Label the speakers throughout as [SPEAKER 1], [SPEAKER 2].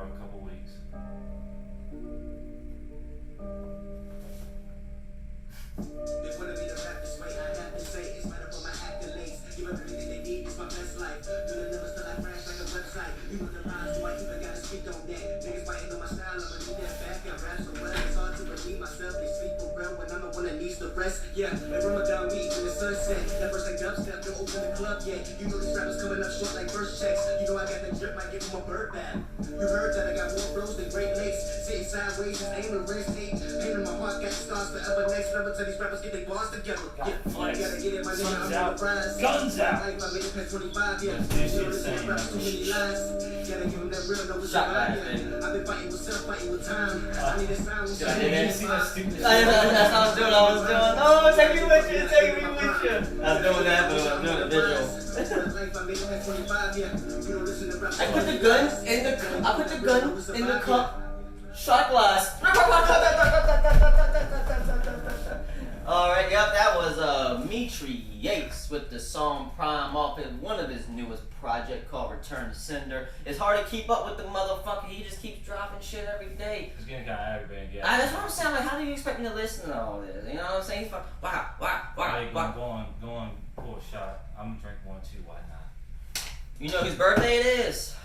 [SPEAKER 1] for a couple weeks.
[SPEAKER 2] They wanna be the rapist way, I have to say it's better for my accolades. Give them everything they need, it's my best life. Do the numbers till I crash like a website. You know the rhymes, so I even gotta speak on that. Niggas biting on my style, I'ma do that back. I rap so well, it's hard to believe myself. They sleep for real when I'm the one that needs the rest. Yeah, they Ramadan week when the sun set. That verse like dubstep, don't open the club yet. You know these rappers coming up short like first checks. You know I got the drip, might give them a bird bath. You heard that I got more flows than Great Lakes. Sitting sideways, just aiming wrist tape. Pain in my heart, got stars forever next. Never tell these rappers get their bars together. Yeah,
[SPEAKER 1] flex.
[SPEAKER 2] gotta get it, my nigga, I'm on the rise.
[SPEAKER 1] Guns out.
[SPEAKER 2] Life, I made it past 25, yeah.
[SPEAKER 1] Let's do
[SPEAKER 2] You know
[SPEAKER 1] shit
[SPEAKER 2] this
[SPEAKER 1] same
[SPEAKER 2] man raps too many lies. Gotta give them that real, know what's
[SPEAKER 3] Shot
[SPEAKER 2] up,
[SPEAKER 3] glass,
[SPEAKER 2] yeah.
[SPEAKER 3] baby.
[SPEAKER 2] I've been fighting with self, fighting with time. I need a sound.
[SPEAKER 3] Did I do that?
[SPEAKER 1] See that stupid shit?
[SPEAKER 3] That's what I was doing. Oh, take me with you, take me with you. I was doing that, but I was doing a visual. I put the gun in the cup. Shot glass. Alright, yep, that was Mitri Yates with the song Prime off of one of his newest project called Return to Sender. It's hard to keep up with the motherfucker, he just keeps dropping shit every day.
[SPEAKER 1] It's getting kind of aggravating, yeah.
[SPEAKER 3] That's what I'm saying, like, how do you expect me to listen to all this? You know what I'm saying? He's like,
[SPEAKER 1] Going, pour a shot. I'm gonna drink one too, why not?
[SPEAKER 3] You know whose birthday it is?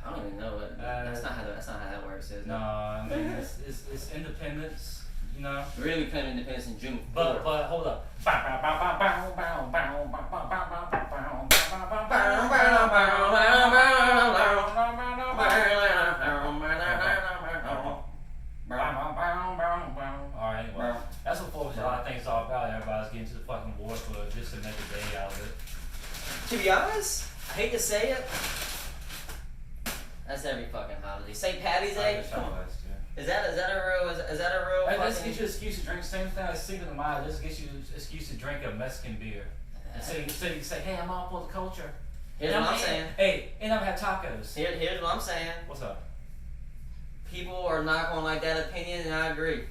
[SPEAKER 3] I don't even know it. That's not how that works, is it?
[SPEAKER 1] No, I mean, it's independence, you know?
[SPEAKER 3] Really became independence in June 4th.
[SPEAKER 1] But hold up. Alright, well, that's what 4th of July thing's all about. Everybody's getting to the fucking war for just to make a day out of it.
[SPEAKER 3] To be honest, I hate to say it, that's every fucking holiday. St. Patty's Day? Come on. Is that a real
[SPEAKER 1] That just
[SPEAKER 3] fucking...
[SPEAKER 1] gives you an excuse to drink. Same thing as Cinco de Mayo. Just gives you an excuse to drink a Mexican beer. And so you can say, hey, I'm all for the culture.
[SPEAKER 3] Here's what I'm saying.
[SPEAKER 1] Hey, and I've had tacos.
[SPEAKER 3] Here's what I'm saying.
[SPEAKER 1] What's up?
[SPEAKER 3] People are not gonna like that opinion, and I agree.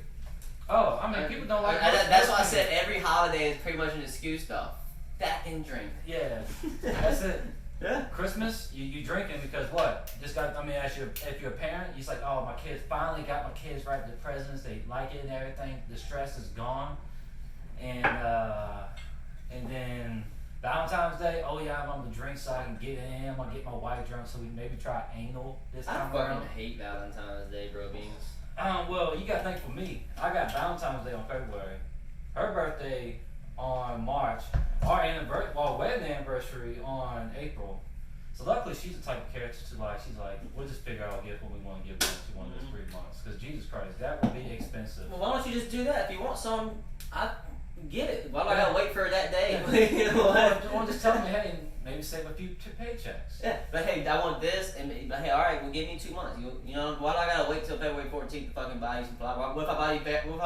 [SPEAKER 1] Oh, I mean, people don't like
[SPEAKER 3] That's why I said every holiday is pretty much an excuse, though. Back and drink.
[SPEAKER 1] Yeah, that's it.
[SPEAKER 3] Yeah.
[SPEAKER 1] Christmas, you drinking because what? If you're a parent, you're like, oh, my kids finally got my kids wrapped the presents. They like it and everything. The stress is gone, and then Valentine's Day. Oh yeah, I'm gonna drink so I can get in. I'm gonna get my wife drunk so we can maybe try anal this time
[SPEAKER 3] I
[SPEAKER 1] around.
[SPEAKER 3] fucking hate Valentine's Day, bro. Beans.
[SPEAKER 1] Well, you gotta think for me. I got Valentine's Day on February. Her birthday on March. Our wedding anniversary on April. So luckily she's the type of character to she's like, we'll just figure out a gift when we want to give one of those 3 months. Because Jesus Christ, that would be expensive.
[SPEAKER 3] Well, why don't you just do that? If you want some, I get it. Why do I gotta wait for that day? You know what?
[SPEAKER 1] Or just tell me, hey, maybe save a few paychecks.
[SPEAKER 3] Yeah, but hey, I want this, but hey, all right, well, give me 2 months. You know, why do I gotta wait till February 14th to fucking buy you some flowers? What if I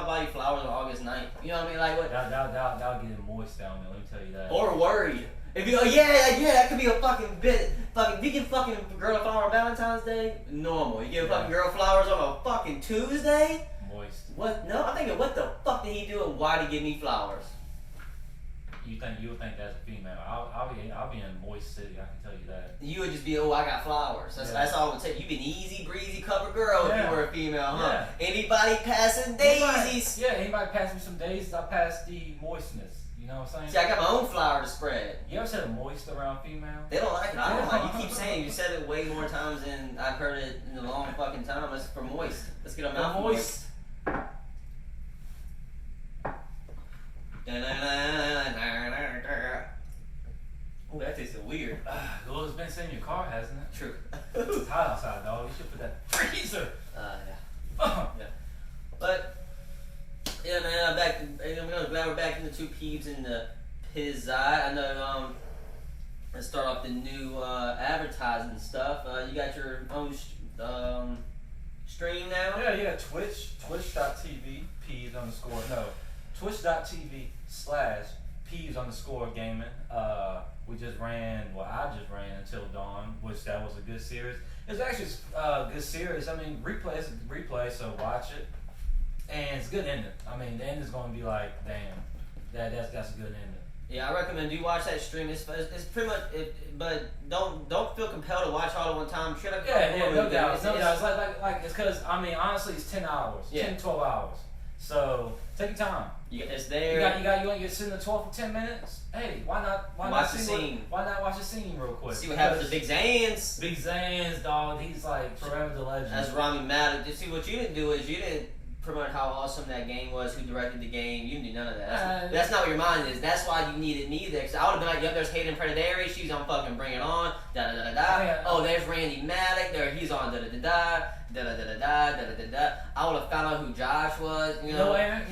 [SPEAKER 3] buy you flowers on August 9th? You know what I mean? Like what?
[SPEAKER 1] That'll get it moist down there. Let me tell you that.
[SPEAKER 3] Or worried. If you go, yeah, that could be a fucking bit. If you give fucking girl a flower on Valentine's Day, normal. You give a fucking girl flowers on a fucking Tuesday?
[SPEAKER 1] Moist.
[SPEAKER 3] What? No, I'm thinking, what the fuck did he do and why did he give me flowers?
[SPEAKER 1] You'll think that's a female. I'll be in a moist city. I can tell you that.
[SPEAKER 3] You would just be, I got flowers. That's all it would take. You'd be an easy breezy cover girl if you were a female, huh?
[SPEAKER 1] Yeah.
[SPEAKER 3] Anybody passing daisies?
[SPEAKER 1] Anybody pass me some daisies, I pass the moistness. You know what I'm saying?
[SPEAKER 3] See, I got my own flower to spread.
[SPEAKER 1] You ever said moist around female?
[SPEAKER 3] They don't like it. I don't like it. You keep saying it. You said it way more times than I've heard it in a long fucking time. It's for moist. Let's get a mouth moist. Oh, that tasted weird.
[SPEAKER 1] Well, it's been sitting in your car, hasn't it?
[SPEAKER 3] True.
[SPEAKER 1] It's hot outside, dog. You should put that freezer.
[SPEAKER 3] Yeah. But yeah, man. I'm glad we're back in the two peeps and the pizza. I know. Let's start off the new advertising stuff. You got your own stream now.
[SPEAKER 1] Yeah, you got Twitch. Twitch.tv Twitch.tv/Peas_gaming. I just ran Until Dawn, which that was a good series. It was actually a good series. I mean, it's a replay, so watch it. And it's a good ending. I mean, the ending's going to be like, damn, that's a good ending.
[SPEAKER 3] Yeah, I recommend you watch that stream. It's pretty much but don't feel compelled to watch all at one time. Shut up.
[SPEAKER 1] No doubt. It's like it's because I mean honestly it's 10 hours, 10-12 hours. So take your time.
[SPEAKER 3] It's there.
[SPEAKER 1] You want to sit in the 12 for 10 minutes? Hey, why not
[SPEAKER 3] watch the scene?
[SPEAKER 1] Why not watch the scene real quick?
[SPEAKER 3] See what happens to Big Zans.
[SPEAKER 1] Big Zans, dog. He's like forever the legend.
[SPEAKER 3] That's Rami Malek. You see what you didn't do is you didn't promote how awesome that game was, who directed the game. You didn't do none of that. That's not what your mind is. That's why you needed me there. Cause I would have been like, yep, there's Hayden Predatory. She's on fucking Bring It On. Da da da da da.
[SPEAKER 1] Yeah.
[SPEAKER 3] Oh, there's Randy Malek. There, he's on da da da da. Da da da da da da da da. I would have found out who Josh was. You know,
[SPEAKER 1] Aaron.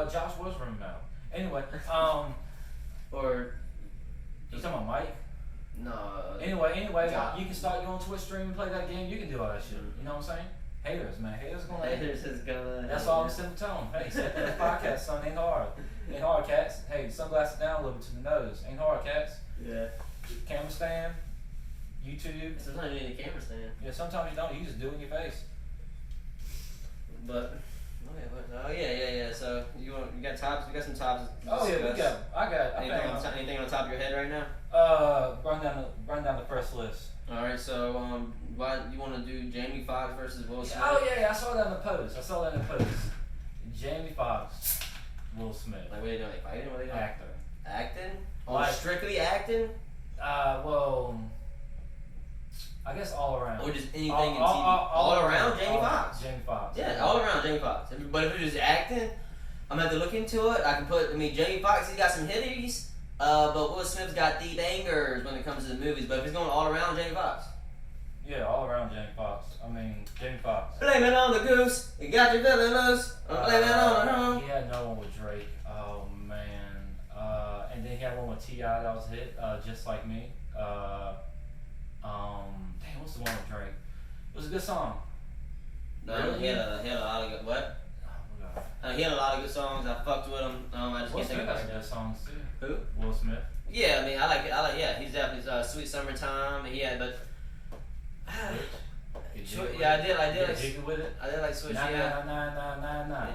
[SPEAKER 1] Josh was running out. Anyway,
[SPEAKER 3] or
[SPEAKER 1] you talking about Mike?
[SPEAKER 3] no.
[SPEAKER 1] Anyway,
[SPEAKER 3] Josh.
[SPEAKER 1] you can start your own Twitch stream and play that game. You can do all that shit. You know what I'm saying? Haters, man. Haters gonna.
[SPEAKER 3] Haters is gonna.
[SPEAKER 1] That's all I'm saying. Tell them. Hey, step in the podcast, son. Ain't hard. Ain't hard, cats. Hey, sunglasses down a little bit to the nose. Ain't hard, cats.
[SPEAKER 3] Yeah.
[SPEAKER 1] Camera stand. YouTube.
[SPEAKER 3] Sometimes you need a camera stand.
[SPEAKER 1] Yeah, sometimes you don't. You just do it in your face.
[SPEAKER 3] But. Oh yeah. So you got tops? You got some tops?
[SPEAKER 1] Oh yeah, I got.
[SPEAKER 3] Anything on top of your head right now?
[SPEAKER 1] Run down the first list.
[SPEAKER 3] All right. So why you want to do Jamie Foxx versus Will Smith?
[SPEAKER 1] Oh yeah, I saw that in the post. Jamie Foxx, Will Smith.
[SPEAKER 3] Like what are they doing? They fighting? What are they doing?
[SPEAKER 1] Actor.
[SPEAKER 3] Acting?
[SPEAKER 1] Like,
[SPEAKER 3] strictly acting?
[SPEAKER 1] Well, I guess all around.
[SPEAKER 3] Or just anything in TV? All around Jamie Foxx.
[SPEAKER 1] Jamie Foxx.
[SPEAKER 3] Yeah, all around Jamie Foxx. But if it's just acting, I'm gonna have to look into it. Jamie Foxx, he's got some hitties, but Will Smith's got the bangers when it comes to the movies. But if it's going all around Jamie Foxx.
[SPEAKER 1] Yeah, all around Jamie Foxx. Jamie Foxx.
[SPEAKER 3] Blame it on the goose. You got your feeling loose. Blame it on the home.
[SPEAKER 1] He had no one with Drake. Oh man. And then he had one with T.I. that was a hit. Just Like Me. Damn, what's the one with Drake? It was a good song.
[SPEAKER 3] No,
[SPEAKER 1] Really?
[SPEAKER 3] he had a lot of good. What?
[SPEAKER 1] Oh my god.
[SPEAKER 3] He had a lot of good songs. I fucked with him. I just
[SPEAKER 1] Will
[SPEAKER 3] can't think
[SPEAKER 1] Smith
[SPEAKER 3] about
[SPEAKER 1] has some
[SPEAKER 3] it.
[SPEAKER 1] good songs too.
[SPEAKER 3] Who?
[SPEAKER 1] Will Smith.
[SPEAKER 3] Yeah, I mean, I like it. Yeah, he's definitely Sweet Summertime. He had, but yeah, I did like
[SPEAKER 1] jiggy with it.
[SPEAKER 3] I did like Switch.
[SPEAKER 1] Nah.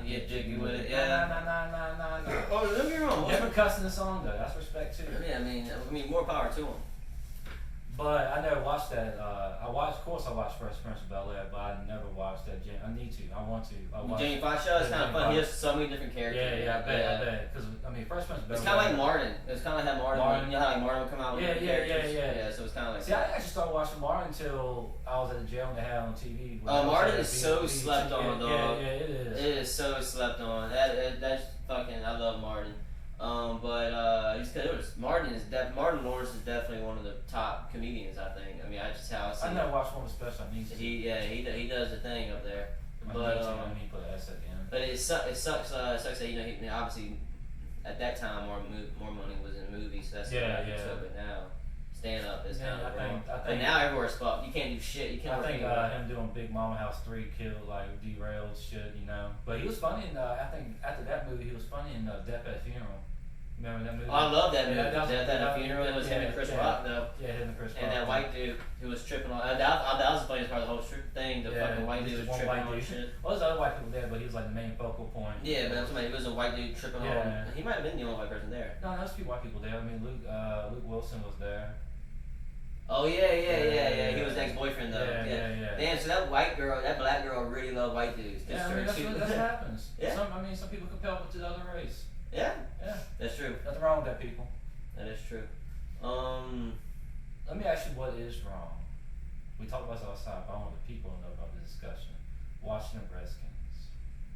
[SPEAKER 3] Get jiggy with it.
[SPEAKER 1] Nah.
[SPEAKER 3] Yeah. Oh, don't get me wrong.
[SPEAKER 1] Never cussing the song though. That's respect too.
[SPEAKER 3] Yeah, I mean, more power to him.
[SPEAKER 1] But I never watched that. Of course, I watched Fresh Prince of Bel-Air, but I never watched that. I need to. I want to.
[SPEAKER 3] Jamie Foxx show is kind of fun. He has so many different characters.
[SPEAKER 1] Yeah, I bet. Because Fresh Prince of Bel-Air.
[SPEAKER 3] It's kind of like Martin. It's kind of like how Martin. You know how like Martin would come out with different characters?
[SPEAKER 1] Yeah.
[SPEAKER 3] So it's kind of like.
[SPEAKER 1] See, I actually started watching Martin until I was at the jail and they had it on TV.
[SPEAKER 3] Martin is so slept on, dog.
[SPEAKER 1] Yeah, it is.
[SPEAKER 3] It is so slept on. That's fucking. I love Martin. Martin Lawrence is definitely one of the top comedians. I think. I mean, I just how I see.
[SPEAKER 1] I never watched one of the special. I need to.
[SPEAKER 3] He does the thing up there.
[SPEAKER 1] I need to put an S at the end.
[SPEAKER 3] But it sucks that he obviously at that time more money was in movies. So that's But now stand up is kind of wrong. But now everywhere's fucked. You can't do shit. You can't.
[SPEAKER 1] I think him doing Big Mama House 3 killed derailed shit. But he was funny in. I think after that movie he was funny in Death at a Funeral. Remember that movie?
[SPEAKER 3] Oh, I love that movie.
[SPEAKER 1] Death at a Funeral.
[SPEAKER 3] It was him and Chris Rock though.
[SPEAKER 1] Yeah, him and Chris Rock.
[SPEAKER 3] And that white dude who was tripping on. That was the funniest part of the whole thing. The fucking white dude was tripping on shit.
[SPEAKER 1] Well, there's other white people there, but he was like the main focal point.
[SPEAKER 3] Yeah, but it was a white dude tripping on. He might have been the only white person there.
[SPEAKER 1] No, there's a few white people there. Luke Wilson was there.
[SPEAKER 3] Oh yeah. He was the ex-boyfriend though.
[SPEAKER 1] Yeah.
[SPEAKER 3] Damn, so that black girl really loved white dudes.
[SPEAKER 1] Yeah, that's what happens.
[SPEAKER 3] Yeah.
[SPEAKER 1] Some people compel to the other race.
[SPEAKER 3] Yeah.
[SPEAKER 1] Yeah.
[SPEAKER 3] That's true.
[SPEAKER 1] Nothing wrong with that, people.
[SPEAKER 3] That is true.
[SPEAKER 1] Let me ask you what is wrong. We talk about this outside, but I want the people to know about the discussion. Washington Redskins.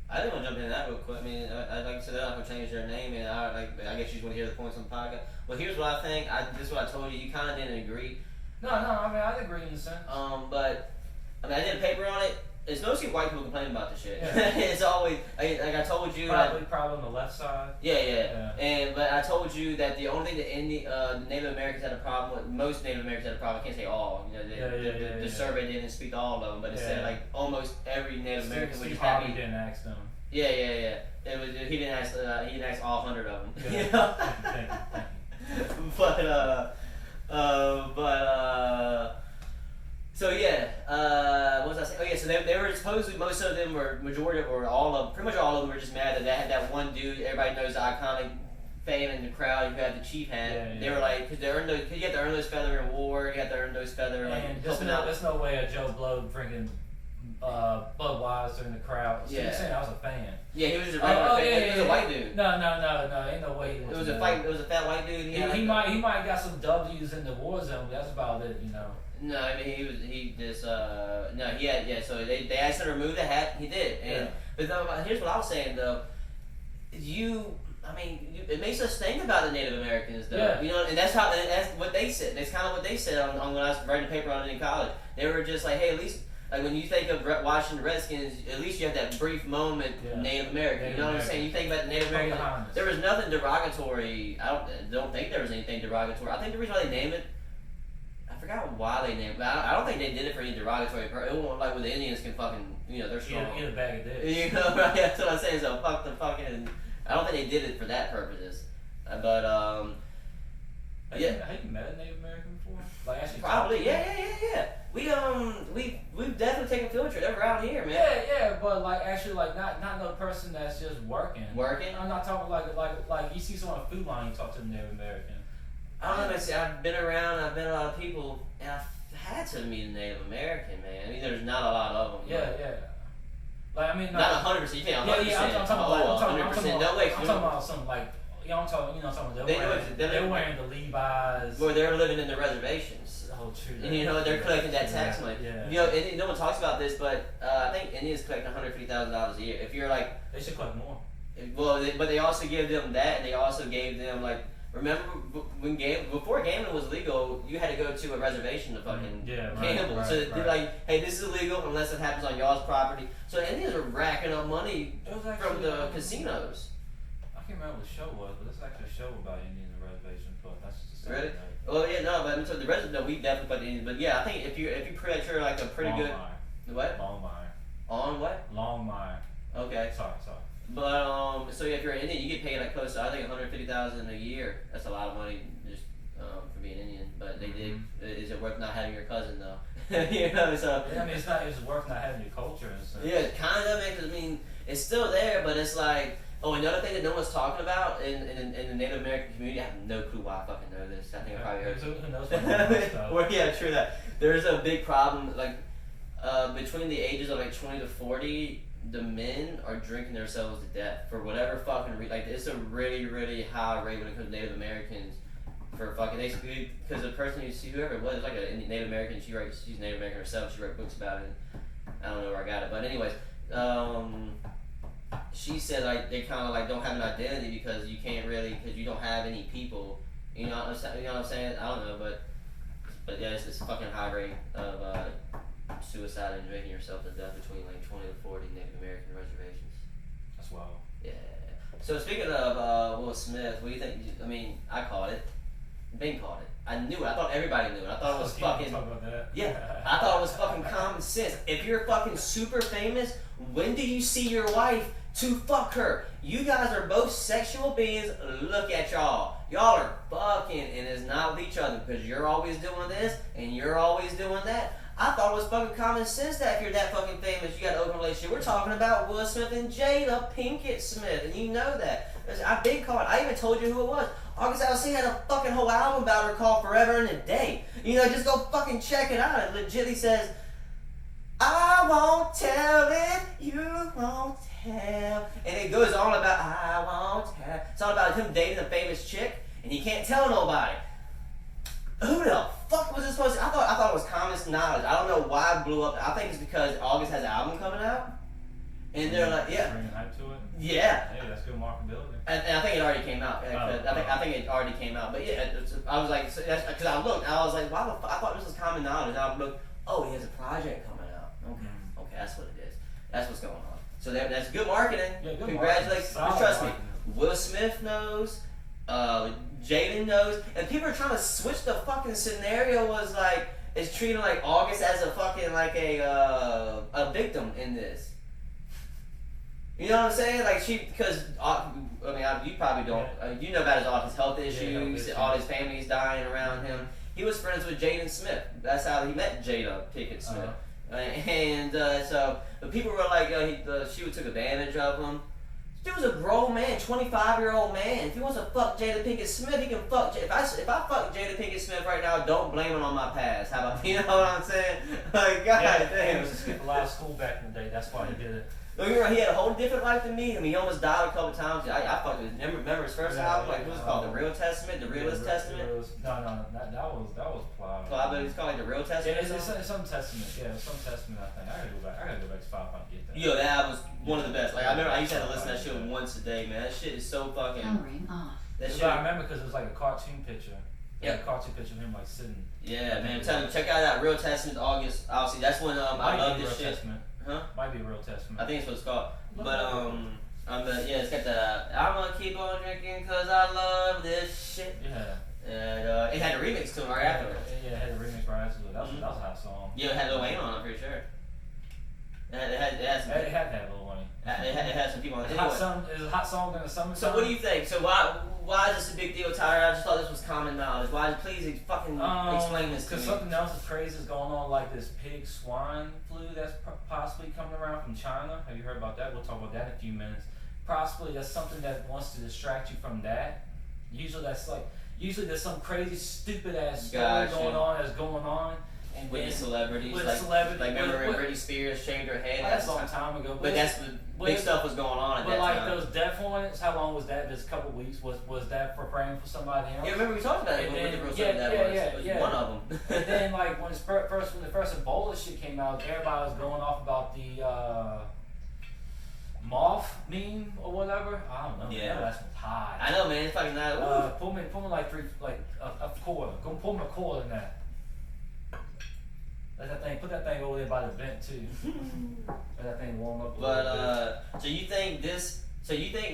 [SPEAKER 3] I didn't want to jump into that real quick. I mean, like I said, I'm gonna change their name, and I guess you just want to hear the points on the podcast. Well, here's what I think. This is what I told you. You kind of didn't agree.
[SPEAKER 1] No. I agree in a sense.
[SPEAKER 3] But I did a paper on it. It's mostly white people complaining about this shit.
[SPEAKER 1] Yeah.
[SPEAKER 3] It's always like I told you.
[SPEAKER 1] Probably on the left side.
[SPEAKER 3] Yeah. But I told you that the only thing that Native Americans had a problem with, most Native Americans had a problem. I can't say all. The survey didn't speak to all of them, but it said like almost every Native American was just happy.
[SPEAKER 1] Didn't ask them.
[SPEAKER 3] Yeah. It was he didn't ask all 100 of them.
[SPEAKER 1] Yeah.
[SPEAKER 3] You know?
[SPEAKER 1] Thank you.
[SPEAKER 3] So yeah, what was I saying? Oh yeah, so so they were supposedly most of them were majority or all of pretty much all of them were just mad that they had that one dude everybody knows the iconic fan in the crowd who had the chief hat.
[SPEAKER 1] Yeah.
[SPEAKER 3] They were like, because you had to earn those feather in war, you had to earn those feather like helping out.
[SPEAKER 1] There's no way a Joe Blow drinking Budweiser in the crowd. So
[SPEAKER 3] Yeah.
[SPEAKER 1] you're saying I was a fan?
[SPEAKER 3] Yeah, he was just a regular fan. He was a white dude.
[SPEAKER 1] No, ain't no way.
[SPEAKER 3] It was a fight. It was a fat white dude.
[SPEAKER 1] He might got some W's in the war zone. But that's about it, you know.
[SPEAKER 3] No, I mean So they asked him to remove the hat. He did. And but here's what I was saying though. It makes us think about the Native Americans though.
[SPEAKER 1] Yeah.
[SPEAKER 3] You know, and that's what they said. That's kind of what they said on when I was writing a paper on it in college. They were just like, hey, at least. Like when you think of Washington Redskins, at least you have that brief moment, Native American. You know what I'm saying? You think about the Native American. There was nothing derogatory. I don't think there was anything derogatory. I think the reason why they named it, I forgot why they named it. But I don't think they did it for any derogatory purpose. It wasn't like where the Indians can fucking, they're strong.
[SPEAKER 1] Eat a bag of dicks.
[SPEAKER 3] You know, right? That's what I'm saying. So fuck the fucking. I don't think they did it for that purposes. But
[SPEAKER 1] Have you met a Native American before? Like actually?
[SPEAKER 3] Probably. Yeah. We've definitely taken a field trip. They're around here, man.
[SPEAKER 1] Yeah, but like actually like not no person that's just working.
[SPEAKER 3] Working?
[SPEAKER 1] I'm not talking like you see someone on a food line, you talk to the Native American.
[SPEAKER 3] I don't know. I've been around. I've met a lot of people, and I've had to meet a Native American, man. I mean, there's not a lot of them.
[SPEAKER 1] Yeah. Like
[SPEAKER 3] not 100%. You can't 100%.
[SPEAKER 1] I'm talking
[SPEAKER 3] 100%. No way.
[SPEAKER 1] I'm talking about some like. I'm talking they're wearing the Levi's.
[SPEAKER 3] Well, they're living in the reservations.
[SPEAKER 1] Oh, true.
[SPEAKER 3] And they're collecting that tax money.
[SPEAKER 1] Yeah.
[SPEAKER 3] And no one talks about this, but I think Indians collect $150,000 a year. If you're like,
[SPEAKER 1] they should collect more.
[SPEAKER 3] Well, but they also give them that, and they also gave them like. Remember before gambling was legal, you had to go to a reservation to fucking gamble.
[SPEAKER 1] Right,
[SPEAKER 3] so they're like, hey, this is illegal unless it happens on y'all's property. So Indians are racking up money from the casinos.
[SPEAKER 1] I can't remember what the show was, but this is actually a show about Indians and reservation. But that's just
[SPEAKER 3] really. Well, yeah, no, but so the rest of we definitely put Indians. But yeah, I think if you picture like a pretty good what?
[SPEAKER 1] Longmire.
[SPEAKER 3] On what?
[SPEAKER 1] Longmire.
[SPEAKER 3] Okay.
[SPEAKER 1] Sorry.
[SPEAKER 3] But so if you're an Indian, you get paid like close to I think $150,000 a year. That's a lot of money just for being Indian. But they did. Is it worth not having your cousin though? You know, so.
[SPEAKER 1] Yeah, I mean, it's worth not having your culture and stuff.
[SPEAKER 3] Yeah, kind of, man. Because I mean, it's still there, but it's like. Oh, another thing that no one's talking about in the Native American community, I have no clue why I fucking know this. I think I probably heard.
[SPEAKER 1] Who knows what stuff.
[SPEAKER 3] Well, yeah, true that. There's a big problem, like, between the ages of like 20 to 40, the men are drinking themselves to death for whatever fucking reason. Like, it's a really, really high rate when it comes to Native Americans. For fucking, because the person you see, whoever it was, like a Native American, she's Native American herself, she wrote books about it. I don't know where I got it, but anyways, she said like they kind of like don't have an identity because you can't really because you don't have any people. You know what I'm saying? I don't know, but yeah, it's a fucking high rate of suicide and drinking yourself to death between like 20 to 40 Native American reservations.
[SPEAKER 1] That's wild.
[SPEAKER 3] Yeah. So speaking of Will Smith, what do you think? I mean, I caught it. Bing caught it. I knew it. I thought everybody knew it. I thought it was fucking.
[SPEAKER 1] Talk about that.
[SPEAKER 3] Yeah, I thought it was fucking common sense. If you're fucking super famous, when do you see your wife to fuck her? You guys are both sexual beings. Look at y'all. Y'all are fucking, and it's not with each other because you're always doing this and you're always doing that. I thought it was fucking common sense that if you're that fucking famous, you got an open relationship. We're talking about Will Smith and Jada Pinkett Smith, and you know that. I've been called. I even told you who it was. August Alsina had a fucking whole album about her called Forever and a Day. You know, just go fucking check it out. It legitly says, I won't tell it, you won't tell. And it goes on about, I won't tell. It's all about him dating a famous chick, and he can't tell nobody. Who the fuck was it supposed to? I thought it was common knowledge. I don't know why it blew up. I think it's because August has an album coming out. And they're like, yeah.
[SPEAKER 1] Bringing hype to it?
[SPEAKER 3] Yeah.
[SPEAKER 1] Hey, that's good marketability.
[SPEAKER 3] And I think it already came out. I think it already came out. But yeah, I was like, because I looked, I was like, why the fuck? I thought this was common knowledge. And I looked, oh, he has a project coming out. Okay, that's what it is. That's what's going on. So that's good marketing.
[SPEAKER 1] Yeah, good
[SPEAKER 3] Congratulations.
[SPEAKER 1] Marketing.
[SPEAKER 3] Trust me, Will Smith knows. Jaden knows. And people are trying to switch the fucking scenario. Was like, it's treating like August as a fucking like a victim in this. You know what I'm saying? Like because you probably don't. You know about all his health issues, all his family's dying around him. He was friends with Jaden Smith. That's how he met Jada Pinkett Smith. And so the people were like, she took advantage of him. Dude was a grown man, 25-year-old man. If he wants to fuck Jada Pinkett Smith, he can fuck. If I fuck Jada Pinkett Smith right now, don't blame it on my past. How about, you know what I'm saying? Like, God damn.
[SPEAKER 1] He used to skip a lot of school back in the day. That's why he did it.
[SPEAKER 3] Don't get me wrong, he had a whole different life than me. I mean, he almost died a couple times. I fucked with him. Remember his first album? Like, what was it called? The Real Testament? The Realist Testament?
[SPEAKER 1] No, that was Plies.
[SPEAKER 3] Well, I believe it's called like The Real Testament.
[SPEAKER 1] Yeah, it's some Testament. Yeah, it's some Testament, I think. I gotta go back to Spotify and get that.
[SPEAKER 3] Yo, that album's one of the best. Like, I remember I used to have to listen to that shit once a day, man. That shit is so fucking.
[SPEAKER 4] Powering off.
[SPEAKER 3] That shit.
[SPEAKER 1] I remember because it was like a cartoon picture.
[SPEAKER 3] Yeah,
[SPEAKER 1] a cartoon picture of him like sitting.
[SPEAKER 3] Yeah, man. I'm telling you, check out that Real Testament August. Obviously, that's when I love this shit.
[SPEAKER 1] Testament.
[SPEAKER 3] Huh?
[SPEAKER 1] Might be a Real Testament.
[SPEAKER 3] I think it's what it's called. But yeah, it's got the I'ma keep on drinking cause I love this shit.
[SPEAKER 1] Yeah.
[SPEAKER 3] And it had a remix to it right after.
[SPEAKER 1] Yeah, it had a remix right after it. That was a hot song.
[SPEAKER 3] Yeah, it had Lil Wayne on it, I'm pretty sure. It had some.
[SPEAKER 1] It had to have Lil Wayne.
[SPEAKER 3] It had some people on it.
[SPEAKER 1] It's a hot song during the summer.
[SPEAKER 3] So what do you think? So why is this a big deal, Tyler? I just thought this was common knowledge. Why? Please fucking explain this to me.
[SPEAKER 1] Because something else is crazy is going on, like this pig swine flu that's possibly coming around from China. Have you heard about that? We'll talk about that in a few minutes. Possibly that's something that wants to distract you from that. Usually there's some crazy stupid ass story going on. And
[SPEAKER 3] with the celebrities,
[SPEAKER 1] with
[SPEAKER 3] like
[SPEAKER 1] celebrities,
[SPEAKER 3] like remember when Britney Spears shaved her head?
[SPEAKER 1] That's a long time ago.
[SPEAKER 3] But that's big stuff was going on at that time.
[SPEAKER 1] But like those death warrants, how long was that? Just a couple weeks. Was that for praying for somebody else?
[SPEAKER 3] Yeah, remember we talked about it. What the real stuff that was. One of them.
[SPEAKER 1] And then like when the first Ebola shit came out, everybody was going off about the moth meme or whatever. I don't know.
[SPEAKER 3] Yeah,
[SPEAKER 1] that's high.
[SPEAKER 3] I know, man. It's fucking not.
[SPEAKER 1] Pull me like a quarter. Go pull me a quarter in that. Let that thing. Put that thing over there by the vent too. Let that thing warm up.
[SPEAKER 3] So you think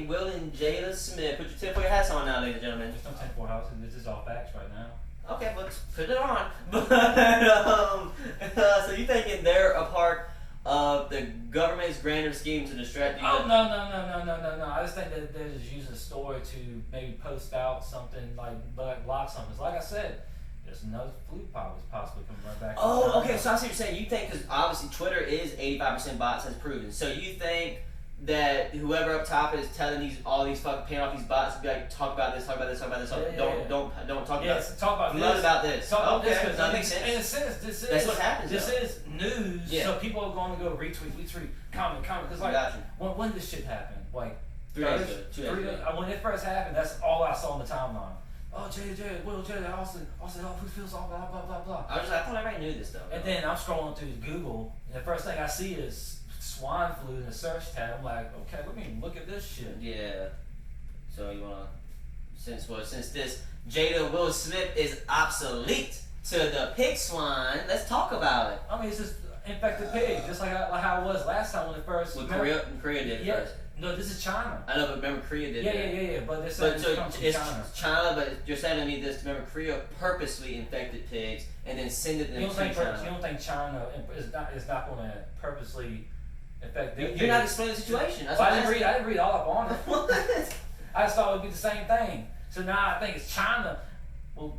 [SPEAKER 3] Will and Jada Smith? Put your tinfoil hats on now, ladies and gentlemen.
[SPEAKER 1] There's no tinfoil hats. This is all facts right now.
[SPEAKER 3] Okay, let's put it on. So you thinking they're a part of the government's grander scheme to distract you?
[SPEAKER 1] Oh no! I just think that they're just using a story to maybe post out something like block something. It's like I said. There's another flu possibly coming right back.
[SPEAKER 3] Oh, okay. So I see what you're saying. You think, because obviously Twitter is 85% bots, as proven. So you think that whoever up top is telling all these fucking paying off these bots to be like, talk about this. Don't talk about this.
[SPEAKER 1] Talk about
[SPEAKER 3] this. About this.
[SPEAKER 1] Talk about this because
[SPEAKER 3] that makes sense.
[SPEAKER 1] In a sense,
[SPEAKER 3] that's what happens.
[SPEAKER 1] This is news.
[SPEAKER 3] Yeah.
[SPEAKER 1] So people are going to go retweet, comment. Because like, when did this shit happen? Like
[SPEAKER 3] 3 days ago. 2 days ago.
[SPEAKER 1] When it first happened, that's all I saw on the timeline. Oh, Jada, Austin, oh, who feels all blah, blah, blah, blah.
[SPEAKER 3] I thought everybody knew this stuff.
[SPEAKER 1] And then I'm scrolling through Google, and the first thing I see is swine flu in the search tab. I'm like, okay, let me look at this shit.
[SPEAKER 3] Yeah. So you wanna, since this Jada Will Smith is obsolete to the pig swine, let's talk about it.
[SPEAKER 1] I mean, it's just infected pigs, just like how it was last time when it first.
[SPEAKER 3] When Korea did it first.
[SPEAKER 1] No, this is China.
[SPEAKER 3] I know, but remember Korea did that.
[SPEAKER 1] Yeah. But this comes from China.
[SPEAKER 3] China, but you're saying to me this. Remember, Korea purposely infected pigs and then send it to China.
[SPEAKER 1] You don't think China is not going to purposely infect their pigs?
[SPEAKER 3] You're not explaining the situation.
[SPEAKER 1] I didn't read all up on it. What? I just thought it would be the same thing. So now I think it's China. Well,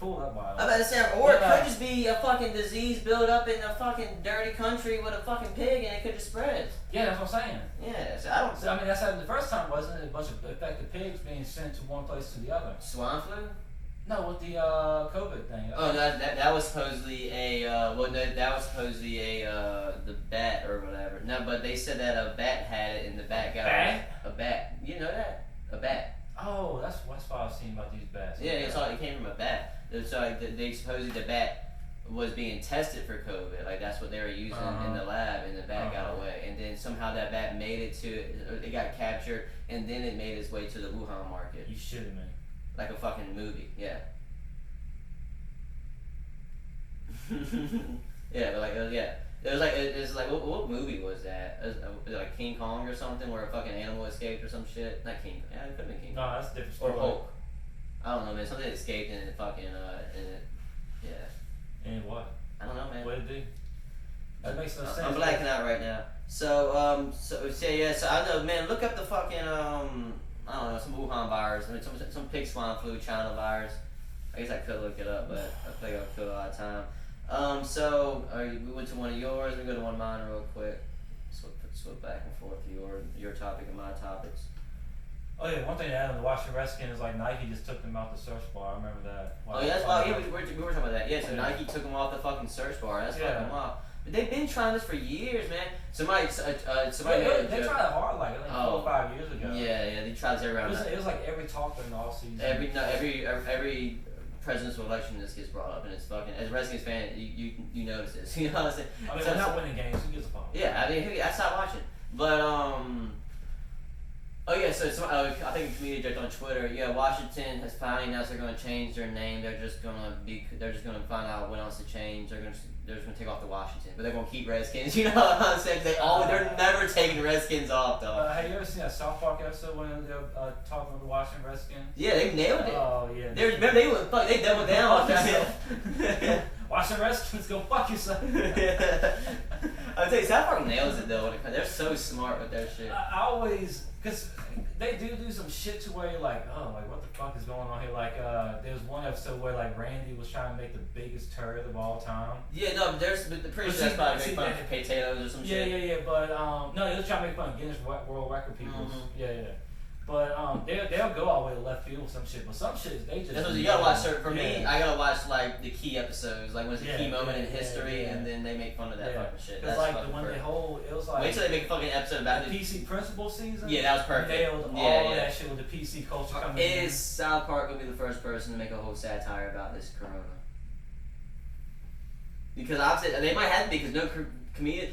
[SPEAKER 1] pull up wild.
[SPEAKER 3] I'm about to say, or it could just be a fucking disease built up in a fucking dirty country with a fucking pig, and it could just spread.
[SPEAKER 1] Yeah, that's what I'm saying.
[SPEAKER 3] Yeah, so I don't.
[SPEAKER 1] So I mean, that's how the first time wasn't it? A bunch of infected pigs being sent to one place to the other.
[SPEAKER 3] Swine flu?
[SPEAKER 1] No, with the COVID thing.
[SPEAKER 3] Oh, that was supposedly the bat or whatever. No, but they said that a bat had it, and the bat got a bat. You know that? A bat.
[SPEAKER 1] Oh, that's why I was seeing about these bats.
[SPEAKER 3] Yeah, it came from a bat. So like, they supposedly the bat was being tested for COVID. Like that's what they were using in the lab, and the bat got away. And then somehow that bat made it got captured, and then it made its way to the Wuhan market.
[SPEAKER 1] You shitting me?
[SPEAKER 3] Like a fucking movie, yeah. Yeah, but like it was like what movie was that? Was it like King Kong or something where a fucking animal escaped or some shit? Not King Kong. Yeah, it could have been King Kong.
[SPEAKER 1] No, that's a different story.
[SPEAKER 3] Or Hulk. I don't know, man. Something escaped and it fucking yeah.
[SPEAKER 1] And what?
[SPEAKER 3] I don't know, man.
[SPEAKER 1] What did it do? That makes no sense.
[SPEAKER 3] I'm blacking out right now. So so I know, man. Look up the fucking I don't know, some Wuhan virus. I mean, some pig swine flu, China virus. I guess I could look it up, but I feel like I would kill a lot of time. We went to one of yours. We go to one of mine real quick. Swip back and forth to your topic and my topics.
[SPEAKER 1] Oh yeah, one thing to add on the Washington Redskins is like Nike just took them out the search bar. I remember that.
[SPEAKER 3] Oh yeah, that's why. Yeah, we were talking about that. Yeah, so Nike took them off the fucking search bar. That's fucking wild. But they've been trying this for years, man. Somebody
[SPEAKER 1] they tried it hard like 4 or 5 years ago.
[SPEAKER 3] Yeah, they tried this every round.
[SPEAKER 1] It was like every talk during the off season.
[SPEAKER 3] Every presidential election this gets brought up, and it's fucking. As a Redskins fan, you notice this. You know what I'm saying?
[SPEAKER 1] I mean, we're not winning games. Who gives a fuck?
[SPEAKER 3] Yeah, I mean, I stopped watching, but Oh yeah, so I think a comedian joked on Twitter. Yeah, Washington has finally announced they're going to change their name. They're just going to find out what else to change. They're just going to take off the Washington, but they're going to keep Redskins. You know what I'm saying? They're never taking the Redskins off though.
[SPEAKER 1] Have you ever seen that South Park episode when they're talking about the Washington Redskins?
[SPEAKER 3] Yeah, they nailed it.
[SPEAKER 1] Oh yeah.
[SPEAKER 3] They doubled down on that.
[SPEAKER 1] Washington Redskins, go fuck yourself.
[SPEAKER 3] I'll tell you, South Park nails it though. They're so smart with their shit.
[SPEAKER 1] I always, because they do some shit to where you're like, oh, like what the fuck is going on here? Like, there's one episode where like Randy was trying to make the biggest turd of all time.
[SPEAKER 3] Yeah, no, but the pretty sure that's probably make fun of potatoes or some shit.
[SPEAKER 1] Yeah, but no, he was trying to make fun of Guinness World Record people. Mm-hmm. Yeah. But they'll go all the way to left field with some shit, but some shit they just. That's what
[SPEAKER 3] you gotta watch. For me, I gotta watch like the key episodes, like when it's a key moment in history, and then they make fun of that fucking shit. That's
[SPEAKER 1] like the one it was like.
[SPEAKER 3] Wait till they make a fucking episode about
[SPEAKER 1] the PC principal season.
[SPEAKER 3] Yeah, that was perfect.
[SPEAKER 1] Nailed all that shit with the PC culture coming in.
[SPEAKER 3] Is South Park gonna be the first person to make a whole satire about this corona? Because obviously they might have to be, because no comedian.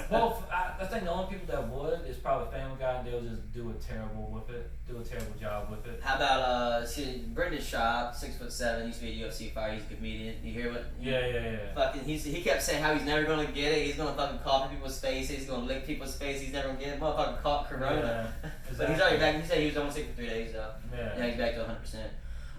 [SPEAKER 1] Well, I think the only people that would is probably Family Guy, and they'll just do a terrible job with it.
[SPEAKER 3] How about Brendan Schaub, 6'7", used to be a UFC fighter. He's a comedian. You hear what?
[SPEAKER 1] Yeah.
[SPEAKER 3] Fucking, he kept saying how he's never gonna get it. He's gonna fucking cough in people's faces. He's gonna lick people's faces. He's never gonna get it. Motherfucking caught corona. Yeah, exactly. But he's already back. He said he was only sick for 3 days though. Yeah, he's back to 100%.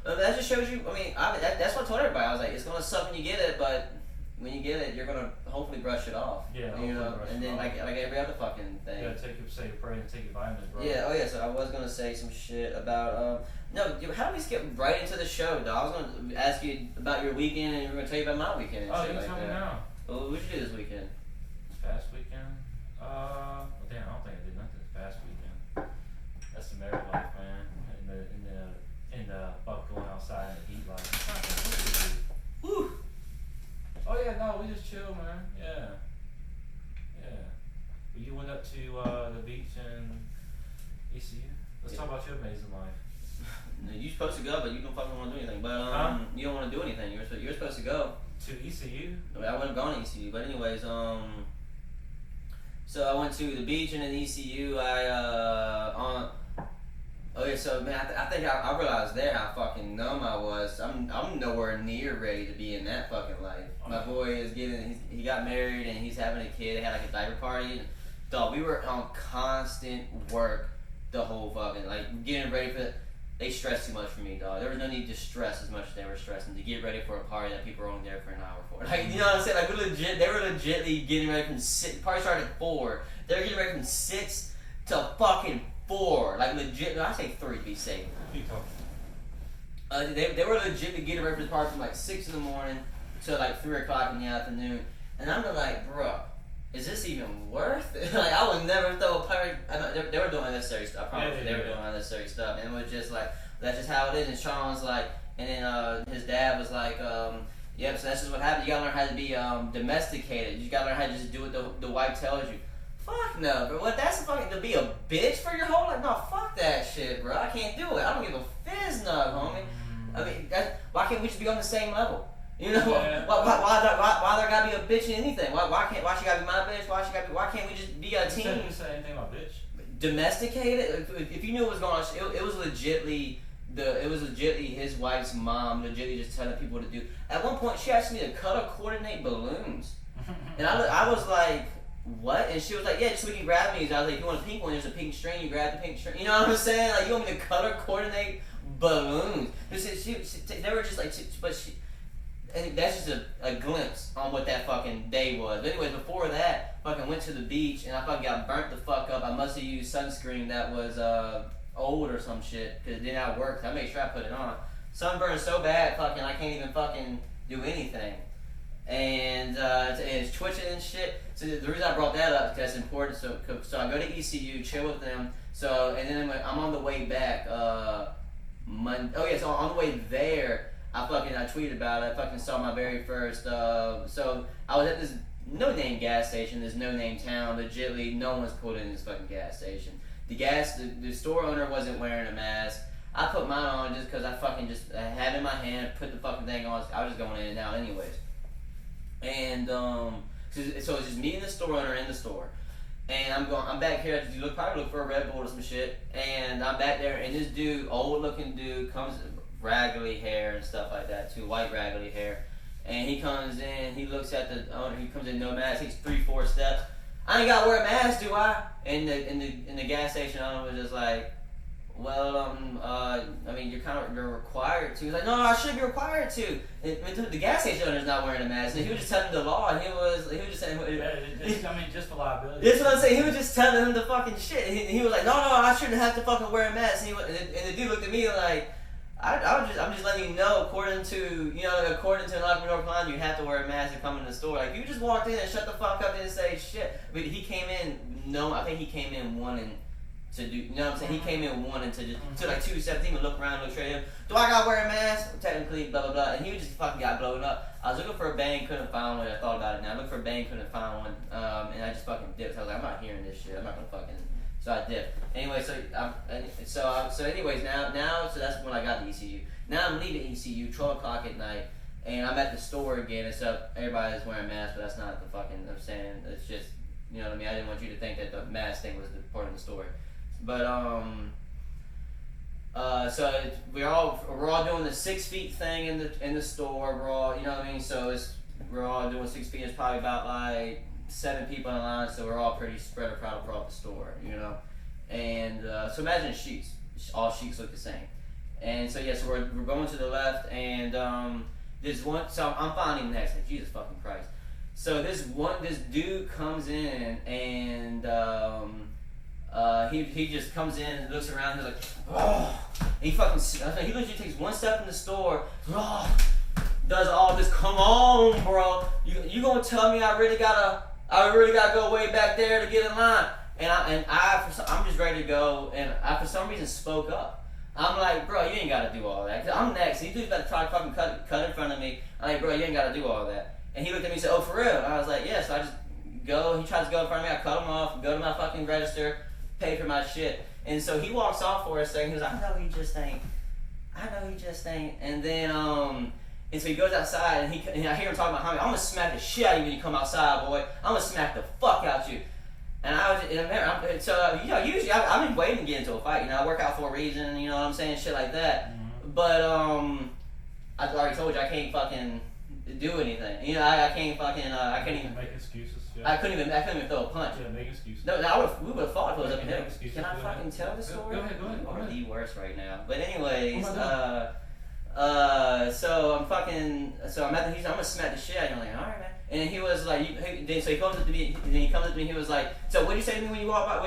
[SPEAKER 3] That just shows you. I mean, that's what I told everybody. I was like, it's gonna suck when you get it, but when you get it, you're gonna hopefully brush it off.
[SPEAKER 1] Yeah,
[SPEAKER 3] you know, and then like every other fucking thing.
[SPEAKER 1] Yeah, say your prayer and take your vitamins, bro.
[SPEAKER 3] Yeah, oh yeah. So I was gonna say some shit about how do we skip right into the show, dog? I was gonna ask you about your weekend, and we were gonna tell you about my weekend. And shit
[SPEAKER 1] you tell me now.
[SPEAKER 3] Well, what did you do this weekend?
[SPEAKER 1] This past weekend? Well, damn, I don't think I did nothing this past weekend. That's the married life, man. In the fuck going outside in the heat life.
[SPEAKER 3] Woo.
[SPEAKER 1] Oh yeah, no, we just chill, man. Yeah. You went up to the beach in ECU. Let's talk about your amazing life.
[SPEAKER 3] You're supposed to go, but you don't fucking want to do anything. But you don't want to do anything. You're supposed to go
[SPEAKER 1] to ECU.
[SPEAKER 3] I wouldn't have gone to ECU, but anyways, so I went to the beach and in ECU. So man, I think I realized there how fucking numb I was. I'm nowhere near ready to be in that fucking life. My boy is he got married and he's having a kid. They had like a diaper party. And, dog, we were on constant work the whole fucking, like, getting ready for they stressed too much for me, dog. There was no need to stress as much as they were stressing to get ready for a party that people were only there for an hour for. Like, you know what I'm saying? Like, they were legitly getting ready from 6. Party started at 4. They were getting ready from 6 to fucking 4. Like, legit. No, I say 3 to be safe.
[SPEAKER 1] Keep talking.
[SPEAKER 3] They were legitly getting ready for the party from like 6 in the morning to like 3 o'clock in the afternoon, and I'm like, bro, is this even worth it? Like, I would never throw a party. They were doing unnecessary stuff. I promise they were doing unnecessary stuff, and it was just like, that's just how it is. And Sean's like, and then his dad was like, yep, so that's just what happened. You gotta learn how to be domesticated. You gotta learn how to just do what the wife tells you. Fuck no, bro. What, that's fucking to be a bitch for your whole life? No, fuck that shit, bro. I can't do it. I don't give a fizz nug, homie. I mean, why can't we just be on the same level? You know, why there gotta be a bitch in anything? Why she gotta be my bitch? Why can't we just be a team?
[SPEAKER 1] You said anything about bitch?
[SPEAKER 3] Domesticated? If you knew what was going on, it was legitly his wife's mom legitly just telling people what to do. At one point, she asked me to color coordinate balloons, and I was like, what? And she was like, yeah, just so we can grab these. I was like, if you want a pink one, there's a pink string, you grab the pink string. You know what I'm saying? Like, you want me to color coordinate balloons? They were just like, and that's just a glimpse on what that fucking day was. But anyways, before that, fucking went to the beach and I fucking got burnt the fuck up. I must have used sunscreen that was old or some shit because it did not work. I made sure I put it on. Sunburned so bad, fucking I can't even fucking do anything. and it's twitching and shit. So the reason I brought that up is that's important. So I go to ECU, chill with them. So and then I'm on the way back. So on the way there, I tweeted about it. I fucking saw my very first. So I was at this no name gas station, this no name town. Legitly, no one's pulled in this fucking gas station. The store owner wasn't wearing a mask. I put mine on just because I fucking just had it in my hand, put the fucking thing on. I was just going in and out anyways. And so it's just me and the store owner in the store. And I'm back here. Probably look for a Red Bull or some shit. And I'm back there, and this dude, old looking dude, comes raggedy hair and stuff like that too, white raggedy hair. And he comes in, he looks at the owner, he comes in no mask, takes 3-4 steps. I ain't gotta wear a mask, do I? And the gas station owner was just like, well, I mean, you're required to. He's like, no, I should be required to. The gas station owner's not wearing a mask. And he was just telling him the law, and he was just saying,
[SPEAKER 1] just for liability.
[SPEAKER 3] That's what I'm saying. He was just telling him the fucking shit. And he was like, no, I shouldn't have to fucking wear a mask. And the dude looked at me like, I'm just letting you know, according to an entrepreneur plan, you have to wear a mask to come in the store. Like, you just walked in and shut the fuck up and say shit. But he came in, I think he came in wanting to do, you know what I'm saying? He came in wanting to just, to like 2:17 and look around, look straight at him. Do I gotta wear a mask? Technically, blah, blah, blah. And he just fucking got blown up. I was looking for a bang, couldn't find one. I thought about it now. I looked for a bang, couldn't find one. And I just fucking dipped. So I was like, I'm not hearing this shit. I'm not gonna fucking. So I dipped. Anyway, so anyways, now, so that's when I got to ECU. Now I'm leaving ECU, 12 o'clock at night, and I'm at the store again, except everybody's wearing masks, but that's not the fucking, I'm saying, it's just, you know what I mean? I didn't want you to think that the mask thing was the part of the story. But, so we're all doing the 6 feet thing in the store. We're all, you know what I mean? So we're all doing 6 feet. It's probably about like 7 people in line, so we're all pretty spread across the store, you know. And so imagine sheets. All sheets look the same. And so so we're going to the left, and there's one. So I'm finding next. Like, Jesus fucking Christ. So this dude comes in, and he just comes in and looks around. He's like, oh, and he literally takes one step in the store. Oh, does all this? Come on, bro. You gonna tell me I really gotta go way back there to get in line? I'm just ready to go, and I for some reason spoke up. I'm like, bro, you ain't gotta do all that. Cause I'm next. He dude's about to try to fucking cut in front of me. I'm like, bro, you ain't gotta do all that. And he looked at me and said, oh, for real? And I was like, yeah. So I just go. He tries to go in front of me. I cut him off. Go to my fucking register. Pay for my shit. And so he walks off for a second. He was like, I know he just ain't. And then and so he goes outside, and I hear him talking about, I'm gonna smack the shit out of you when you come outside, boy. I'm gonna smack the fuck out you. And usually I've been waiting to get into a fight. You know, I work out for a reason. You know what I'm saying, shit like that. Mm-hmm. But I already told you I can't fucking do anything. You know, I can't fucking I can't even
[SPEAKER 1] make excuses. Yeah.
[SPEAKER 3] I couldn't even throw a punch.
[SPEAKER 1] Yeah, make excuses.
[SPEAKER 3] No, we would have fought if it was up in here. Can I fucking tell the story?
[SPEAKER 1] Go ahead.
[SPEAKER 3] Or the worst right now. But anyways, so I'm at I'm gonna smack the shit out of him. I'm like, all right, man. And he was like, so he comes up to me. He was like, so what do you say to me when you walk by? I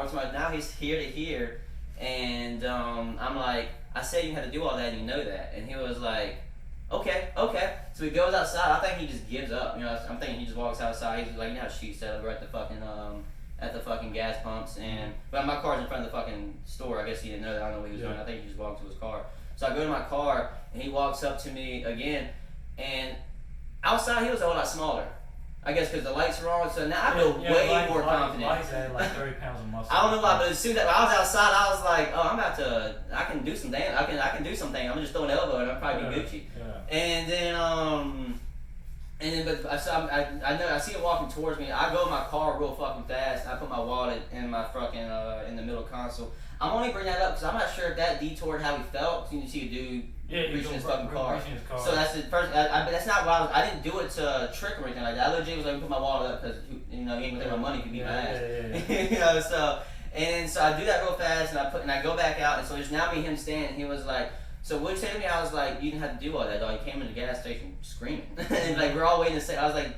[SPEAKER 3] was like, now he's here to here, and I'm like, I said you had to do all that, and you know that. And he was like, okay. So he goes outside. I think he just gives up. You know, I'm thinking he just walks outside. He's like, you know how she's set up. We're at the fucking gas pumps, but my car's in front of the fucking store. I guess he didn't know that. I don't know what he was doing. I think he just walked to his car. So I go to my car, and he walks up to me again, and outside he was a whole lot smaller. I guess because the lights were on, so now I feel way more confident.
[SPEAKER 1] Lights add like 30 pounds of muscle.
[SPEAKER 3] I don't know why, but as soon as I was outside, I was like, oh, I can do something. I can do something. I'm just throw an elbow and I'll probably be Gucci. Yeah. And then, but I know I see him walking towards me. I go in my car real fucking fast. I put my wallet in my fucking in the middle console. I'm only bringing that up because I'm not sure if that detoured how he felt. You see a dude reaching his fucking car. So that's the first. That's not what I didn't do it to trick or anything like that. I legit was like, put my wallet up because he ain't gonna take my money. He could beat my ass. You know, so I do that real fast and I go back out, and so there's now me and him standing. He was like, so what you say to me? I was like, you didn't have to do all that, dog. You came in the gas station screaming, and like we're all waiting to say. I was like,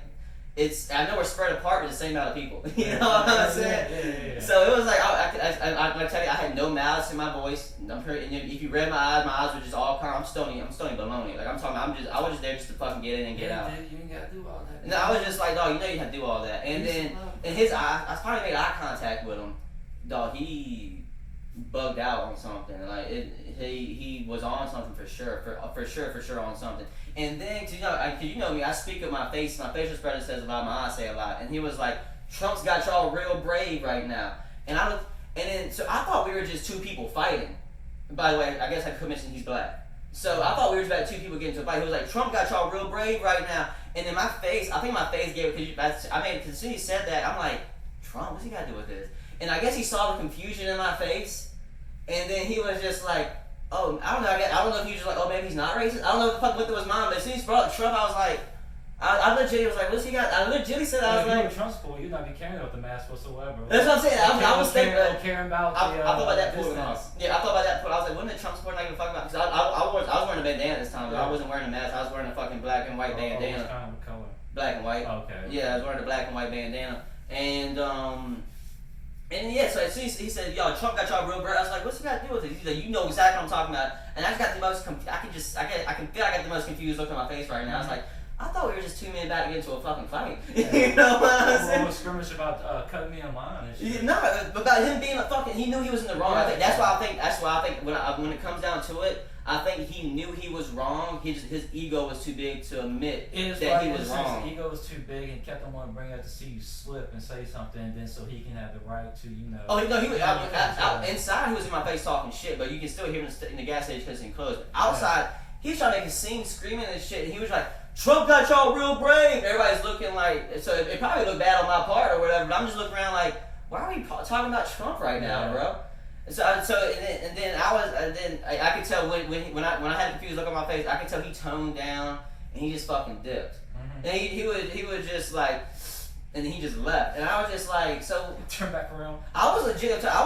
[SPEAKER 3] I know we're spread apart with the same amount of people. You know what I'm saying?
[SPEAKER 1] Yeah.
[SPEAKER 3] So it was like I tell you, I had no malice in my voice. I'm sure, and if you read my eyes were just all calm. I'm stony baloney. Like I'm talking, I was just there just to fucking get in and get out.
[SPEAKER 1] You ain't gotta do all that.
[SPEAKER 3] No, I was just like, dog, you know you have to do all that. And then in his eye, I finally made eye contact with him. Dog, he bugged out on something. Like he was on something for sure on something. And then, cause you know me, I speak with my face. My facial expression says a lot. My eyes say a lot. And he was like, "Trump's got y'all real brave right now." And so I thought we were just two people fighting. By the way, I guess I could mention he's black. So I thought we were just about two people getting into a fight. He was like, "Trump got y'all real brave right now." And then my face, I think my face gave it, because as soon as he said that, I'm like, Trump, what's he got to do with this? And I guess he saw the confusion in my face. And then he was just like, oh, I don't know. I don't know if he was just like, oh, maybe he's not racist. I don't know what the fuck went through his mind. But as soon as he brought up Trump, I was like, I legitimately was like, what's he got? I legitimately said, I was like,
[SPEAKER 1] if you were Trump supporter, you'd not be caring about the mask whatsoever.
[SPEAKER 3] That's what I'm saying. I was thinking.
[SPEAKER 1] Caring about.
[SPEAKER 3] I thought about that point.
[SPEAKER 1] distance.
[SPEAKER 3] Yeah, I thought about that point. I was like, wouldn't the Trump supporter not give a fuck about? Because I was wearing a bandana this time, but I wasn't wearing a mask. I was wearing a fucking black and white bandana.
[SPEAKER 1] What kind of color?
[SPEAKER 3] Black and white.
[SPEAKER 1] Okay.
[SPEAKER 3] Yeah, I was wearing a black and white bandana, and yeah, so as soon as he said, "Yo, Trump got y'all real brave," I was like, "What's he got to do with it?" He's like, "You know exactly what I'm talking about." And I just got the most. I can feel I got the most confused look on my face right now. I was like, I thought we were just 2 men about to get into a fucking fight. You know what I'm saying?
[SPEAKER 1] A skirmish about cutting me in line and shit.
[SPEAKER 3] No, about him being a fucking. He knew he was in the wrong. I think that's why I think when it comes down to it, I think he knew he was wrong. His ego was too big to admit that he was wrong.
[SPEAKER 1] His ego was too big and kept on wanting to bring it up to see you slip and say something, and then so he can have the right to, you know.
[SPEAKER 3] Oh no, he was inside. He was in my face talking shit, but you can still hear him in the gas station because it's enclosed. Outside, he was trying to make a scene, screaming and shit. And he was like, "Trump got y'all real brave." Everybody's looking like, so it probably looked bad on my part or whatever. But I'm just looking around like, why are we talking about Trump right now, bro? And then I could tell when I had a confused look on my face, I could tell he toned down and he just fucking dipped. Mm-hmm. And he was just like, and he just left. And I was just like, so
[SPEAKER 1] turn back around.
[SPEAKER 3] I was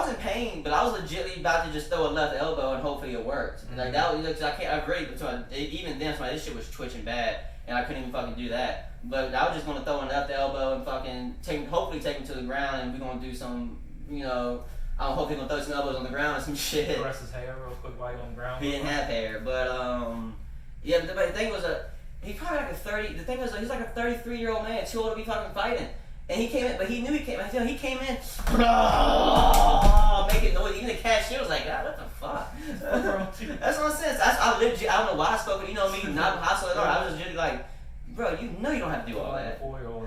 [SPEAKER 3] in pain, but I was legitimately about to just throw a left elbow and hopefully it worked. Mm-hmm. Like that, cause I've really even then, this shit was twitching bad, and I couldn't even fucking do that. But I was just gonna throw a left elbow and fucking hopefully take him to the ground, and we're gonna do some, you know. I hope he's gonna throw some elbows on the ground or some shit.
[SPEAKER 1] Caress his hair real quick while he's on the ground.
[SPEAKER 3] He didn't have hair, but yeah. But the thing was he's probably like a 30. The thing was he's like a 33-year-old man, too old to be fucking fighting. And he came in, but he knew he came in. He came in, making noise. Even the cashier was like, God, what the fuck? That's what I'm saying. I don't know why I spoke, but you know me, not hostile at all. I was just like, bro, you know you don't have to do all that.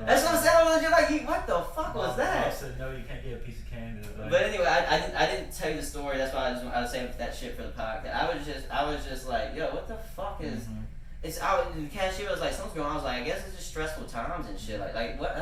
[SPEAKER 3] That's what I'm saying. I was just like, what the fuck was that?
[SPEAKER 1] I said, no, you can't get a piece of candy today.
[SPEAKER 3] But anyway, I didn't tell you the story. That's why I was saying that shit for the podcast. I was just like, yo, what the fuck is? Mm-hmm. The cashier was like, something's going on. I was like, I guess it's just stressful times and shit. Like what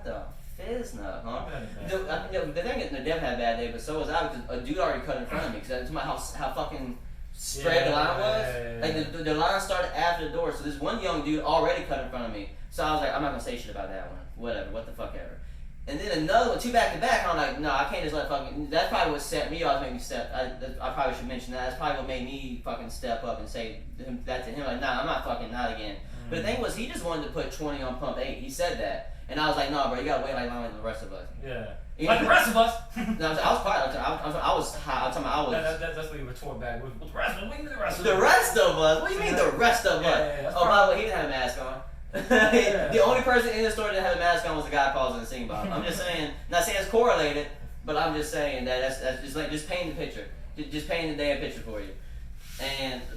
[SPEAKER 3] the fizz nut, huh? The thing is, Dev had a bad day, but so was I, because a dude already cut in front of me. Because that's about how fucking spread the line was. Like the line started after the door, so this one young dude already cut in front of me. So I was like, I'm not gonna say shit about that one. Whatever, what the fuck ever. And then another one, 2 back to back. I'm like, no, I can't just let fucking. That's probably what set me off, made me step. I probably should mention that. That's probably what made me fucking step up and say that to him. Like, nah, I'm not fucking not again. Mm-hmm. But the thing was, he just wanted to put 20 on pump 8. He said that, and I was like, no, bro, you gotta wait like long as the rest of us.
[SPEAKER 1] Yeah. Like the rest of us.
[SPEAKER 3] No, I was quiet. I was high.
[SPEAKER 1] That's what you retort back with. The rest of us. What do you mean the rest of us?
[SPEAKER 3] The rest of us. What do you mean the rest of us?
[SPEAKER 1] Yeah,
[SPEAKER 3] oh, by the way, he didn't have a mask on. The only person in the store that had a mask on was the guy causing the sing bomb. I'm just saying, not saying it's correlated, but I'm just saying that that's just like just painting the picture, just painting the damn picture for you.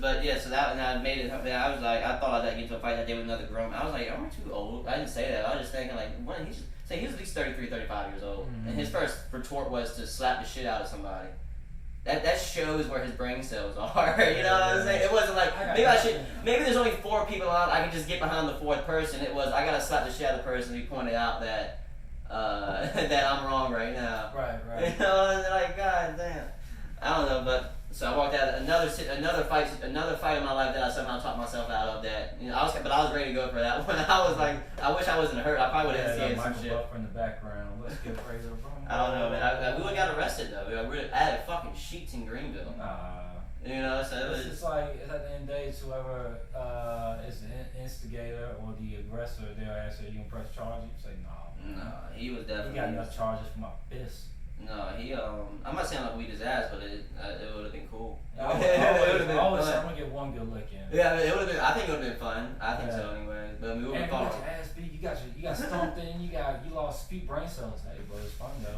[SPEAKER 3] But yeah, so that and I made it. I was like, I thought I'd get into a fight that day with another grown. I was like, am I too old? I didn't say that. I was just thinking like, when he was at least 33, 35 years old, and his first retort was to slap the shit out of somebody. That shows where his brain cells are. You know what I'm saying? It wasn't like maybe there's only 4 people out. I can just get behind the 4th person. It was I gotta slap the shit out of the person who pointed out that that I'm wrong right now.
[SPEAKER 1] Right.
[SPEAKER 3] You know, and like God damn. I don't know, but so I walked out another fight in my life that I somehow talked myself out of. That I was ready to go for that one. I was like, I wish I wasn't hurt. I probably would have seen some shit.
[SPEAKER 1] Buffer in the background. Let's get Fraser from.
[SPEAKER 3] I don't know, man. We would have got arrested though. I had fucking sheets in Greenville. You know, so it was.
[SPEAKER 1] It's like it's at the end of the day, it's whoever is instigator or the aggressor, they'll ask you, gonna press charge? You say, no.
[SPEAKER 3] No, he was
[SPEAKER 1] He
[SPEAKER 3] definitely.
[SPEAKER 1] got enough charges for my fist.
[SPEAKER 3] No, he I'm not saying like we his ass, but it would have been cool.
[SPEAKER 1] I always say I'm gonna get one good lick in.
[SPEAKER 3] Yeah, it would have been. I think it would have been fun. I think so anyway. But we would
[SPEAKER 1] And
[SPEAKER 3] have
[SPEAKER 1] you got
[SPEAKER 3] fought.
[SPEAKER 1] your ass beat. You got stomped in. You lost a few brain cells. Hey, but it's fun though.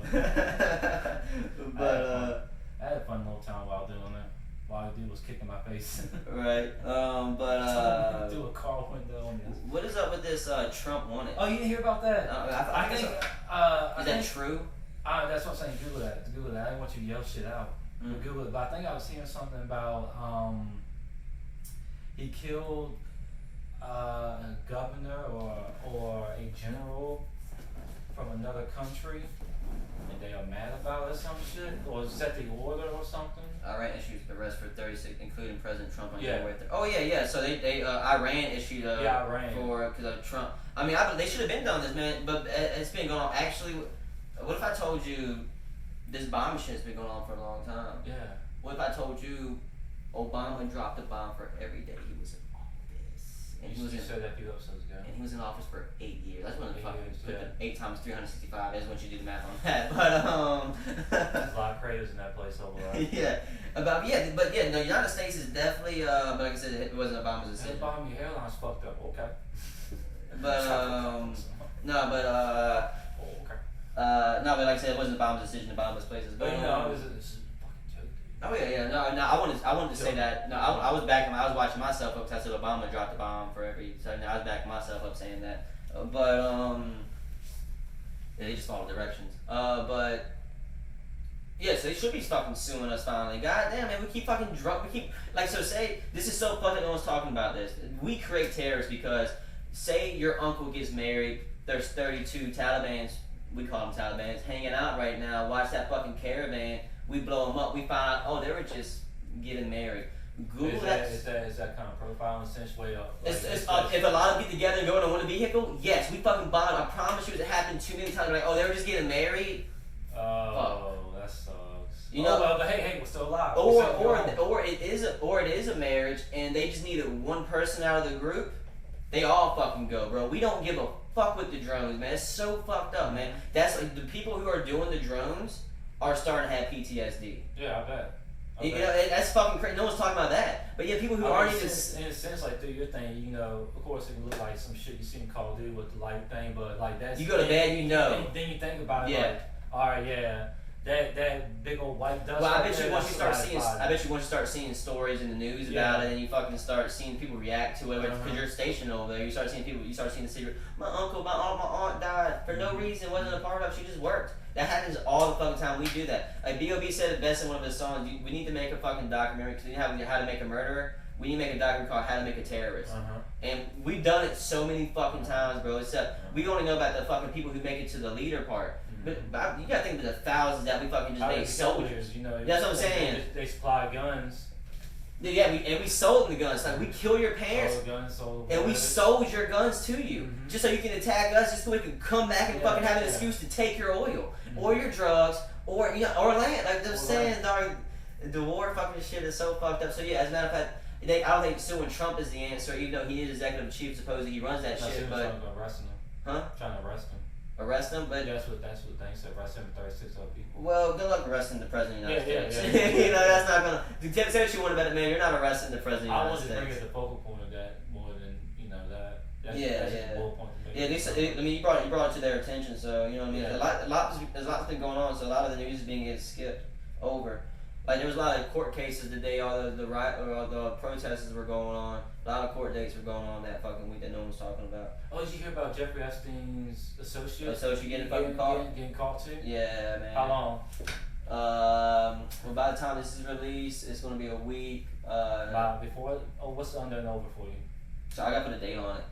[SPEAKER 3] But
[SPEAKER 1] I had a fun little time while doing that. While the dude was kicking my face.
[SPEAKER 3] right. But
[SPEAKER 1] through a car window on this.
[SPEAKER 3] what is up with this Trump wanted?
[SPEAKER 1] Oh, you didn't hear about that?
[SPEAKER 3] I think. Is that true?
[SPEAKER 1] That's what I'm saying. Google that. Google that. I didn't want you to yell shit out. Google it. But I think I was hearing something about he killed a governor or a general from another country, and they are mad about it or some shit, or set the order or something.
[SPEAKER 3] Iran issued arrest for 36, including President Trump on
[SPEAKER 1] Yeah.
[SPEAKER 3] January 3rd. Oh yeah. So they Iran issued
[SPEAKER 1] Iran.
[SPEAKER 3] for because of Trump. I mean, they should have been done this, man. But it's been going on. Actually, what if I told you this bomb shit's been going on for a long time?
[SPEAKER 1] Yeah.
[SPEAKER 3] What if I told you Obama dropped a bomb for every day he was in office, and he was in,
[SPEAKER 1] said that a few episodes ago.
[SPEAKER 3] and he was in office for 8 years. That's when the
[SPEAKER 1] 8
[SPEAKER 3] fucking
[SPEAKER 1] years,
[SPEAKER 3] put
[SPEAKER 1] yeah.
[SPEAKER 3] the 8 times 365. That's once you do the math on that. But
[SPEAKER 1] There's a lot of craters in that place over there.
[SPEAKER 3] yeah. The United States is definitely, but like I said, it wasn't Obama's decision.
[SPEAKER 1] That bomb, your hairline's fucked up. Okay.
[SPEAKER 3] But no, but like I said, it wasn't Obama's decision. Obama's places.
[SPEAKER 1] But you know, it's a fucking joke, dude.
[SPEAKER 3] Oh yeah. No. I wanted to say that. No, I was backing. I was watching myself up because I said Obama dropped the bomb for every. So I was backing myself up saying that. Yeah, they just followed directions. But. Yeah, so they should be fucking suing us finally. God damn, man, we keep fucking drunk. We keep say this is so fucking. No one's talking about this. We create terrorists because say your uncle gets married. There's 32 Talibans. We call them Talibans hanging out right now. Watch that fucking caravan. We blow them up. We find out they were just getting married. Google that.
[SPEAKER 1] Is that kind of profiling essentially?
[SPEAKER 3] If a lot of them get together and go in one vehicle, yes, we fucking bomb. I promise you, it happened too many times. Like, they were just getting married.
[SPEAKER 1] Oh, that sucks.
[SPEAKER 3] You know,
[SPEAKER 1] but hey, we're still alive.
[SPEAKER 3] Or it is a marriage, and they just needed one person out of the group. They all fucking go, bro. We don't give a fuck with the drones, man. It's so fucked up, man. That's like the people who are doing the drones are starting to have PTSD.
[SPEAKER 1] Yeah, I bet.
[SPEAKER 3] You know, that's fucking crazy. No one's talking about that. But yeah, people who aren't even.
[SPEAKER 1] In a sense, like, do your thing, you know, of course it can look like some shit you seen Call of Duty with the light thing, but like that's.
[SPEAKER 3] You go to bed, you know.
[SPEAKER 1] Then you think about it,
[SPEAKER 3] Yeah.
[SPEAKER 1] like, alright, yeah. That big old white dust.
[SPEAKER 3] Well, I
[SPEAKER 1] right
[SPEAKER 3] bet you
[SPEAKER 1] there,
[SPEAKER 3] once you start
[SPEAKER 1] that's
[SPEAKER 3] seeing,
[SPEAKER 1] body.
[SPEAKER 3] I bet you once you start seeing stories in the news about it, and you fucking start seeing people react to it, because you're stationed over there. You start seeing the secret. My uncle, my aunt died for no reason, wasn't a part of. She just worked. That happens all the fucking time. We do that. Like B.O.B. said it best in one of his songs. We need to make a fucking documentary because we have How to Make a Murderer. We need to make a documentary called How to Make a Terrorist. And we've done it so many fucking times, bro. Except we only know about the fucking people who make it to the leader part. But you gotta think of the thousands that we fucking just made soldiers.
[SPEAKER 1] You know,
[SPEAKER 3] that's what I'm saying.
[SPEAKER 1] They supply guns.
[SPEAKER 3] Yeah, we sold them the guns. Like we kill your parents, and we sold your guns to you just so you can attack us, just so we can come back and fucking have an excuse to take your oil or your drugs or or land. Like they're saying, dog, the war fucking shit is so fucked up. So yeah, as a matter of fact, I don't think suing Trump is the answer, even though he is executive chief. Supposedly he runs that shit, but
[SPEAKER 1] trying to arrest him. Trying to arrest him.
[SPEAKER 3] Arrest him, but
[SPEAKER 1] that's what they said. Arrest him 36 other people.
[SPEAKER 3] Well, good luck arresting the president of the United States.
[SPEAKER 1] Yeah.
[SPEAKER 3] You know, that's not gonna. Say what you want about it, man. You're not arresting the president of the United States.
[SPEAKER 1] I wanted to bring it the focal point of that more than that. That's just a bullet point to
[SPEAKER 3] make. Yeah, I mean, you brought it to their attention, so you know what I mean. Yeah. There's lots been going on, so a lot of the news is being skipped over. Like there was a lot of court cases today. All the protesters were going on. A lot of court dates were going on that fucking week that no one was talking about.
[SPEAKER 1] Oh, did you hear about Jeffrey Epstein's associate
[SPEAKER 3] getting fucking caught?
[SPEAKER 1] Getting caught too?
[SPEAKER 3] Yeah, man.
[SPEAKER 1] How long?
[SPEAKER 3] Well, by the time this is released, it's gonna be a week.
[SPEAKER 1] What's under and over for you?
[SPEAKER 3] So I got to put a date on it.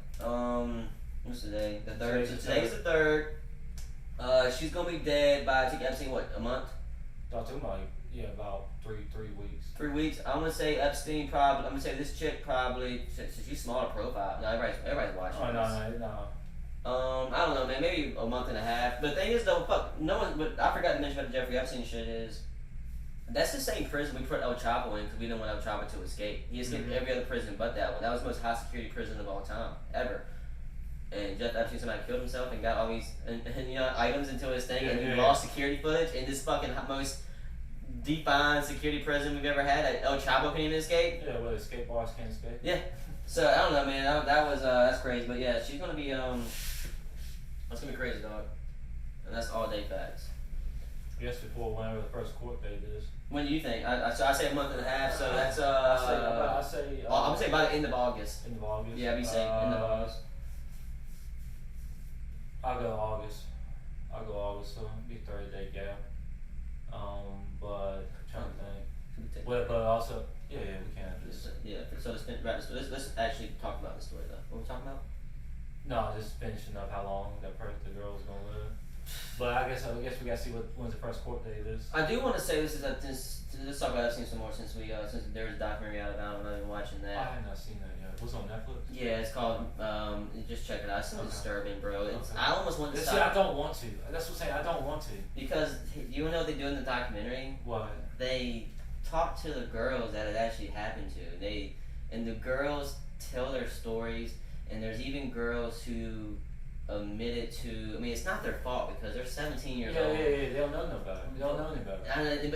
[SPEAKER 3] What's today? The 3rd. So today's the 3rd. She's gonna be dead by I think Epstein a month?
[SPEAKER 1] About 3 weeks.
[SPEAKER 3] 3 weeks. I'm gonna say Epstein probably. I'm gonna say this chick probably. So she's smaller profile. No, everybody's watching.
[SPEAKER 1] Oh no.
[SPEAKER 3] I don't know, man. Maybe a month and a half. But the thing is, though, fuck. No one. But I forgot to mention about the Jeffrey Epstein shit is. That's the same prison we put El Chapo in because we didn't want El Chapo to escape. He escaped every other prison but that one. That was the most high security prison of all time, ever. And Jeff Epstein, somebody killed himself and got all these items into his thing, and he lost security footage in this fucking most defined security prison we've ever had. El Chapo couldn't even escape.
[SPEAKER 1] Yeah, well, escape bars can't escape.
[SPEAKER 3] Yeah. So I don't know, man. That's crazy. But yeah, she's gonna be that's gonna be crazy, dog. And that's all day facts.
[SPEAKER 1] I guess before whenever the first court date is.
[SPEAKER 3] When do you think? So I say a month and a half. So that's
[SPEAKER 1] I say.
[SPEAKER 3] I'm gonna say by the end of August.
[SPEAKER 1] End of August.
[SPEAKER 3] Yeah, be safe. End of August.
[SPEAKER 1] I'll go August. So it'll be a 30-day gap. But I'm trying to think. Well, but also, we can't just.
[SPEAKER 3] Yeah. So let's actually talk about the story though. What are we talking about?
[SPEAKER 1] No, just finishing up how long the girl is gonna live. But I guess we gotta see when's the first court date is.
[SPEAKER 3] I do want to say this. Let's talk about Epstein some more since there's a documentary out about him. I've been watching that.
[SPEAKER 1] I have not seen that yet. What's on Netflix?
[SPEAKER 3] Yeah, it's called. Just check it out. It's so disturbing, bro. I almost want to.
[SPEAKER 1] See, I don't want to. That's what I'm saying. I don't want to.
[SPEAKER 3] Because you know what they do in the documentary?
[SPEAKER 1] What?
[SPEAKER 3] They talk to the girls that it actually happened to. And the girls tell their stories, and there's even girls who admitted to. I mean, it's not their fault because they're 17 years old.
[SPEAKER 1] Yeah. They don't know no better. They don't know any better.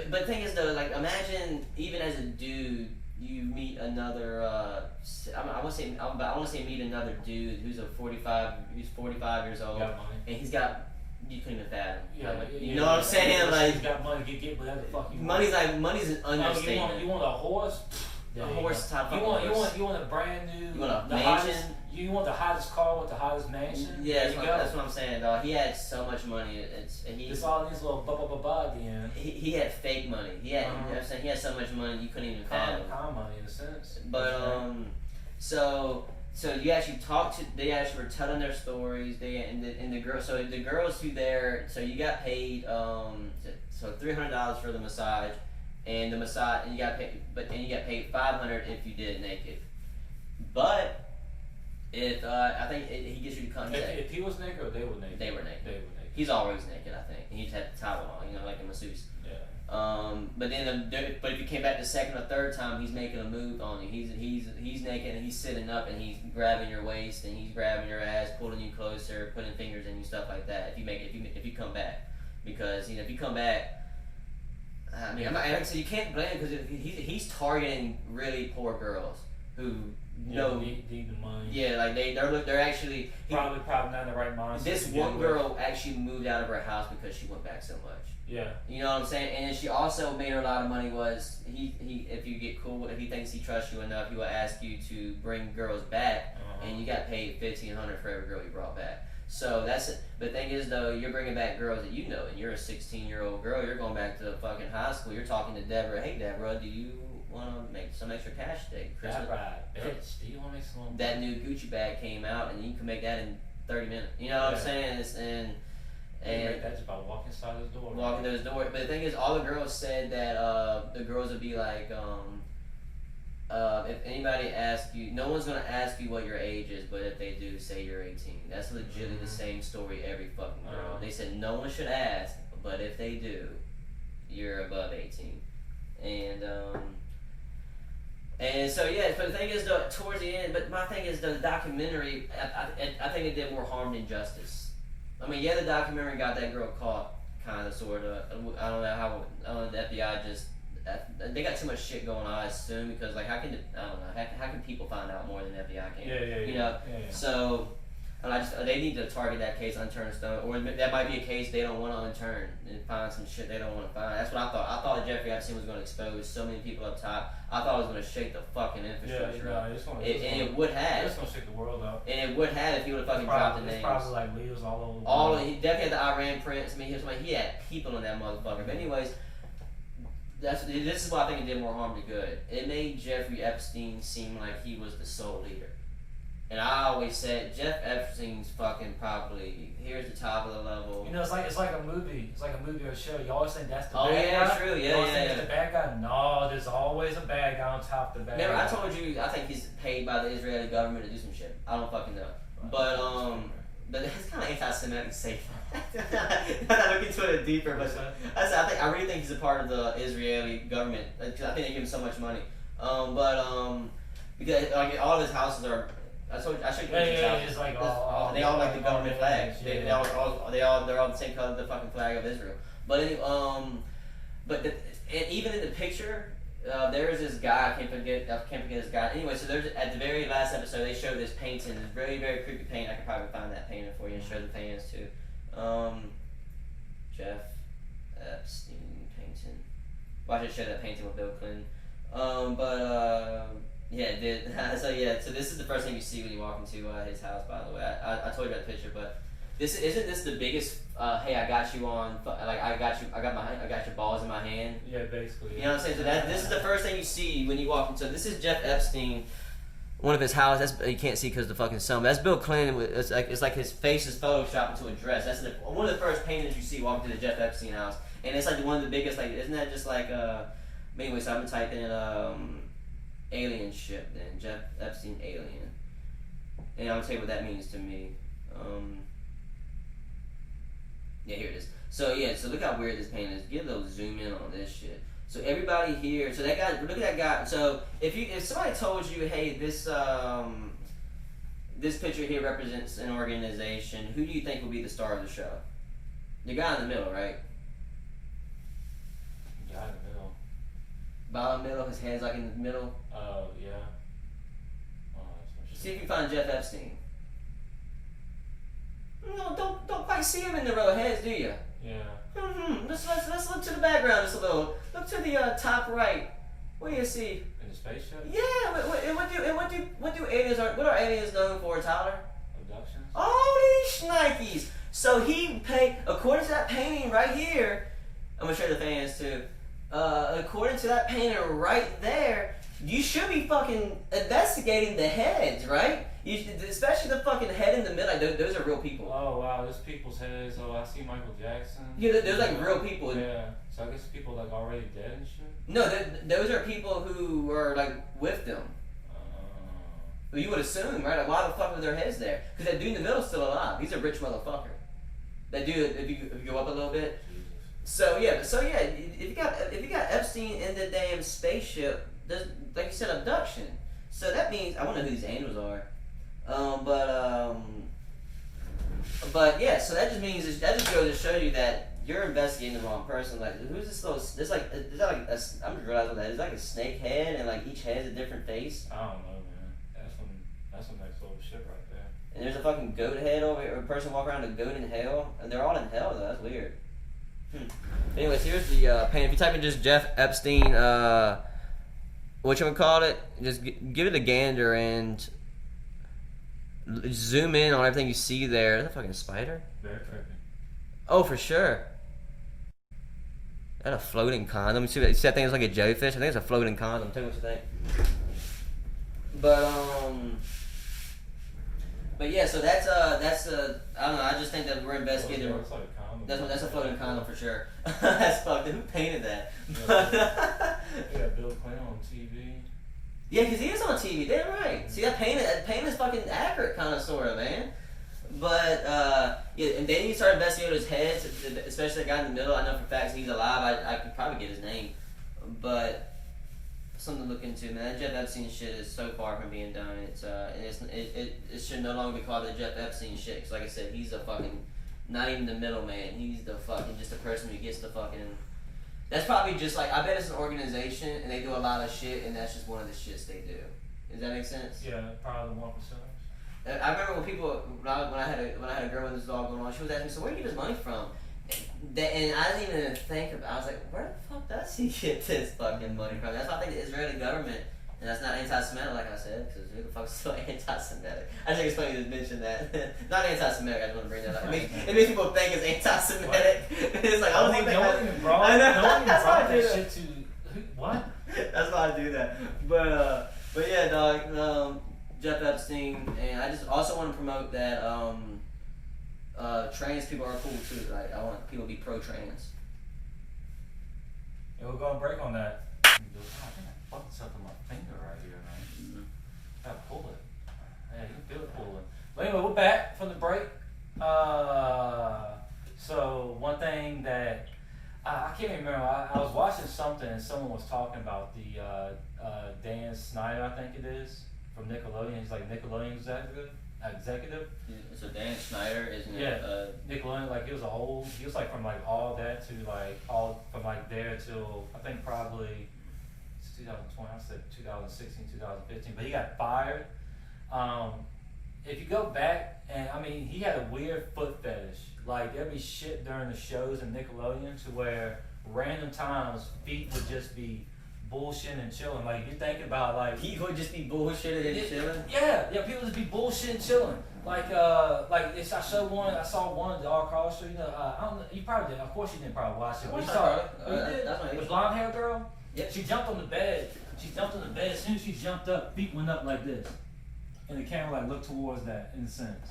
[SPEAKER 3] But the thing is, though, like, imagine even as a dude, you meet another. I want to say meet another dude who's 45 years old,
[SPEAKER 1] got money.
[SPEAKER 3] and he's got. You couldn't even fathom.
[SPEAKER 1] You
[SPEAKER 3] know what I'm saying? Like,
[SPEAKER 1] he's got money. Get whatever the fuck you want.
[SPEAKER 3] Money's an understatement.
[SPEAKER 1] You want a horse?
[SPEAKER 3] A horse type of
[SPEAKER 1] horse. You want a brand new.
[SPEAKER 3] You want a mansion.
[SPEAKER 1] You want the hottest car with the hottest mansion?
[SPEAKER 3] Yeah, that's what I'm saying, dog. He had so much money.
[SPEAKER 1] It's all these little at the end.
[SPEAKER 3] He had fake money. He had, you know what I'm saying? He had so much money you couldn't even fathom.
[SPEAKER 1] Con money in a sense.
[SPEAKER 3] But so you actually talked to. They actually were telling their stories. And the girls. So the girls who there. So you got paid. So $300 for the massage, and you got paid. You got paid $500 if you did it naked. But if I think he gets you to come.
[SPEAKER 1] If he was naked or they were naked.
[SPEAKER 3] They were naked. He's always naked, I think. He just had the towel on, like a masseuse.
[SPEAKER 1] Yeah.
[SPEAKER 3] But if you came back the second or third time, he's making a move on you. He's naked and he's sitting up and he's grabbing your waist and he's grabbing your ass, pulling you closer, putting fingers in you, stuff like that. If you come back, because if you come back. I mean, so you can't blame him because he's targeting really poor girls who
[SPEAKER 1] need the money.
[SPEAKER 3] Yeah, like they're actually
[SPEAKER 1] probably not in the right mindset.
[SPEAKER 3] This one girl actually moved out of her house because she went back so much.
[SPEAKER 1] Yeah.
[SPEAKER 3] You know what I'm saying? And she also made her a lot of money. Was he if you get cool, if he thinks he trusts you enough, he will ask you to bring girls back, and you got paid $1,500 for every girl you brought back. So that's it. But the thing is, though, you're bringing back girls that you know, and you're a 16-year-old girl. You're going back to the fucking high school. You're talking to Deborah. Hey, Deborah, do you want to make some extra cash today?
[SPEAKER 1] That's right, bitch. Do you want to make some?
[SPEAKER 3] That new Gucci bag came out, and you can make that in 30 minutes. You know what I'm saying? And
[SPEAKER 1] that's about walking inside his door.
[SPEAKER 3] Walking those doors. But the thing is, all the girls said that the girls would be like, if anybody asks you, no one's gonna ask you what your age is, but if they do, say you're 18. That's legitimately the same story every fucking girl. They said no one should ask, but if they do, you're above 18. And so yeah, but the thing is, though, towards the end, but my thing is, the documentary, I think it did more harm than justice. I mean, yeah, the documentary got that girl caught, kind of, sort of. I don't know how the FBI just. They got too much shit going on, I assume, because like how can people find out more than the FBI can?
[SPEAKER 1] Yeah.
[SPEAKER 3] So, they need to target that case, unturn stone, or that might be a case they don't want to unturn and find some shit they don't want to find. That's what I thought. I thought that Jeffrey Epstein was going to expose so many people up top. I thought it was going to shake the fucking infrastructure up. And it would have.
[SPEAKER 1] It's going to shake the world up.
[SPEAKER 3] And it would have if he would have fucking dropped the names.
[SPEAKER 1] It's probably like leaders all over the world.
[SPEAKER 3] He definitely had the Iran prince. I mean, he had people in that motherfucker. But anyways. This is why I think it did more harm than good. It made Jeffrey Epstein seem like he was the sole leader. And I always said, Jeff Epstein's fucking probably, here's the top of the level.
[SPEAKER 1] You know, it's like a movie. It's like a movie or a show. You always think that's the
[SPEAKER 3] bad guy.
[SPEAKER 1] Oh, yeah,
[SPEAKER 3] true.
[SPEAKER 1] You always think it's the bad guy. No, there's always a bad guy on top of the bad guy.
[SPEAKER 3] Remember, I told you, I think he's paid by the Israeli government to do some shit. I don't fucking know. But, But it's kind of anti-Semitic to say that. Not look into it deeper, but I really think he's a part of the Israeli government. I think they give him so much money. Because like all of his houses are. I showed you his houses.
[SPEAKER 1] It's like
[SPEAKER 3] they all like the government flags.
[SPEAKER 1] Yeah.
[SPEAKER 3] They're all the same color, the fucking flag of Israel. But anyway, and even in the picture. There was this guy, I can't forget his guy. Anyway, so there's at the very last episode they showed this painting, this very, very creepy painting. I could probably find that painting for you and show the fans too. Jeff Epstein painting. Well, I should show that painting with Bill Clinton. Yeah, it did. So this is the first thing you see when you walk into his house. By the way, I told you about the picture, but isn't this the biggest? Hey, I got you on. Like I got your balls in my hand.
[SPEAKER 1] Yeah, basically.
[SPEAKER 3] You know what I'm saying? So this is the first thing you see when you walk in. So this is Jeff Epstein, one of his houses. You can't see because of the fucking sun. That's Bill Clinton. It's like his face is photoshopped into a dress. That's one of the first paintings you see walking to the Jeff Epstein house, and it's like one of the biggest. Like, isn't that just like Anyway, so I've been typing in alien ship. Then Jeff Epstein alien, and I'm gonna tell you what that means to me. Yeah, here it is. So look how weird this painting is. Get a little zoom in on this shit. So everybody here, so that guy, look at that guy. So if somebody told you, hey, this picture here represents an organization, who do you think will be the star of the show? The guy in the middle, right?
[SPEAKER 1] The guy in the middle.
[SPEAKER 3] Bottom middle, his hands like in the middle.
[SPEAKER 1] Oh yeah. Oh, that's
[SPEAKER 3] See if you find Jeff Epstein. No, don't quite see him in the row of heads, do you?
[SPEAKER 1] Yeah.
[SPEAKER 3] Let's look to the background just a little. Look to the top right. What do you see?
[SPEAKER 1] In the spaceship.
[SPEAKER 3] Yeah. What do aliens are? What are aliens known for, Tyler?
[SPEAKER 1] Abductions.
[SPEAKER 3] Oh, these shnikes. So according to that painting right here. I'm gonna show the fans too. According to that painting right there, you should be fucking investigating the heads, right? Especially the fucking head in the middle. Like, those are real people.
[SPEAKER 1] Oh wow, there's people's heads. Oh, I see Michael Jackson.
[SPEAKER 3] Yeah, there's like real people.
[SPEAKER 1] Yeah, so I guess people like already dead and shit.
[SPEAKER 3] No, those are people who were like with them. Well, you would assume, right? Like, why the fuck were their heads there? Because that dude in the middle is still alive. He's a rich motherfucker. That dude, if you go up a little bit. So yeah, if you got Epstein in the damn spaceship, there's, like you said, abduction. So that means I want to know who these angels are. But yeah, so that just means that just goes to show you that you're investigating the wrong person. Like, who's this little? Is that like I'm just realizing that it's like a snake head, and like each head is a different face.
[SPEAKER 1] I don't know, man. That's some next level shit right there.
[SPEAKER 3] And there's a fucking goat head over here, or a person walking around a goat in hell, and they're all in hell though. That's weird. Anyways, here's the painting. If you type in just Jeff Epstein, whatchamacallit, just give it a gander and zoom in on everything you see there. Is that a fucking spider?
[SPEAKER 1] Very creepy.
[SPEAKER 3] Oh, for sure. That a floating condom. You see that thing is like a jellyfish? I think it's a floating condom. Tell me what you think. But yeah, so that's I don't know. I just think that we're investigating.
[SPEAKER 1] Looks like a condom.
[SPEAKER 3] That's a floating condom for sure. That's fucked. Who painted that?
[SPEAKER 1] Yeah, Bill Clinton on TV.
[SPEAKER 3] Yeah, because he is on TV. Damn right. See, that paint is fucking accurate, kind of, sort of, man. But yeah, and then you start investigating his heads, especially the guy in the middle. I know for facts he's alive. I could probably get his name, but something to look into, man. That Jeff Epstein shit is so far from being done. It should no longer be called the Jeff Epstein shit. Because like I said, he's a fucking not even the middleman. He's the fucking just a person who gets the fucking. That's probably just like, I bet it's an organization and they do a lot of shit and that's just one of the shits they do. Does that make sense?
[SPEAKER 1] Yeah, probably the 1%.
[SPEAKER 3] I remember when I had a girl with this all going on, she was asking me, so where do you get his money from? And I didn't even think about it. I was like, where the fuck does he get this fucking money from? That's why I think the Israeli government, and that's not anti-Semitic like I said, because who the fuck's still anti-Semitic? I think it's funny to mention that. Not anti-Semitic, I just want to bring that up. It makes people think it's anti-Semitic. It's like, I don't even brought that's why I do that. Shit to,
[SPEAKER 1] what?
[SPEAKER 3] That's why I do that. But yeah, dog, Jeff Epstein, and I just also want to promote that trans people are cool too. Like, I want people to be pro-trans.
[SPEAKER 1] Yeah, we're going to break on that. Oh, I think I fucked something on my finger right here, man. Gotta pull it. Yeah, you can feel it pulling. But anyway, we're back from the break. So one thing that I can't remember. I was watching something and someone was talking about the Dan Snyder, I think it is, from Nickelodeon. He's like Nickelodeon executive.
[SPEAKER 3] So Dan Schneider, isn't
[SPEAKER 1] Yeah,
[SPEAKER 3] it?
[SPEAKER 1] Nickelodeon. Like he was like from like all that to like all from like there till I think probably 2020. I said 2016, 2015. But he got fired. If you go back, and I mean, he had a weird foot fetish. Like there'd be shit during the shows in Nickelodeon to where random times feet would just be bullshitting and chilling. Like you think about like
[SPEAKER 3] People would just be bullshitting and chilling.
[SPEAKER 1] Yeah, people just be bullshitting and chilling. Like it's, I saw one the R. Carl show. You know, I don't know. You probably did. Of course, you didn't probably watch it. But you saw it. You did.
[SPEAKER 3] That's my
[SPEAKER 1] The
[SPEAKER 3] age.
[SPEAKER 1] blonde hair girl.
[SPEAKER 3] Yeah.
[SPEAKER 1] She jumped on the bed. As soon as she jumped up, feet went up like this, and the camera like looked towards that in a sense.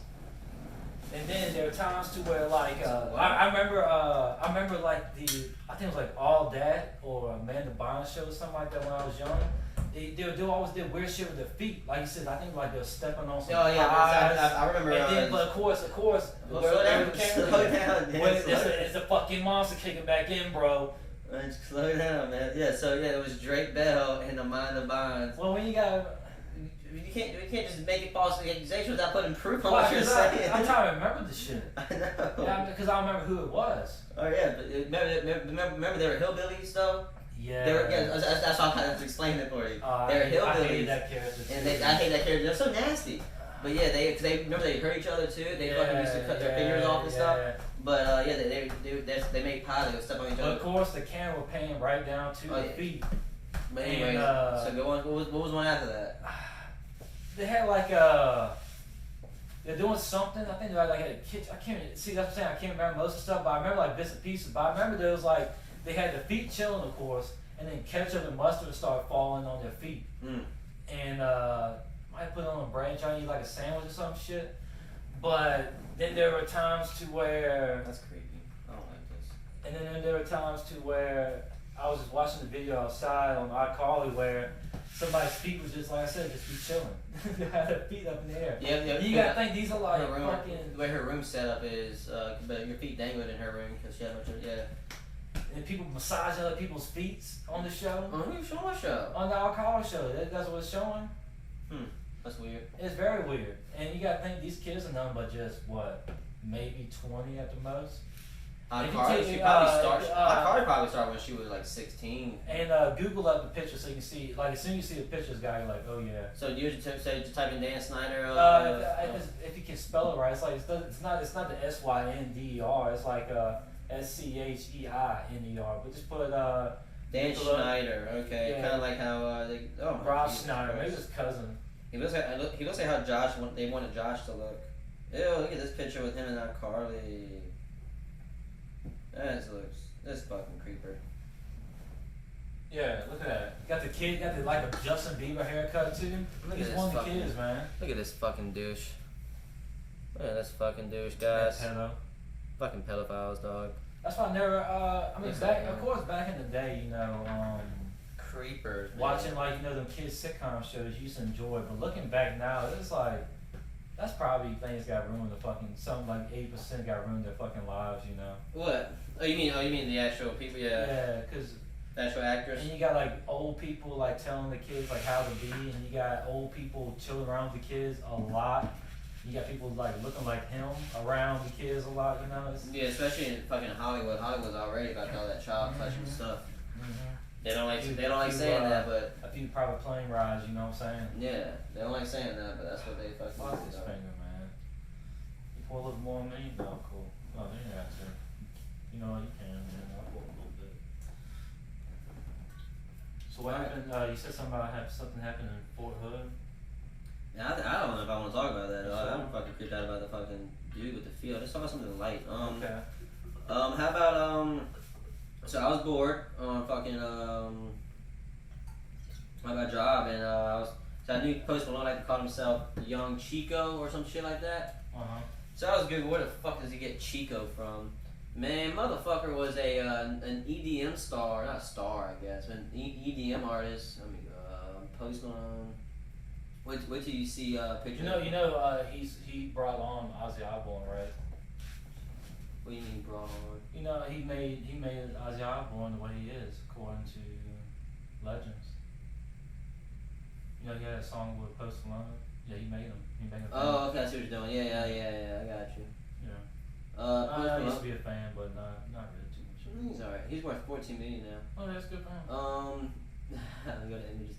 [SPEAKER 1] And then there were times to where like I remember like I think it was like All That or Amanda Bynes show or something like that when I was young. They always did weird shit with their feet. Like you said, I think like they're stepping on some pies.
[SPEAKER 3] I remember.
[SPEAKER 1] And then, but of course,
[SPEAKER 3] Slow down,
[SPEAKER 1] it's a fucking monster kicking back in, bro.
[SPEAKER 3] Slow down, man. Yeah, so yeah, it was Drake Bell and Amanda Bynes.
[SPEAKER 1] Well, when you got.
[SPEAKER 3] You can't just make it false accusation without putting proof on
[SPEAKER 1] Well,
[SPEAKER 3] what you're saying.
[SPEAKER 1] I'm trying to remember the shit.
[SPEAKER 3] I know.
[SPEAKER 1] Yeah, because I don't remember who it was.
[SPEAKER 3] Oh yeah, but remember they were hillbillies though.
[SPEAKER 1] Yeah.
[SPEAKER 3] They were, yeah, that's why I had to explain it for you. They were hillbillies.
[SPEAKER 1] I hated that character too.
[SPEAKER 3] And I hate that character. They're so nasty. But yeah, they remember they hurt each other too. They fucking used to cut their fingers off and stuff. But yeah, they made pie. They would step on each
[SPEAKER 1] But
[SPEAKER 3] other.
[SPEAKER 1] of course, the camera was paying right down to the feet.
[SPEAKER 3] But anyways,
[SPEAKER 1] And,
[SPEAKER 3] so go on. What was one after that?
[SPEAKER 1] They had like they're doing something. I think they like had a kitchen. I can't see. That's what I'm saying. I can't remember most of the stuff, but I remember like bits and pieces. But I remember there was like they had the feet chilling, of course, and then ketchup and mustard started falling on their feet. And might put on a bread trying to eat like a sandwich or some shit. But then there were times to where
[SPEAKER 3] That's creepy. I don't like this.
[SPEAKER 1] and then there were times to where I was just watching the video outside on iCarly where somebody's feet was just like I said, just be chilling. They had their feet up in the air.
[SPEAKER 3] Yeah.
[SPEAKER 1] You gotta think these are like
[SPEAKER 3] her room,
[SPEAKER 1] fucking.
[SPEAKER 3] the way her room set up is, but your feet dangled in her room because she had much. Yeah.
[SPEAKER 1] And people massaging other people's feet on the show.
[SPEAKER 3] Who's showing show?
[SPEAKER 1] On the alcohol show. That's what it's showing.
[SPEAKER 3] That's weird.
[SPEAKER 1] It's very weird. And you gotta think these kids are nothing but just what, maybe 20 at the most.
[SPEAKER 3] Cardi probably started when she was like 16.
[SPEAKER 1] And Google up the picture so you can see. Like as soon as you see the pictures, guy, you're like, oh yeah.
[SPEAKER 3] So you just type in Dan Snyder.
[SPEAKER 1] If you can spell it right, it's like it's not the SYNDER. It's like SCHEINER. But just put
[SPEAKER 3] Dan Schneider. Okay,
[SPEAKER 1] Yeah.
[SPEAKER 3] kind of like how
[SPEAKER 1] Rob
[SPEAKER 3] Jesus
[SPEAKER 1] Schneider, maybe
[SPEAKER 3] Christ.
[SPEAKER 1] his cousin.
[SPEAKER 3] He looks like how they wanted Josh to look. Ew, look at this picture with him and that Carly. This fucking creeper.
[SPEAKER 1] Yeah, look at that. Got the kid, got the like a Justin Bieber haircut too.
[SPEAKER 3] Look
[SPEAKER 1] He's
[SPEAKER 3] at
[SPEAKER 1] one of
[SPEAKER 3] this
[SPEAKER 1] the
[SPEAKER 3] fucking-
[SPEAKER 1] kids, man.
[SPEAKER 3] Look at this fucking douche. Look at this fucking douche, guys.
[SPEAKER 1] Pedo.
[SPEAKER 3] Fucking pedophiles, dog.
[SPEAKER 1] That's why I never. I mean,
[SPEAKER 3] Yes,
[SPEAKER 1] back
[SPEAKER 3] I know.
[SPEAKER 1] of course, back in the day, you know,
[SPEAKER 3] Creepers. Man.
[SPEAKER 1] watching like you know them kids sitcom shows you used to enjoy, but looking back now, it's like that's probably things got ruined. The fucking something like 8% got ruined their fucking lives, you know.
[SPEAKER 3] What? Oh, you mean the actual people? Yeah.
[SPEAKER 1] Yeah, because.
[SPEAKER 3] The actual actress.
[SPEAKER 1] And you got like old people like telling the kids like how to be, and you got old people chilling around with the kids a lot. You got people like looking like him around the kids a lot, you know.
[SPEAKER 3] Yeah, especially in fucking Hollywood. Hollywood's already about all that child touching stuff. They don't like saying that, but
[SPEAKER 1] a few private plane rides, you know what I'm saying?
[SPEAKER 3] yeah, they don't like saying that, but that's what they fucking
[SPEAKER 1] Fuck
[SPEAKER 3] do.
[SPEAKER 1] this
[SPEAKER 3] dog.
[SPEAKER 1] finger, man. You pour a little more on me? No, cool. No, you don't have to. You know you can, man. I'll pour a little bit. So what happened? You said something about something happened in Fort Hood.
[SPEAKER 3] Yeah, I don't know if I want to talk about that.
[SPEAKER 1] Sure.
[SPEAKER 3] I'm fucking creeped out about the fucking dude with the field. Let's talk about something light.
[SPEAKER 1] Okay.
[SPEAKER 3] How about so I was bored on fucking I got a job and so I knew Post Malone like to call himself Young Chico or some shit like that. So I was Googling where the fuck does he get Chico from? Man, motherfucker was an EDM star, not star I guess, but an EDM artist. I mean, Post Malone. Wait till you see pictures.
[SPEAKER 1] You know, he brought on Ozzy Osbourne, right?
[SPEAKER 3] What do you mean brought on?
[SPEAKER 1] You know, he made Ozzy Osbourne the way he is, according to legends. You know, he had a song with Post Malone. Yeah, he made him.
[SPEAKER 3] Oh, okay, I see what you're doing. Yeah, I got you.
[SPEAKER 1] Yeah.
[SPEAKER 3] Post
[SPEAKER 1] I used
[SPEAKER 3] Malone.
[SPEAKER 1] to be a fan, but not really too much.
[SPEAKER 3] He's alright. He's worth $14 million now.
[SPEAKER 1] Oh, that's good for him.
[SPEAKER 3] I go to images.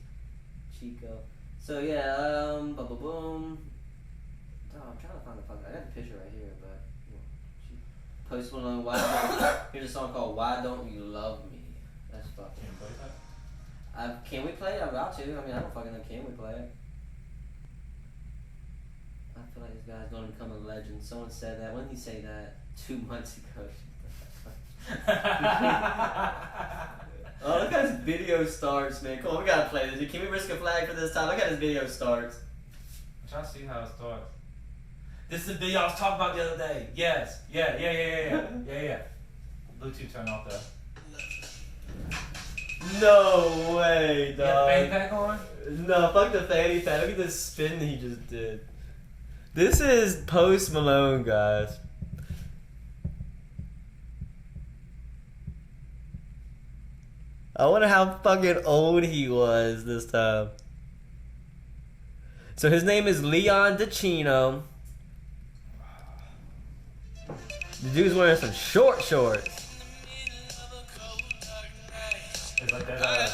[SPEAKER 3] Chico. So yeah, boom. Oh, I'm trying to find the fuck. I got the picture right here, but Post Malone. Here's a song called "Why Don't You Love Me." That's fucking.
[SPEAKER 1] Can you play that?
[SPEAKER 3] Can we play it? I'm about to. I mean, I don't fucking know. Can we play it? I feel like this guy's gonna become a legend. Someone said that. When did he say that? 2 months ago. Oh, look how this video starts, man. Come on, we gotta play this. Can we risk a flag for this time? Look how this video starts.
[SPEAKER 1] I'm trying to see how it starts. This is the video I was talking about the other day. Yes. Yeah. Bluetooth turned off though.
[SPEAKER 3] No way,
[SPEAKER 1] You got the
[SPEAKER 3] dog.
[SPEAKER 1] fanny pack on?
[SPEAKER 3] No, fuck the fanny pack. Look at this spin he just did. This is Post Malone, guys. I wonder how fucking old he was this time. So his name is Leon DeCino. The dude's wearing some shorts.
[SPEAKER 1] It's like that.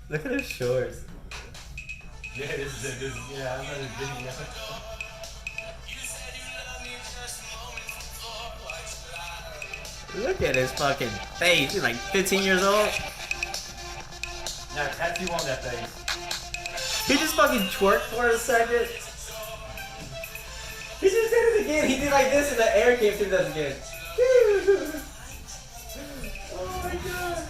[SPEAKER 3] Look at his shorts.
[SPEAKER 1] Yeah, I know this video.
[SPEAKER 3] Look at his fucking face. He's like 15 years old.
[SPEAKER 1] Now tattoo on that face.
[SPEAKER 3] He just fucking twerked for a second. He just did it again. He did like this and the air came through us again. Oh my god.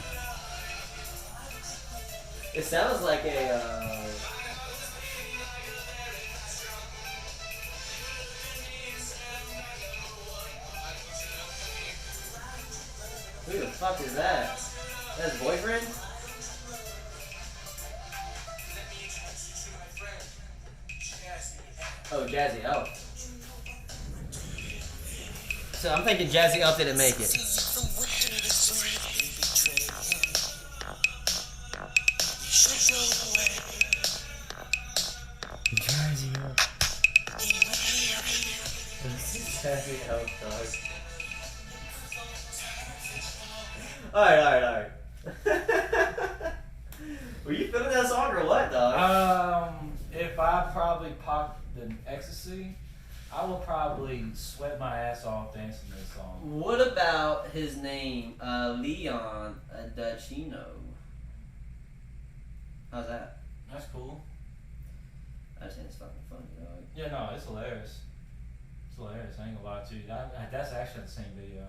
[SPEAKER 3] It sounds like a who the fuck is that? That's his boyfriend? Oh, Jazzy Elf. So I'm thinking Jazzy Elf didn't make it. Jazzy Elf. Jazzy Elf, dog. Alright. Were you feeling that song or what, dog?
[SPEAKER 1] If I probably popped the ecstasy, I would probably sweat my ass off dancing this song.
[SPEAKER 3] What about his name, Leon DeCino? How's that?
[SPEAKER 1] That's cool.
[SPEAKER 3] I just think it's fucking funny, dog.
[SPEAKER 1] Yeah, no, it's hilarious. It's hilarious. I ain't gonna lie to you. That's actually the same video.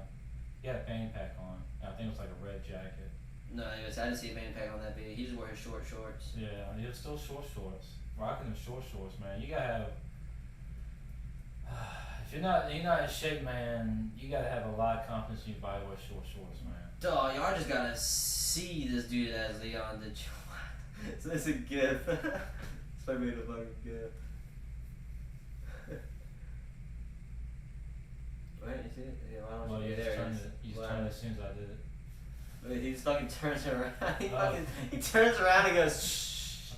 [SPEAKER 1] He had a fanny pack on. I think it was like a red jacket.
[SPEAKER 3] No, anyways, I didn't see a fanny pack on that video. He just wore his short shorts.
[SPEAKER 1] Yeah, he was still shorts. Rocking the shorts, man. You gotta have. If you're not in shape, man, you gotta have a lot of confidence in your body with shorts, man.
[SPEAKER 3] Dog, y'all just gotta see this dude as Leon DeCino. So it's a gif. So I made a fucking gif. Right, you see it? Yeah, why don't you
[SPEAKER 1] You
[SPEAKER 3] get there?
[SPEAKER 1] just turned it as soon as I did it.
[SPEAKER 3] Wait, he just fucking turns around. He turns around and goes, shh.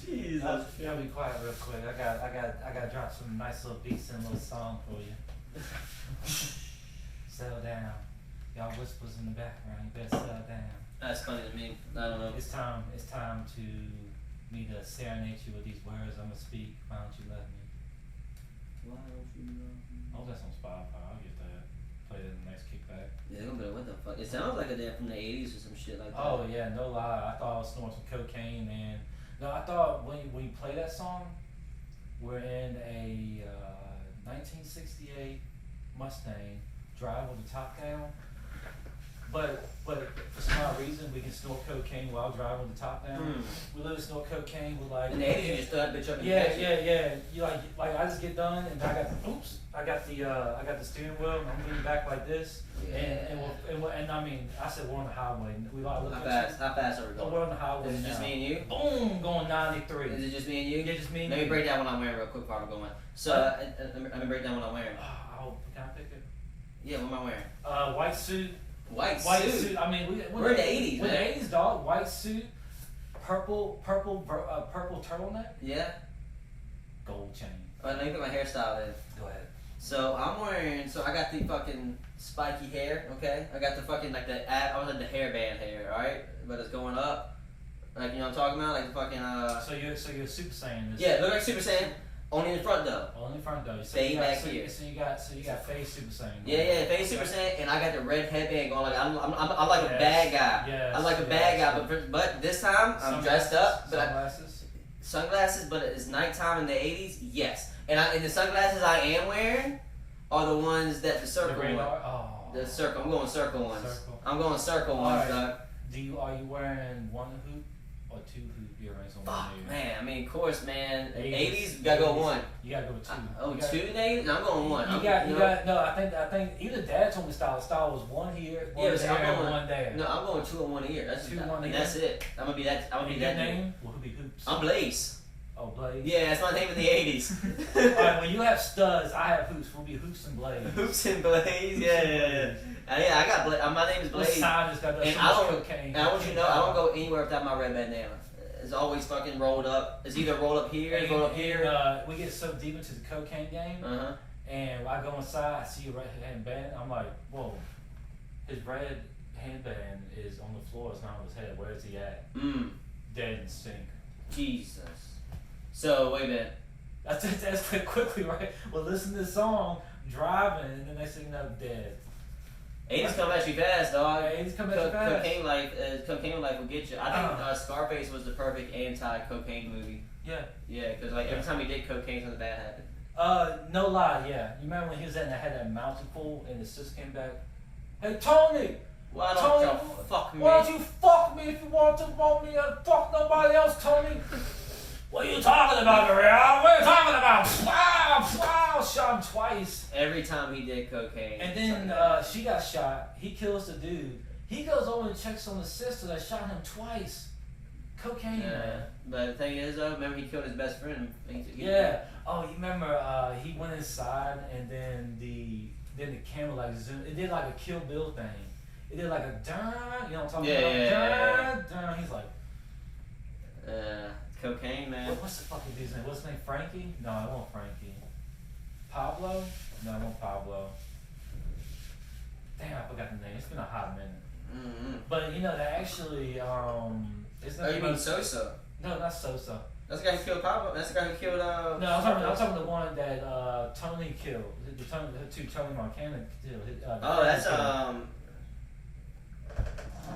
[SPEAKER 3] Jesus.
[SPEAKER 1] I'll be quiet real quick. I got drop some nice little beats and a little song for you. Settle down. Y'all whispers in the background. You better settle down.
[SPEAKER 3] That's funny to me. I don't know.
[SPEAKER 1] It's time to me to serenade you with these words I'm gonna speak. Why don't you love me?
[SPEAKER 3] Why don't you love me?
[SPEAKER 1] Oh, that's on Spotify. I'll get that. Play it in the next kickback.
[SPEAKER 3] Yeah, they're gonna be like, what the fuck? It sounds like a damn from the 80s or some shit like that.
[SPEAKER 1] Oh yeah, no lie. I thought I was snorting some cocaine, and no, I thought when you play that song, we're in a 1968 Mustang, drive with the top down. but for some odd reason we can snort cocaine while driving with the top down. We literally snort cocaine with like.
[SPEAKER 3] In the 80s, you just throw that bitch up in the
[SPEAKER 1] Yeah. You like I just get done and I got the steering wheel and I'm leaning back like this.
[SPEAKER 3] Yeah.
[SPEAKER 1] And I mean I said we're on the highway. We like
[SPEAKER 3] How fast are we going?
[SPEAKER 1] We're on the highway.
[SPEAKER 3] Is it just
[SPEAKER 1] now.
[SPEAKER 3] me and you?
[SPEAKER 1] Boom, going 93.
[SPEAKER 3] Is it just me and you?
[SPEAKER 1] Yeah, just me and
[SPEAKER 3] Let
[SPEAKER 1] you.
[SPEAKER 3] me break down what I'm wearing real quick before I'm going. So, let me break down what I'm wearing.
[SPEAKER 1] Can I pick it?
[SPEAKER 3] Yeah, what am I wearing?
[SPEAKER 1] White suit.
[SPEAKER 3] White
[SPEAKER 1] suit. I mean,
[SPEAKER 3] we're in the 80s,
[SPEAKER 1] We're in the
[SPEAKER 3] man.
[SPEAKER 1] 80s, dog. White suit, purple turtleneck,
[SPEAKER 3] Yeah?
[SPEAKER 1] gold chain.
[SPEAKER 3] Alright, let me put my hairstyle in.
[SPEAKER 1] Go ahead.
[SPEAKER 3] So, I got the fucking spiky hair, okay? I got the fucking, I was like the hairband hair, alright? But it's going up. Like, you know what I'm talking about? Like the fucking,
[SPEAKER 1] So you're Super Saiyan.
[SPEAKER 3] Yeah, look like Super Saiyan. Only in the front though.
[SPEAKER 1] Only in front though. So
[SPEAKER 3] Fade back here.
[SPEAKER 1] So you got face Super Saiyan.
[SPEAKER 3] Yeah, face Super Saiyan, and I got the red headband going. Like I'm like a bad guy.
[SPEAKER 1] Yes,
[SPEAKER 3] I'm like a bad guy, but this time I'm dressed up. But sunglasses, but it's nighttime in the 80s. Yes, and the sunglasses I am wearing are the ones that the circle one. The circle. I'm going circle ones. I'm going circle ones.
[SPEAKER 1] Right. Are you wearing one hoop or two hoop earrings on one ear?
[SPEAKER 3] Man, I mean, of course, man.
[SPEAKER 1] 80s,
[SPEAKER 3] you gotta go one.
[SPEAKER 1] You gotta go with two.
[SPEAKER 3] Two in the 80s? No, I'm going one.
[SPEAKER 1] No, I think even Dad told me style was one here, one there, and one there.
[SPEAKER 3] No, I'm going two in one ear. That's
[SPEAKER 1] two in one ear.
[SPEAKER 3] That's it. I'm gonna be that. I'm gonna be that
[SPEAKER 1] name. What could be hoops?
[SPEAKER 3] I'm Blaze.
[SPEAKER 1] Oh, Blaze.
[SPEAKER 3] Yeah, that's my name in the 80s.
[SPEAKER 1] Alright, when you have studs, I have hoops. We'll be hoops and Blaze.
[SPEAKER 3] Hoops and Blaze. Yeah. I got Blaze. My name is Blaze.
[SPEAKER 1] And I
[SPEAKER 3] want you to know, I don't go anywhere without my red bandana. It's always fucking rolled up. It's either rolled up here, or rolled up here.
[SPEAKER 1] We get so deep into the cocaine game, and I go inside, I see a red handband. I'm like, whoa, his red handband is on the floor. It's not on his head. Where is he at? Dead and stink.
[SPEAKER 3] Jesus. So wait a minute.
[SPEAKER 1] That's quickly, right? Well, listen to this song, driving, and then next thing you know, dead.
[SPEAKER 3] 80s come at you fast, dog.
[SPEAKER 1] Yeah, 80s come at you fast.
[SPEAKER 3] Cocaine life will get you. I think Scarface was the perfect anti-cocaine movie.
[SPEAKER 1] Yeah.
[SPEAKER 3] Yeah, because every time he did cocaine, something bad happened.
[SPEAKER 1] No lie, yeah. You remember when he was had that mountain pool and his sister came back? Hey, Tony!
[SPEAKER 3] Why don't you fuck me?
[SPEAKER 1] Why don't you fuck me if you want me and fuck nobody else, Tony? What are you talking about, Maria? What are you talking about? Wow, shot him twice.
[SPEAKER 3] Every time he did cocaine.
[SPEAKER 1] And then she got shot. He kills the dude. He goes over and checks on the sister that shot him twice. Cocaine, man.
[SPEAKER 3] But the thing is, though, remember he killed his best friend.
[SPEAKER 1] Oh, you remember he went inside and then the camera like zoomed. It did like a Kill Bill thing. It did like a dun. You know what I'm talking about? Dun. He's like.
[SPEAKER 3] Cocaine, man.
[SPEAKER 1] What's the fucking dude's name? What's his name? Frankie? No, I want Frankie. Pablo? No, I want Pablo. Damn, I forgot the name. It's been a hot minute. But you know, they actually,
[SPEAKER 3] you mean Sosa?
[SPEAKER 1] No, not Sosa.
[SPEAKER 3] That's the guy who killed Pablo? That's the guy who killed,
[SPEAKER 1] No, I'm talking the one that, Tony killed. The two Tony Montana killed.
[SPEAKER 3] That's,
[SPEAKER 1] I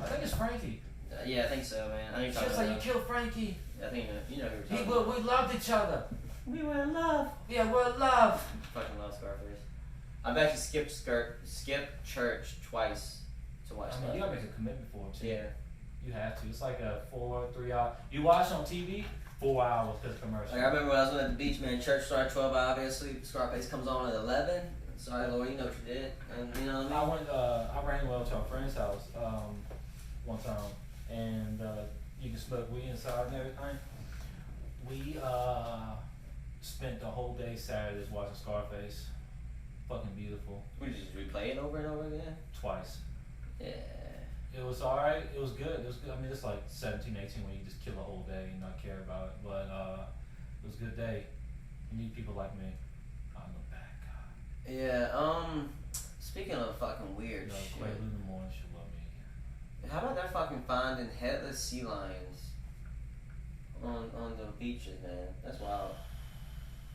[SPEAKER 1] think it's Frankie.
[SPEAKER 3] Yeah, I think so, man. I think
[SPEAKER 1] it's just like you killed Frankie.
[SPEAKER 3] I think you know who you're talking about.
[SPEAKER 1] We loved each other.
[SPEAKER 3] We were in love.
[SPEAKER 1] Yeah, we're in love.
[SPEAKER 3] Fucking love Scarface. I've actually skipped church twice to watch
[SPEAKER 1] I mean, you gotta make a commitment for it too.
[SPEAKER 3] Yeah.
[SPEAKER 1] You have to. It's like a 4-3 hour. You watch on TV, 4 hours because commercial.
[SPEAKER 3] Like I remember when I was at the beach, man. Church started 12, obviously. Scarface comes on at 11. Sorry, Lord, you know what you did, and you know what I mean.
[SPEAKER 1] I ran well to a friend's house one time, and you can smoke weed inside and everything. We spent the whole day Saturdays watching Scarface. Fucking beautiful.
[SPEAKER 3] We just replay it over and over again?
[SPEAKER 1] Twice.
[SPEAKER 3] Yeah.
[SPEAKER 1] It was alright. It was good. It was good. I mean, it's like 17, 18 when you just kill a whole day and not care about it. But it was a good day. You need people like me. I'm a bad guy.
[SPEAKER 3] Yeah. Speaking of fucking weird shit.
[SPEAKER 1] Quaalude in the morning, she'll love me again.
[SPEAKER 3] How about they're fucking finding headless sea lions on the beaches, man? That's wild.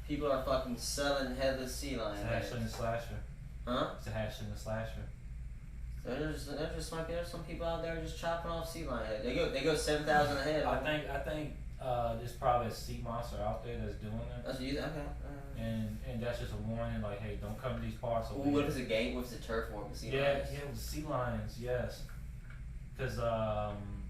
[SPEAKER 3] People are fucking selling headless sea lions.
[SPEAKER 1] It's a hashtag and slasher.
[SPEAKER 3] Huh?
[SPEAKER 1] It's a hashtag and slasher.
[SPEAKER 3] There's some people out there just chopping off sea lion heads. They go 7,000 a head.
[SPEAKER 1] I there's probably a sea monster out there that's doing it.
[SPEAKER 3] That's what you okay.
[SPEAKER 1] And that's just a warning, like, hey, don't come to these parts.
[SPEAKER 3] Ooh, what if it's a game? What if it's a turf war with sea lions?
[SPEAKER 1] Yeah, with sea lions, yes. Because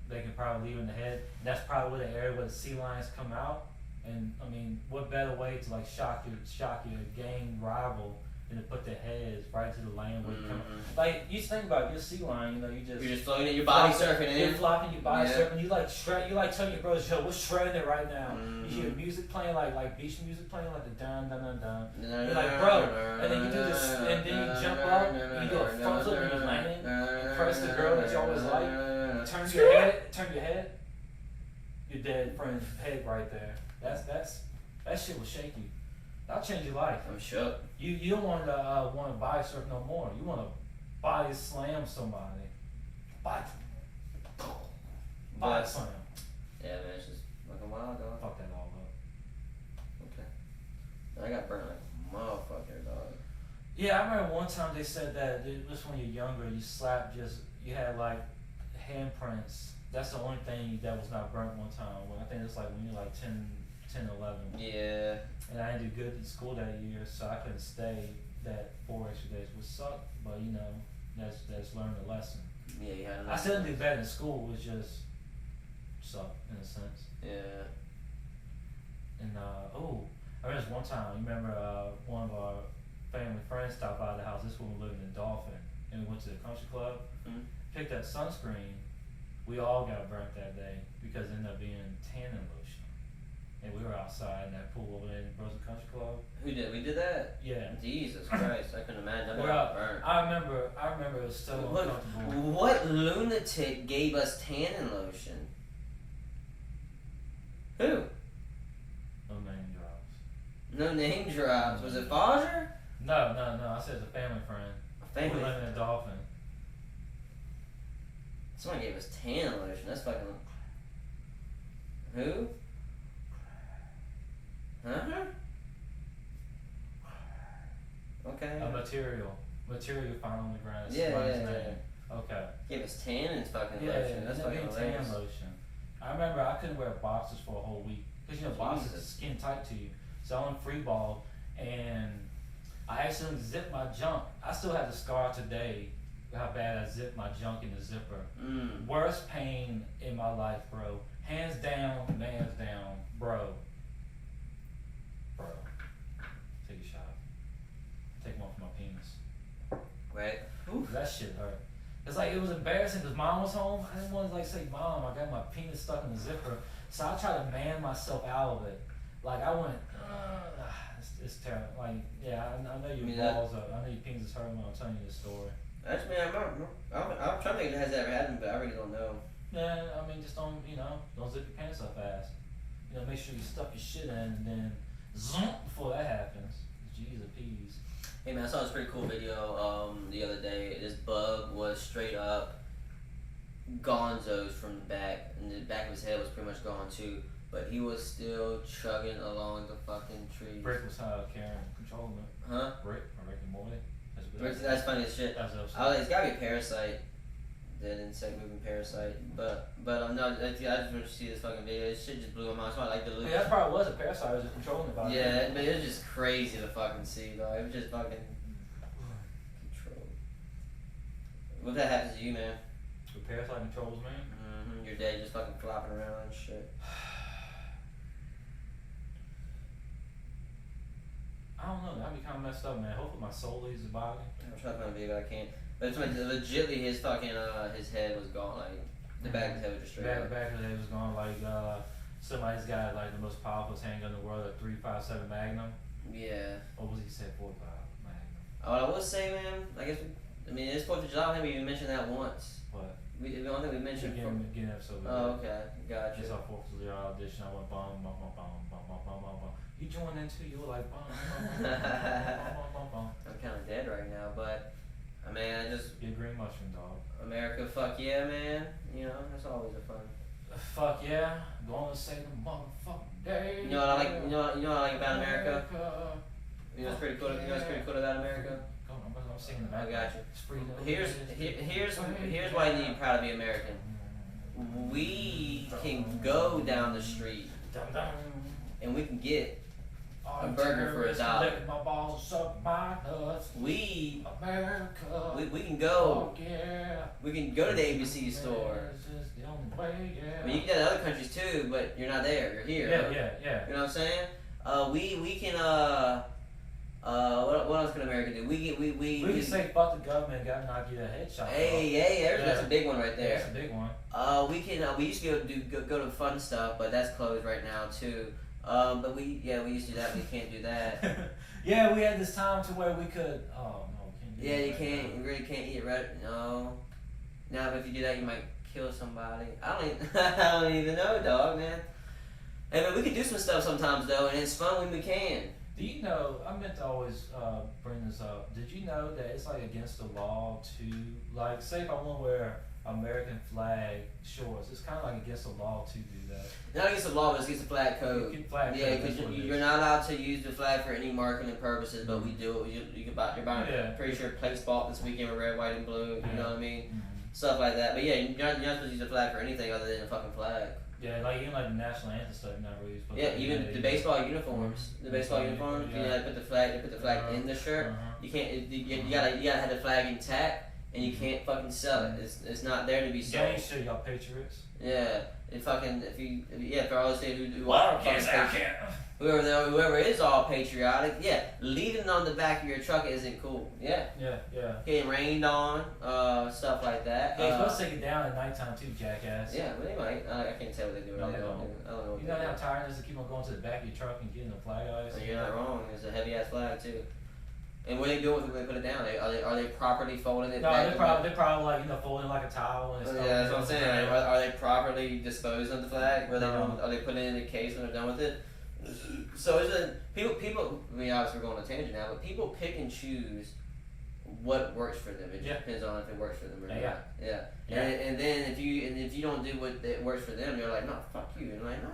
[SPEAKER 1] they can probably leave in the head. And that's probably where the area where the sea lions come out. And I mean, what better way to like shock your game rival than to put their heads right to the lane where you come. Like you think about it, you're a sea lion, you know, you're just
[SPEAKER 3] floating it, your body surfing in.
[SPEAKER 1] You're flopping your body surfing. You like telling your brothers, yo, we're shredding it right now. You hear music playing like beach music playing like the dun dun dun dun. You're like, bro, and then you do this, and then you jump up, and you do a front flip, and you land it, you press the girl that you always like, turn your head, your dead friend's head right there. That shit will shake you. That'll change your life.
[SPEAKER 3] I'm shook.
[SPEAKER 1] You don't want to body surf no more. You want to body slam somebody. Body slam.
[SPEAKER 3] Yeah, man, it's just fucking wild, dog.
[SPEAKER 1] Fuck that all up.
[SPEAKER 3] Okay. I got burnt like a motherfucker, dog.
[SPEAKER 1] Yeah, I remember one time they said that just when you're younger, you had like handprints. That's the only thing that was not burnt one time. I think it's like when you're like 10, 11.
[SPEAKER 3] Yeah.
[SPEAKER 1] And I didn't do good in school that year, so I couldn't stay that 4 extra days, which sucked. But you know, that's learning a lesson.
[SPEAKER 3] Yeah, you had.
[SPEAKER 1] I still didn't do bad in school. It was just sucked in a sense.
[SPEAKER 3] Yeah.
[SPEAKER 1] And I remember this one time. You remember one of our family friends stopped by the house. This woman living in Dolphin, and we went to the country club. Picked up sunscreen. We all got burnt that day because it ended up being tanning lotion. And we were outside in that pool over there in Brooklyn Country Club.
[SPEAKER 3] Who did? We did that?
[SPEAKER 1] Yeah.
[SPEAKER 3] Jesus Christ, I couldn't imagine. I got burnt.
[SPEAKER 1] I remember it was so uncomfortable.
[SPEAKER 3] What lunatic gave us tanning lotion? Who?
[SPEAKER 1] No name drops.
[SPEAKER 3] No name drops. Was it Foster?
[SPEAKER 1] No. I said it's a family friend.
[SPEAKER 3] A family
[SPEAKER 1] friend. Living in Dolphin.
[SPEAKER 3] Someone gave us tanning lotion. That's fucking. Who? Huh? Okay.
[SPEAKER 1] A material found on the ground.
[SPEAKER 3] Yeah.
[SPEAKER 1] Okay.
[SPEAKER 3] Gave us tanning fucking
[SPEAKER 1] lotion.
[SPEAKER 3] lotion. That's fucking hilarious.
[SPEAKER 1] Tan lotion. I remember I couldn't wear boxers for a whole week because boxers are skin tight to you. So I went free ball and I accidentally zipped my junk. I still have the scar today. How bad I zipped my junk in the zipper. Worst pain in my life, bro. Hands down, man's down, bro. Take a shot. Take one for my penis.
[SPEAKER 3] Right.
[SPEAKER 1] Oof. That shit hurt. It's like, it was embarrassing because mom was home. I didn't want to like say, Mom, I got my penis stuck in the zipper. So I tried to man myself out of it. Like I went, it's terrible. Like, yeah, I know your balls are, I know your penis is hurting when I'm telling you this story.
[SPEAKER 3] Actually, I'm trying to think if it has ever happened, but I really don't know.
[SPEAKER 1] Yeah, I mean, just don't zip your pants up fast. Make sure you stuff your shit in and then zoom before that happens. Jeez or peas.
[SPEAKER 3] Hey man, I saw this pretty cool video the other day. This bug was straight up gonzos from the back, and the back of his head was pretty much gone too. But he was still chugging along the fucking trees.
[SPEAKER 1] Rick was Karen controlling it.
[SPEAKER 3] Huh?
[SPEAKER 1] Rick and Morty.
[SPEAKER 3] That's funny as shit. It's gotta be a parasite. That insect moving parasite. But no, I just want to see this fucking video. This shit just blew my mind. So I like the look.
[SPEAKER 1] Yeah, that probably was a parasite. I was just controlling the body.
[SPEAKER 3] Yeah, but it was just crazy to fucking see, though. It was just fucking controlled. What if that happens to you, man?
[SPEAKER 1] The parasite controls me?
[SPEAKER 3] Mm-hmm. Your dad just fucking flopping around and shit.
[SPEAKER 1] I don't know. That'd be kind of messed up, man. Hopefully my soul leaves the body.
[SPEAKER 3] I'm trying to find a video, but I can't. But it's like legitly his fucking his head was gone. Like the back of his head was just straight up.
[SPEAKER 1] Back of his head was gone. Like somebody's got like the most powerful handgun in the world, a .357 Magnum.
[SPEAKER 3] Yeah.
[SPEAKER 1] What was he say? 45 Magnum.
[SPEAKER 3] What I would say, man. I guess. It's 4th of July. I think we even mentioned that once.
[SPEAKER 1] What?
[SPEAKER 3] The only thing we mentioned.
[SPEAKER 1] Again, episode.
[SPEAKER 3] Oh, okay. Gotcha.
[SPEAKER 1] It's our 4th of July audition. I went bum. You joined in too. You were like bum.
[SPEAKER 3] I'm kind of dead right now, but I mean,
[SPEAKER 1] be a green mushroom dog.
[SPEAKER 3] America, fuck yeah, man. That's always a fun.
[SPEAKER 1] Fuck yeah, going to say the motherfucking day.
[SPEAKER 3] You know what I like? You know what I like about America? You know what's pretty cool? You know what's pretty cool about America?
[SPEAKER 1] I'm singing about.
[SPEAKER 3] I got you. Here's why you need to be proud to be American. We can go down the street
[SPEAKER 1] Dum, dum.
[SPEAKER 3] and we can get
[SPEAKER 1] All
[SPEAKER 3] a burger for
[SPEAKER 1] terrorists
[SPEAKER 3] $1.
[SPEAKER 1] licking my balls, suck my nuts.
[SPEAKER 3] we
[SPEAKER 1] America.
[SPEAKER 3] we can go.
[SPEAKER 1] Oh, yeah.
[SPEAKER 3] We can go to the ABC store.
[SPEAKER 1] It's just the only way, yeah.
[SPEAKER 3] I mean, you can go to other countries too, but you're not there. You're here.
[SPEAKER 1] Yeah.
[SPEAKER 3] You know what I'm saying? We can what else can America do? We
[SPEAKER 1] can say fuck the government, gotta knock you that headshot.
[SPEAKER 3] That's a big one right there.
[SPEAKER 1] That's a big one.
[SPEAKER 3] We can we used to go to fun stuff, but that's closed right now too. But we used to do that. We can't do that.
[SPEAKER 1] Yeah, we had this time to where we could. Oh no, we can't do that.
[SPEAKER 3] You can't. You really can't eat right. No. Now, if you do that, you might kill somebody. I don't even know, dog, man. Hey, man, we can do some stuff sometimes though, and it's fun when we can.
[SPEAKER 1] Do you know? I meant to always bring this up. Did you know that it's like against the law to like say if I want to wear American flag shorts, it's kind of like against the law to do that.
[SPEAKER 3] Not against the law, but it's against the flag code. Yeah, because you're not allowed to use the flag for any marketing purposes, but we do it. You can buy. You're buying.
[SPEAKER 1] Yeah.
[SPEAKER 3] Pretty sure plates bought this weekend with red, white, and blue. You know what I mean?
[SPEAKER 1] Mm-hmm.
[SPEAKER 3] Stuff like that. But yeah, you're not supposed to use the flag for anything other than a fucking flag.
[SPEAKER 1] Yeah, like even like the national anthem stuff, you're not really supposed to.
[SPEAKER 3] Yeah, even the baseball uniforms. The baseball uniforms.
[SPEAKER 1] Yeah.
[SPEAKER 3] You know, they put the flag in the shirt. You can't. You gotta have the flag intact, and you can't fucking sell it. It's not there to be sold.
[SPEAKER 1] Gang shit, y'all patriots.
[SPEAKER 3] Yeah, for all those who
[SPEAKER 1] Well,
[SPEAKER 3] are
[SPEAKER 1] I can't say I can't.
[SPEAKER 3] whoever is all patriotic, leaving it on the back of your truck isn't cool. Yeah. Getting rained on, stuff like that.
[SPEAKER 1] Hey, you're supposed to take it down at nighttime too, jackass.
[SPEAKER 3] Yeah, but they might. I can't tell what they do. I don't know.
[SPEAKER 1] You know how tired it is to keep on going to the back of your truck and getting the flag out?
[SPEAKER 3] You're not wrong. It's a heavy ass flag too. And what are they doing with it when they put it down? Are they properly folding it back?
[SPEAKER 1] No, they're probably like folding like a towel and stuff.
[SPEAKER 3] Yeah, that's what I'm saying. Are they properly disposing of the flag? Are they putting it in a case when they're done with it? So people. I mean, obviously we're going on a tangent now, but people pick and choose what works for them. It just depends on if it works for them or not. Yeah. And then if you don't do what works for them, you're like, no, fuck you. And like, no,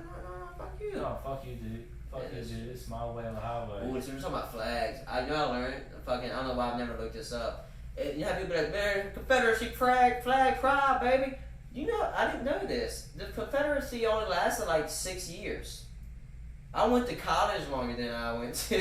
[SPEAKER 3] fuck you.
[SPEAKER 1] No, fuck you, dude. Fuck you, dude. It's my way or the highway.
[SPEAKER 3] Ooh, so we're talking about flags. I learned. I don't know why I've never looked this up. You have people like, man, Confederacy flag pride, baby. You know, I didn't know this. The Confederacy only lasted like 6 years. I went to college longer than I went to.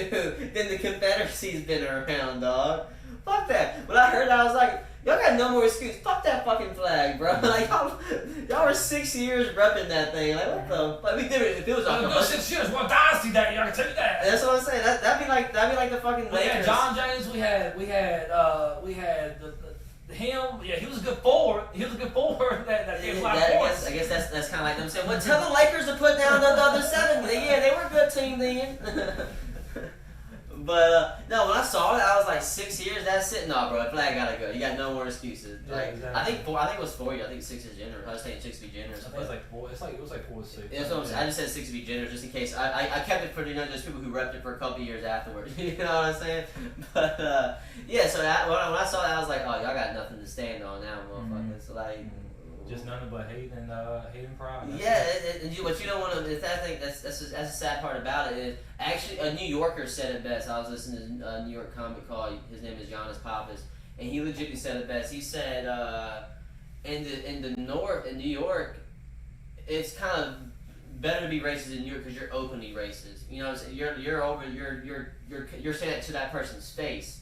[SPEAKER 3] Then the Confederacy's been around, dog. Fuck that. When I heard that, I was like, y'all got no more excuse. Fuck that fucking flag, bro. Like, y'all were 6 years repping that thing. Like, what the fuck? We did it. If it was
[SPEAKER 1] no 6 years, one dynasty that year, I can tell you that.
[SPEAKER 3] That's what I'm saying. That'd be like the fucking Lakers.
[SPEAKER 1] Yeah, John James. We had him. Yeah, he was a good forward. That came fly forwards.
[SPEAKER 3] I guess that's kind of like them saying, well, tell the Lakers to put down the other 7. Yeah, they were a good team then. But no, when I saw it, I was like 6 years. That's it. No, bro, the flag gotta go. You got no more excuses.
[SPEAKER 1] Yeah,
[SPEAKER 3] like
[SPEAKER 1] exactly.
[SPEAKER 3] I think it was 4 years. I think 6 is generous. I was saying 6 be generous.
[SPEAKER 1] I think it's like 4. It was like 4 to 6.
[SPEAKER 3] Yeah, that's what I'm saying. I just said 6 to be generous, just in case. I kept it for just people who repped it for a couple years afterwards. You know what I'm saying? But yeah. So when I saw that, I was like, oh, y'all got nothing to stand on now, motherfuckers. So like.
[SPEAKER 1] Just nothing but hate and pride.
[SPEAKER 3] But you don't want to. I think that's the sad part about it is actually a New Yorker said it best. I was listening to a New York comic called, his name is Giannis Pappas, and he legitimately said it best. He said in the north in New York, it's kind of better to be racist in New York because you're openly racist. You know, what I'm saying? You're saying it to that person's face.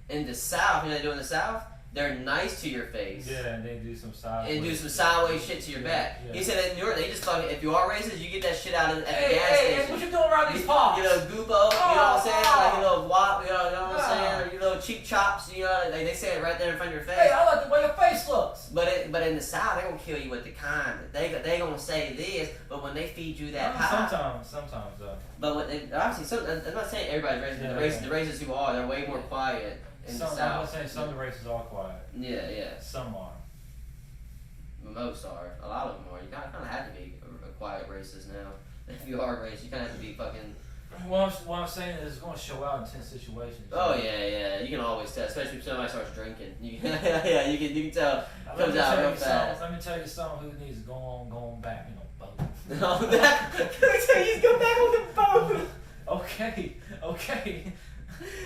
[SPEAKER 3] In the South, you know what they do in the South? They're nice to your face.
[SPEAKER 1] Yeah, and they do some sideways.
[SPEAKER 3] And do some sideways shit to your back.
[SPEAKER 1] Yeah.
[SPEAKER 3] He said that in New York, they just fucking, if you are racist, you get that shit out at the gas
[SPEAKER 1] Hey,
[SPEAKER 3] station.
[SPEAKER 1] what you doing around these pops?
[SPEAKER 3] You know, goopo, you know what I'm saying? Like, you know, wop, you know what I'm saying? Or, you know, cheap chops, you know, like they say it right there in front of your face.
[SPEAKER 1] Hey, I like the way your face looks.
[SPEAKER 3] But in the South, they're gonna kill you with the kind. They gonna say this, but when they feed you that pie.
[SPEAKER 1] Sometimes though.
[SPEAKER 3] But when they, obviously, I'm not saying everybody's racist, the racists who are, they're way more quiet. In the South.
[SPEAKER 1] I'm not saying some of the races are quiet.
[SPEAKER 3] Yeah.
[SPEAKER 1] Some are.
[SPEAKER 3] Most are. A lot of them are. You kind of have to be a quiet racist now. If you are racist, you kind of have to be fucking.
[SPEAKER 1] What I'm saying is it's going to show out in tense situations.
[SPEAKER 3] Oh yeah. You can always tell, especially if somebody starts drinking. You can tell. Comes out real fast.
[SPEAKER 1] Let me tell you something. Who needs to go on back? You know, boat.
[SPEAKER 3] No, let me tell you, go back on the boat.
[SPEAKER 1] Okay.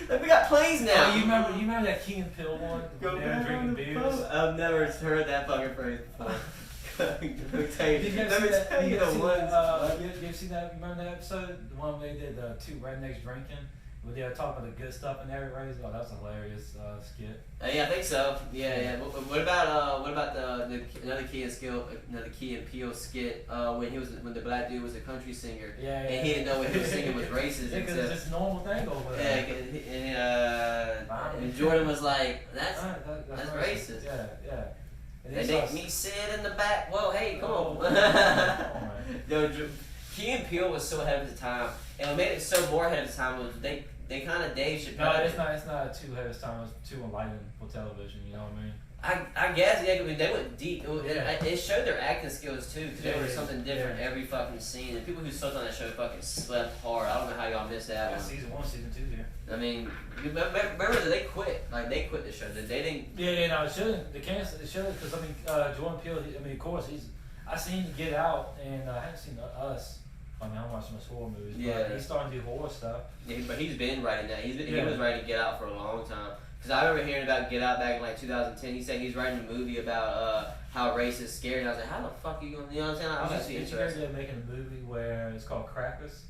[SPEAKER 3] Like we got planes now.
[SPEAKER 1] Oh, you remember that Key and Peele one?
[SPEAKER 3] Go
[SPEAKER 1] They were
[SPEAKER 3] back
[SPEAKER 1] drinking
[SPEAKER 3] on the
[SPEAKER 1] beers.
[SPEAKER 3] boat. I've never heard that fucking phrase before. Let me tell you. Let me tell you the one.
[SPEAKER 1] You ever seen that? Remember that episode? The one where they did two rednecks drinking? Where they were talking about the good stuff in every race? Oh, that was a hilarious skit.
[SPEAKER 3] Yeah, I think so. Yeah. What about the another Key and Peele skit when the black dude was a country singer?
[SPEAKER 1] Yeah.
[SPEAKER 3] And he didn't know what he was singing was racist.
[SPEAKER 1] Yeah, because it's just a normal thing over there.
[SPEAKER 3] And Jordan was like, that's
[SPEAKER 1] racist.
[SPEAKER 3] racist.
[SPEAKER 1] Yeah. And
[SPEAKER 3] They make me sit in the back. Whoa, hey, come on.
[SPEAKER 1] Come on, man.
[SPEAKER 3] Yo, Key and Peele was so ahead of the time, and what made it so more ahead of the time was they kind of Dave Chappelle.
[SPEAKER 1] No, it's not too ahead of time. It's too enlightened for television. You know what I mean?
[SPEAKER 3] I guess, yeah, I mean, they went deep. It showed their acting skills too, because there was something different every fucking scene. And people who slept on that show fucking slept hard. I don't know how y'all missed that one.
[SPEAKER 1] Season 1, season 2 here.
[SPEAKER 3] I mean, remember that they quit. Like, they quit the show. They didn't.
[SPEAKER 1] Yeah, no, it shouldn't. They can't. It shouldn't, because, I mean, Jordan Peele, of course, I seen Get Out, and I haven't seen Us. I mean, I'm watching those horror movies, but he's starting to do horror stuff. Yeah,
[SPEAKER 3] but he's been writing that. He was writing Get Out for a long time. Because I remember hearing about Get Out back in like 2010. He said he's writing a movie about how race is scary. And I was like, how the fuck are you going to, you know what I'm saying? I was actually interested.
[SPEAKER 1] They're making a movie where it's called Crackers.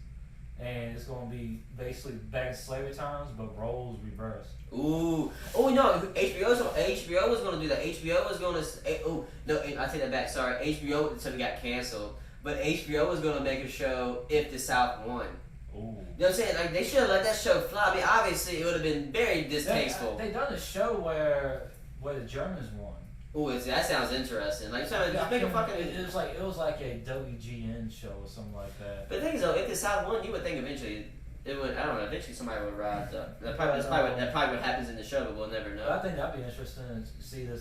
[SPEAKER 1] And it's going to be basically back in slavery times, but roles reversed.
[SPEAKER 3] Ooh. Oh, no. HBO was going to do that. HBO was going to... Oh, no, I take that back. Sorry. HBO suddenly got canceled. But HBO was going to make a show if the South won.
[SPEAKER 1] Ooh.
[SPEAKER 3] You know what I'm saying? Like, they should have let that show fly. I mean, obviously, it would have been very distasteful.
[SPEAKER 1] They done a show where the Germans won.
[SPEAKER 3] Ooh, that sounds interesting. Like, so just make a fucking...
[SPEAKER 1] It was like a WGN show or something like that.
[SPEAKER 3] But the thing is, though, if the South won, you would think eventually... It would, I don't know, eventually somebody would rise up. That's probably what happens in the show, but we'll never know.
[SPEAKER 1] I think that'd be interesting to see the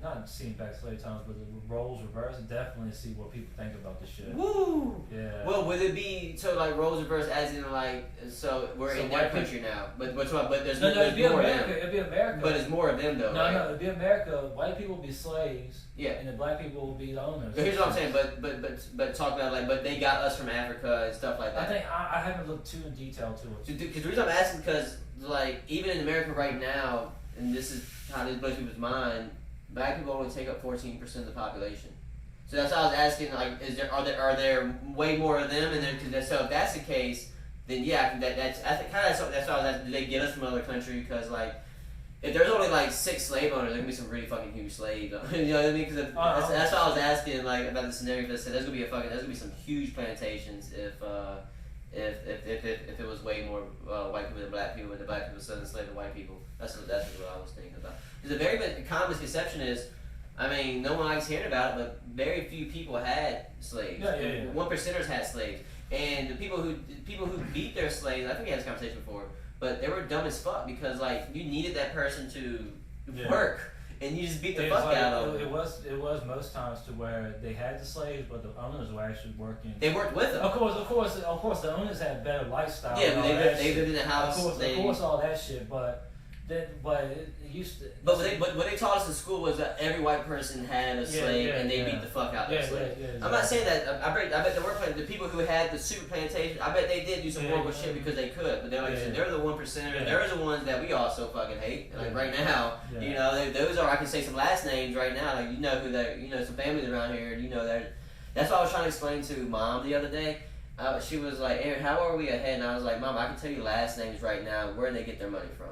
[SPEAKER 1] not seeing back to slavery times, but the roles reversed, and definitely see what people think about this shit.
[SPEAKER 3] Woo!
[SPEAKER 1] Yeah.
[SPEAKER 3] Well, would it be, so like roles reversed as in like, so we're in their country now, but there's more of them.
[SPEAKER 1] It'd be America.
[SPEAKER 3] But it's more of them though, right?
[SPEAKER 1] No, it'd be America. White people would be slaves.
[SPEAKER 3] Yeah.
[SPEAKER 1] And the black people would be the owners.
[SPEAKER 3] But here's what I'm saying, but talk about like, but they got us from Africa and stuff like that.
[SPEAKER 1] I think I haven't looked too in detail to it.
[SPEAKER 3] Because the reason I'm asking, because like even in America right now, and this is how this blows people's mind, black people only take up 14% of the population. So that's why I was asking, like, are there way more of them? And so if that's the case, then yeah, that's why I was asking, did they get us from another country? Because like, if there's only like 6 slave owners, there's gonna be some really fucking huge slaves. You know what I mean? Because that's why I was asking like about the scenario. Because I said there's gonna be some huge plantations if it was way more white people than black people, and the black people still enslaved the white people. That's what I was thinking about. Because a very common misconception is, I mean, no one likes hearing about it, but very few people had slaves.
[SPEAKER 1] Yeah.
[SPEAKER 3] 1%ers had slaves, and the people who beat their slaves. I think we had this conversation before. But they were dumb as fuck because like you needed that person to work, and you just beat the fuck out of them.
[SPEAKER 1] It was most times to where they had the slaves, but the owners were actually working.
[SPEAKER 3] They worked with them.
[SPEAKER 1] Of course, the owners had a better lifestyle.
[SPEAKER 3] Yeah, but they lived in the house.
[SPEAKER 1] Of course, all that shit, but it used to.
[SPEAKER 3] But what they taught us in school was that every white person had a slave, and they beat the fuck out of that slave. I'm not saying that. I bet the people who had the super plantation, I bet they did do some horrible shit because they could. But they're the 1%ers. They're the ones that we also fucking hate. Like right now, you know, those are, I can say some last names right now. Like you know who they, you know, some families around here. You know that. That's what I was trying to explain to Mom the other day. She was like, Aaron, how are we ahead? And I was like, Mom, I can tell you last names right now. Where they get their money from?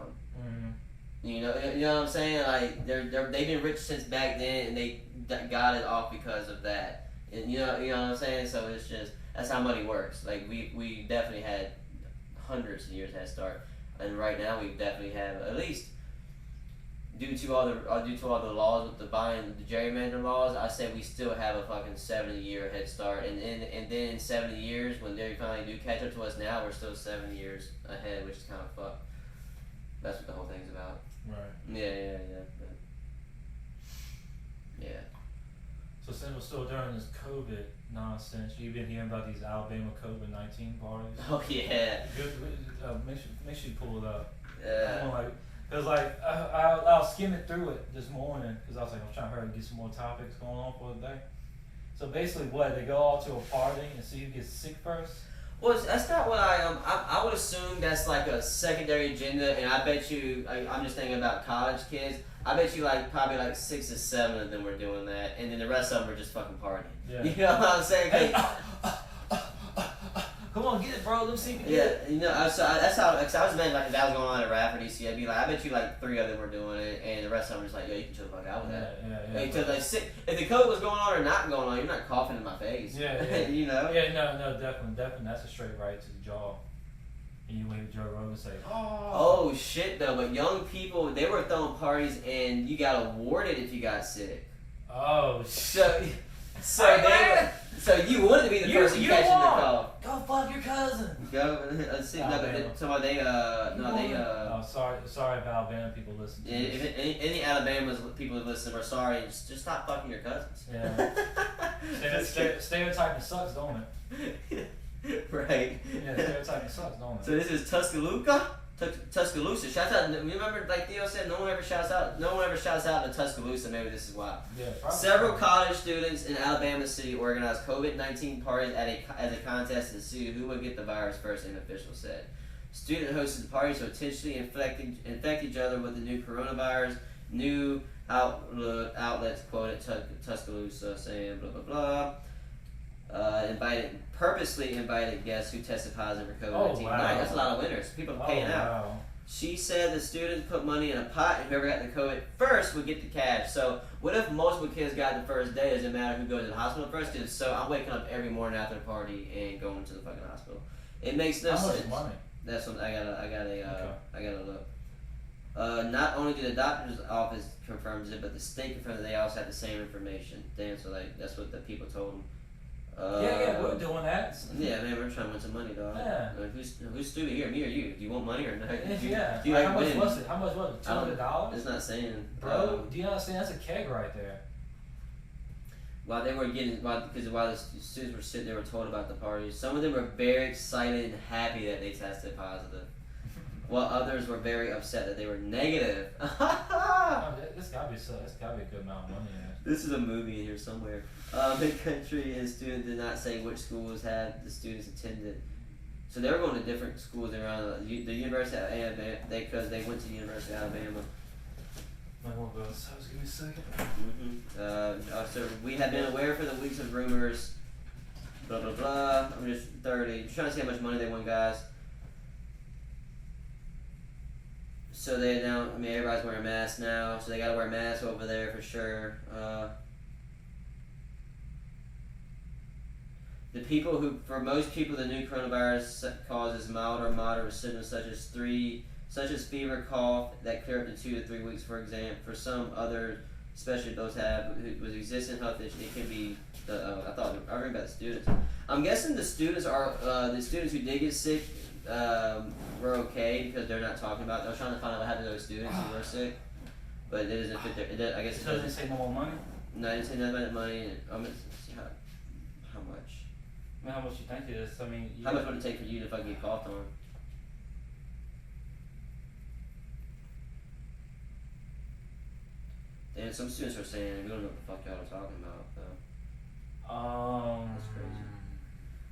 [SPEAKER 3] You know what I'm saying? Like they've been rich since back then, and they got it off because of that. And you know what I'm saying? So it's just that's how money works. Like we definitely had hundreds of years head start, and right now we definitely have at least due to all the laws with the gerrymander laws. I say we still have a fucking 70-year head start, and then in 70 years when they finally do catch up to us, now we're still 70 years ahead, which is kind of fucked. That's what the whole thing's about.
[SPEAKER 1] Right.
[SPEAKER 3] Yeah.
[SPEAKER 1] So since we're still during this COVID nonsense, you've been hearing about these Alabama COVID-19 parties.
[SPEAKER 3] Oh yeah.
[SPEAKER 1] Make sure you pull it up.
[SPEAKER 3] Yeah.
[SPEAKER 1] Cause I was skimming through it this morning because I was trying to hurry and get some more topics going on for the day. So basically, they go all to a party and see who gets sick first.
[SPEAKER 3] Well, that's not what I would assume that's like a secondary agenda, and I bet you. I'm just thinking about college kids. I bet you like probably like 6 or 7 of them were doing that, and then the rest of them were just fucking partying.
[SPEAKER 1] Yeah.
[SPEAKER 3] You know what I'm saying?
[SPEAKER 1] Hey, come on, get it, bro. Let me see if you get it.
[SPEAKER 3] Yeah, you know, that's how. Cause I was imagining like if that was going on at Rap or DC, I'd be like, I bet you like 3 of them were doing it, and the rest of them were just like, yo, you can chill the fuck out with that.
[SPEAKER 1] Yeah.
[SPEAKER 3] Because like, if the COVID was going on or not going on, you're not coughing in my face.
[SPEAKER 1] Yeah.
[SPEAKER 3] You know.
[SPEAKER 1] Yeah, no, definitely. That's a straight right to the jaw. And you wait Joe Rogan say,
[SPEAKER 3] oh shit though, but young people, they were throwing parties and you got awarded if you got sick.
[SPEAKER 1] Oh shit.
[SPEAKER 3] So you wanted to be the person catching the cough.
[SPEAKER 1] Go fuck your cousin.
[SPEAKER 3] Go. Let's see.
[SPEAKER 1] Sorry if Alabama people listen to this.
[SPEAKER 3] If any Alabama people that listen, we're sorry. Just stop fucking your cousins.
[SPEAKER 1] Yeah. Stereotyping sucks, don't it?
[SPEAKER 3] Right.
[SPEAKER 1] Yeah, stereotyping sucks, don't it?
[SPEAKER 3] So this is Tuscaloosa. Shout out. Remember, like Theo said, no one ever shouts out to Tuscaloosa. Maybe this is why.
[SPEAKER 1] Yeah, probably.
[SPEAKER 3] Several college students in Alabama City organized COVID-19 parties as a contest to see who would get the virus first, an official said. Student hosted parties to intentionally infect each other with the new coronavirus. New outlets quoted Tuscaloosa saying blah blah blah. Purposely invited guests who tested positive for COVID-19.
[SPEAKER 1] Oh, wow.
[SPEAKER 3] That's a lot of winners. People are paying out.
[SPEAKER 1] Wow.
[SPEAKER 3] She said the students put money in a pot, and whoever got the COVID first would get the cash. So what if multiple kids got the first day? Does it matter who goes to the hospital first? So I'm waking up every morning after the party and going to the fucking hospital. It makes no sense.
[SPEAKER 1] How much money?
[SPEAKER 3] That's what I gotta look. Not only did the doctor's office confirms it, but the state confirmed that they also had the same information. Damn, so like that's what the people told them.
[SPEAKER 1] Yeah, we're doing that.
[SPEAKER 3] Yeah, man, we're trying to win some money, dog.
[SPEAKER 1] Yeah.
[SPEAKER 3] Like, who's stupid here, me or you? Do you want money or not?
[SPEAKER 1] Yeah.
[SPEAKER 3] Do you
[SPEAKER 1] How much was it? $200?
[SPEAKER 3] It's not saying.
[SPEAKER 1] Bro, do you understand? That's a keg right there.
[SPEAKER 3] While the students were sitting there, were told about the parties. Some of them were very excited and happy that they tested positive, while others were very upset that they were negative.
[SPEAKER 1] This gotta be a good amount of money.
[SPEAKER 3] This is a movie in here somewhere. The country and students did not say which schools had the students attended. So they were going to different schools around the University of Alabama because they went to the University of Alabama.
[SPEAKER 1] So give me a second.
[SPEAKER 3] So we have been aware for the weeks of rumors. Blah blah blah. I'm just 30. Just trying to see how much money they won, guys. So they now, everybody's wearing masks now, so they gotta wear masks over there for sure. For most people, the new coronavirus causes mild or moderate symptoms such as fever, cough that clear up to 2 to 3 weeks. For example, for some other, especially those with existing health issues, it can be. I read about the students. I'm guessing the students who did get sick. Were okay because they're not talking about it. I was trying to find out what happened to those students who were sick, but it doesn't fit their. I guess
[SPEAKER 1] it doesn't say no more money.
[SPEAKER 3] No, it didn't say nothing about money. How much?
[SPEAKER 1] I mean, how much you think it is? I mean,
[SPEAKER 3] how much would it take for you to fucking get coughed on? And some students are saying we don't know what the fuck y'all are talking about though. That's crazy.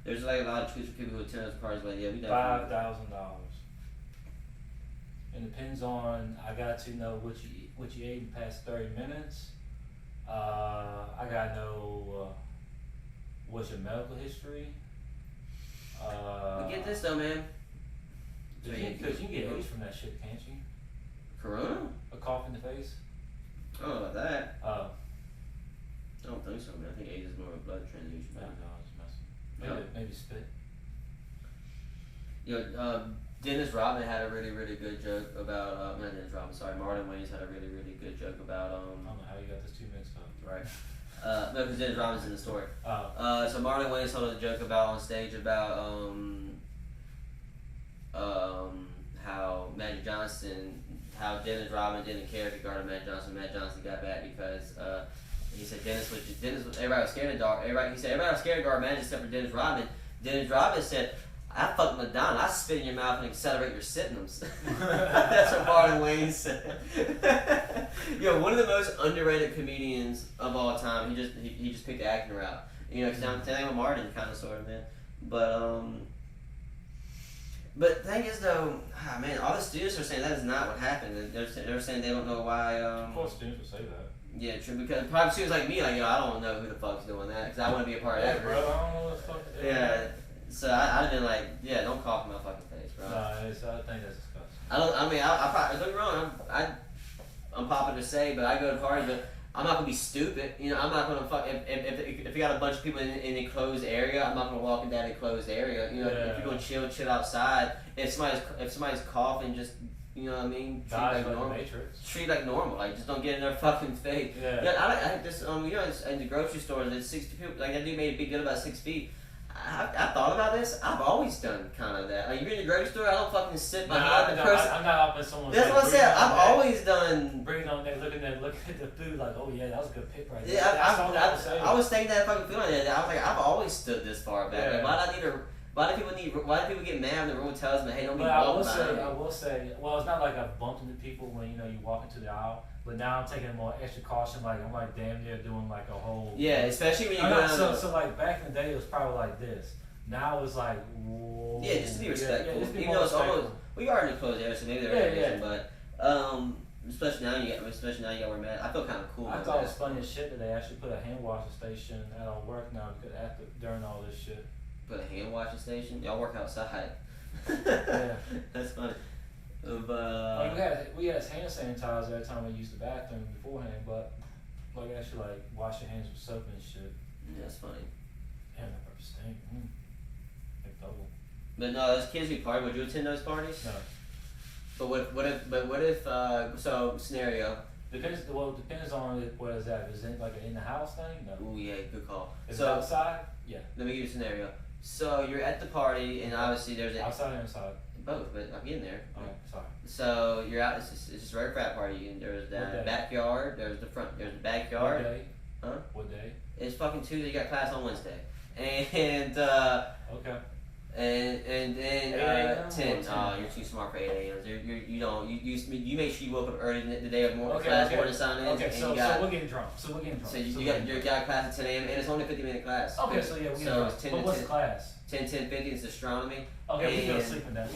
[SPEAKER 3] There's like a lot of tweets from people who attend those parties like, yeah, we definitely.
[SPEAKER 1] $5,000. It depends on. I got to know what you ate in the past 30 minutes. I gotta know what's your medical history.
[SPEAKER 3] But get this though, man.
[SPEAKER 1] Because you can get AIDS from that shit, can't you?
[SPEAKER 3] Corona?
[SPEAKER 1] A cough in the face.
[SPEAKER 3] I don't know about that.
[SPEAKER 1] Oh.
[SPEAKER 3] I don't think so, man. I think AIDS is more of a blood transfusion.
[SPEAKER 1] No, it's messing. Maybe spit.
[SPEAKER 3] Dennis Rodman had a really, really good joke about, not Dennis Rodman, sorry, Marlon Wayans had a really, really good joke about,
[SPEAKER 1] I don't know how you got this two mixed up.
[SPEAKER 3] Right. No, because Dennis Rodman's in the story.
[SPEAKER 1] Oh.
[SPEAKER 3] So Marlon Wayans told a joke about on stage about, how Magic Johnson, how Dennis Rodman didn't care if he guarded Magic Johnson. Magic Johnson got back because, he said everybody was scared of dog. He said everybody was scared to guard Magic except for Dennis Rodman. Dennis Rodman said, "I fuck Madonna. I spit in your mouth and accelerate your symptoms." That's what Marlon Wayans said. One of the most underrated comedians of all time. He just picked the acting route. Because I'm telling you, Martin kind of sort of man. But But the thing is though, man, all the students are saying that is not what happened. They're saying they don't know why.
[SPEAKER 1] Of course, students will say that.
[SPEAKER 3] Yeah, true. Because probably students like me, like I don't know who the fuck's doing that because I want to be a part of that.
[SPEAKER 1] Bro, I don't know what the fuck.
[SPEAKER 3] Yeah. So I'd been like, yeah, don't cough in my fucking face, bro.
[SPEAKER 1] No, I think that's disgusting.
[SPEAKER 3] I probably don't get me wrong. I'm popular to say, but I go hard, but. I'm not gonna be stupid, you know. I'm not gonna fuck if you got a bunch of people in an enclosed area. I'm not gonna walk in that enclosed area. You know, if you're gonna chill outside. If somebody's coughing, just you know what I mean. Treat like normal. Treat like normal. Like just don't get in their fucking face.
[SPEAKER 1] Yeah.
[SPEAKER 3] I just you know, in the grocery store, there's 60 people. Like that dude made a big deal about 6 feet. I thought about this. I've always done kind of that. Like you're in the grocery store, I don't fucking sit behind the person.
[SPEAKER 1] I'm not up in someone's.
[SPEAKER 3] That's what I said. I've always done.
[SPEAKER 1] Bringing on there, looking at the food, like, oh yeah, that was a good pick right there.
[SPEAKER 3] Yeah, I was thinking that fucking feeling. I was like, I've always stood this far back.
[SPEAKER 1] Yeah.
[SPEAKER 3] Like, why do people get mad when the rule tells them, hey, don't be
[SPEAKER 1] I
[SPEAKER 3] walking
[SPEAKER 1] will
[SPEAKER 3] behind
[SPEAKER 1] say, well, it's not like I've bumped into people when you know you walk into the aisle. But now I'm taking more extra caution. Like I'm like damn near doing like a whole.
[SPEAKER 3] Yeah, especially when you go.
[SPEAKER 1] So like back in the day, it was probably like this. Now it's like, whoa.
[SPEAKER 3] Yeah, just to be respectful.
[SPEAKER 1] Just be
[SPEAKER 3] even though it's
[SPEAKER 1] respectful.
[SPEAKER 3] almost, we are in a closed area, so maybe they're reason, but especially now you got wear masks. I feel kind of cool.
[SPEAKER 1] I thought it was funny as shit that they actually put a hand washing station at our work now because during all this shit.
[SPEAKER 3] Put a hand washing station? Y'all work outside.
[SPEAKER 1] Yeah,
[SPEAKER 3] that's funny.
[SPEAKER 1] We had hand sanitizer every time we used the bathroom beforehand, but like actually like wash your hands with soap and shit.
[SPEAKER 3] Yeah, that's funny.
[SPEAKER 1] Damn, that purpose stink. Like double.
[SPEAKER 3] But no, those kids we party. Would you attend those parties?
[SPEAKER 1] No.
[SPEAKER 3] But what if so scenario?
[SPEAKER 1] Depends on what is that. Is it like an in the house thing? No.
[SPEAKER 3] Ooh yeah, good call.
[SPEAKER 1] Is
[SPEAKER 3] so
[SPEAKER 1] it outside? Yeah.
[SPEAKER 3] Let me give you a scenario. So you're at the party and obviously there's
[SPEAKER 1] outside or inside?
[SPEAKER 3] Both, but I'm getting there.
[SPEAKER 1] Okay, sorry.
[SPEAKER 3] So you're out. It's just a regular frat party, and there's the backyard. There's the front. There's the backyard.
[SPEAKER 1] What day?
[SPEAKER 3] Huh?
[SPEAKER 1] What day?
[SPEAKER 3] It's fucking Tuesday. You got class on Wednesday, and
[SPEAKER 1] okay.
[SPEAKER 3] And then 10. Oh, you're too smart for 8 a.m. You make sure you woke up early the day of morning class morning sign in.
[SPEAKER 1] Okay, so we're getting drunk. So
[SPEAKER 3] you got class at 10 a.m. and it's only a 50-minute class.
[SPEAKER 1] Okay, so yeah, we get drunk. But what's the class?
[SPEAKER 3] 10:50. It's astronomy.
[SPEAKER 1] Okay, we can go sleep in that.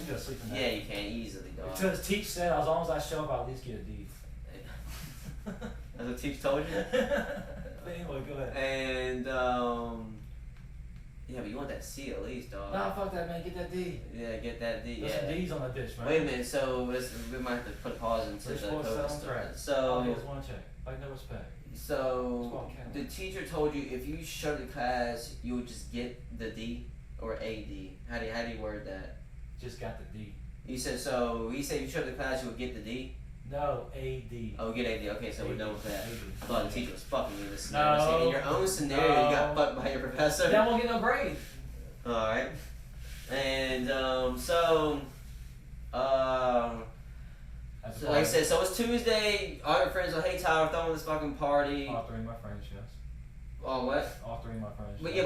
[SPEAKER 3] Yeah, you can easily, dog.
[SPEAKER 1] Because Teach said as long as I show up, I'll at least get a D.
[SPEAKER 3] That's what Teach told you.
[SPEAKER 1] But anyway, go ahead.
[SPEAKER 3] And yeah, but you want that C at least, dog.
[SPEAKER 1] Nah, fuck that, man. Get that D.
[SPEAKER 3] Yeah, get that D.
[SPEAKER 1] There's some D's on the dish, man.
[SPEAKER 3] Wait a minute. So we might have to put a pause into the COVID stuff. So
[SPEAKER 1] here's one check. Like no respect.
[SPEAKER 3] So the teacher told you if you showed the class, you would just get the D or a D. How do you word that?
[SPEAKER 1] Just got the D.
[SPEAKER 3] He said so. He said if you showed the class, you would get the D.
[SPEAKER 1] No, A-D.
[SPEAKER 3] Oh, get AD. Okay, so we're done with that. I thought the teacher was fucking you in this
[SPEAKER 1] scenario.
[SPEAKER 3] No. In your own scenario, you got fucked by your professor.
[SPEAKER 1] Then I won't get no grade.
[SPEAKER 3] Alright. And, so like I said, so it's Tuesday. All your friends are, hey Tyler, throwing this fucking party.
[SPEAKER 1] All three of my friends, yes.
[SPEAKER 3] Oh, what?
[SPEAKER 1] All three of my friends.
[SPEAKER 3] But yeah,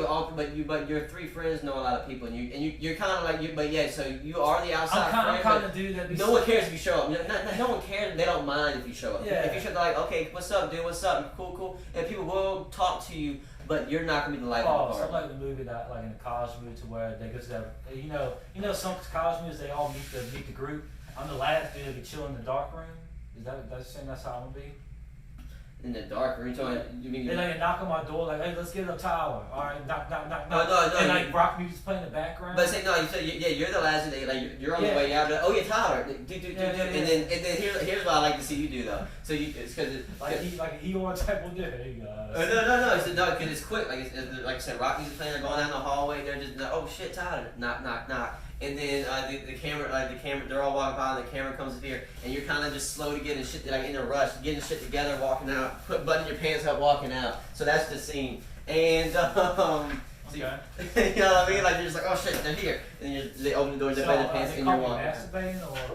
[SPEAKER 3] but your three friends know a lot of people, and you're kind of like but yeah, so you are the outside friend.
[SPEAKER 1] I'm kind of dude that.
[SPEAKER 3] No one cares if you show up. No one cares. They don't mind if you show up.
[SPEAKER 1] Yeah.
[SPEAKER 3] If you show up, they're like, okay, what's up, dude? What's up? Cool. And people will talk to you, but you're not gonna be the life of the party.
[SPEAKER 1] So like the movie that like in a college movie to where they go to that. You know some college movies they all meet the group. I'm the last dude that be chilling in the dark room. Is that's how I'm gonna be?
[SPEAKER 3] In the dark room, you mean?
[SPEAKER 1] They like knock on my door, like, hey, let's get a tower. All right, knock.
[SPEAKER 3] No.
[SPEAKER 1] And like rock music's playing in the background.
[SPEAKER 3] But say no, you say you're the last day. Like you're on the way out. Oh yeah, Tyler, do. And then here's what I like to see you do though. So it's because
[SPEAKER 1] he or type will do. Hey guys.
[SPEAKER 3] No. It's no, because it's quick. Like I said, rock music playing. They're going down the hallway. They're just oh shit, Tyler, knock. And then the camera, they're all walking by, and the camera comes up here, and you're kind of just slow to getting shit, like in a rush, getting shit together, walking out, buttoning your pants up, walking out. So that's the scene. And
[SPEAKER 1] okay.
[SPEAKER 3] You know what I mean? Like you're just like, oh shit, they're here, and they open the door, they button your pants, and you're walking.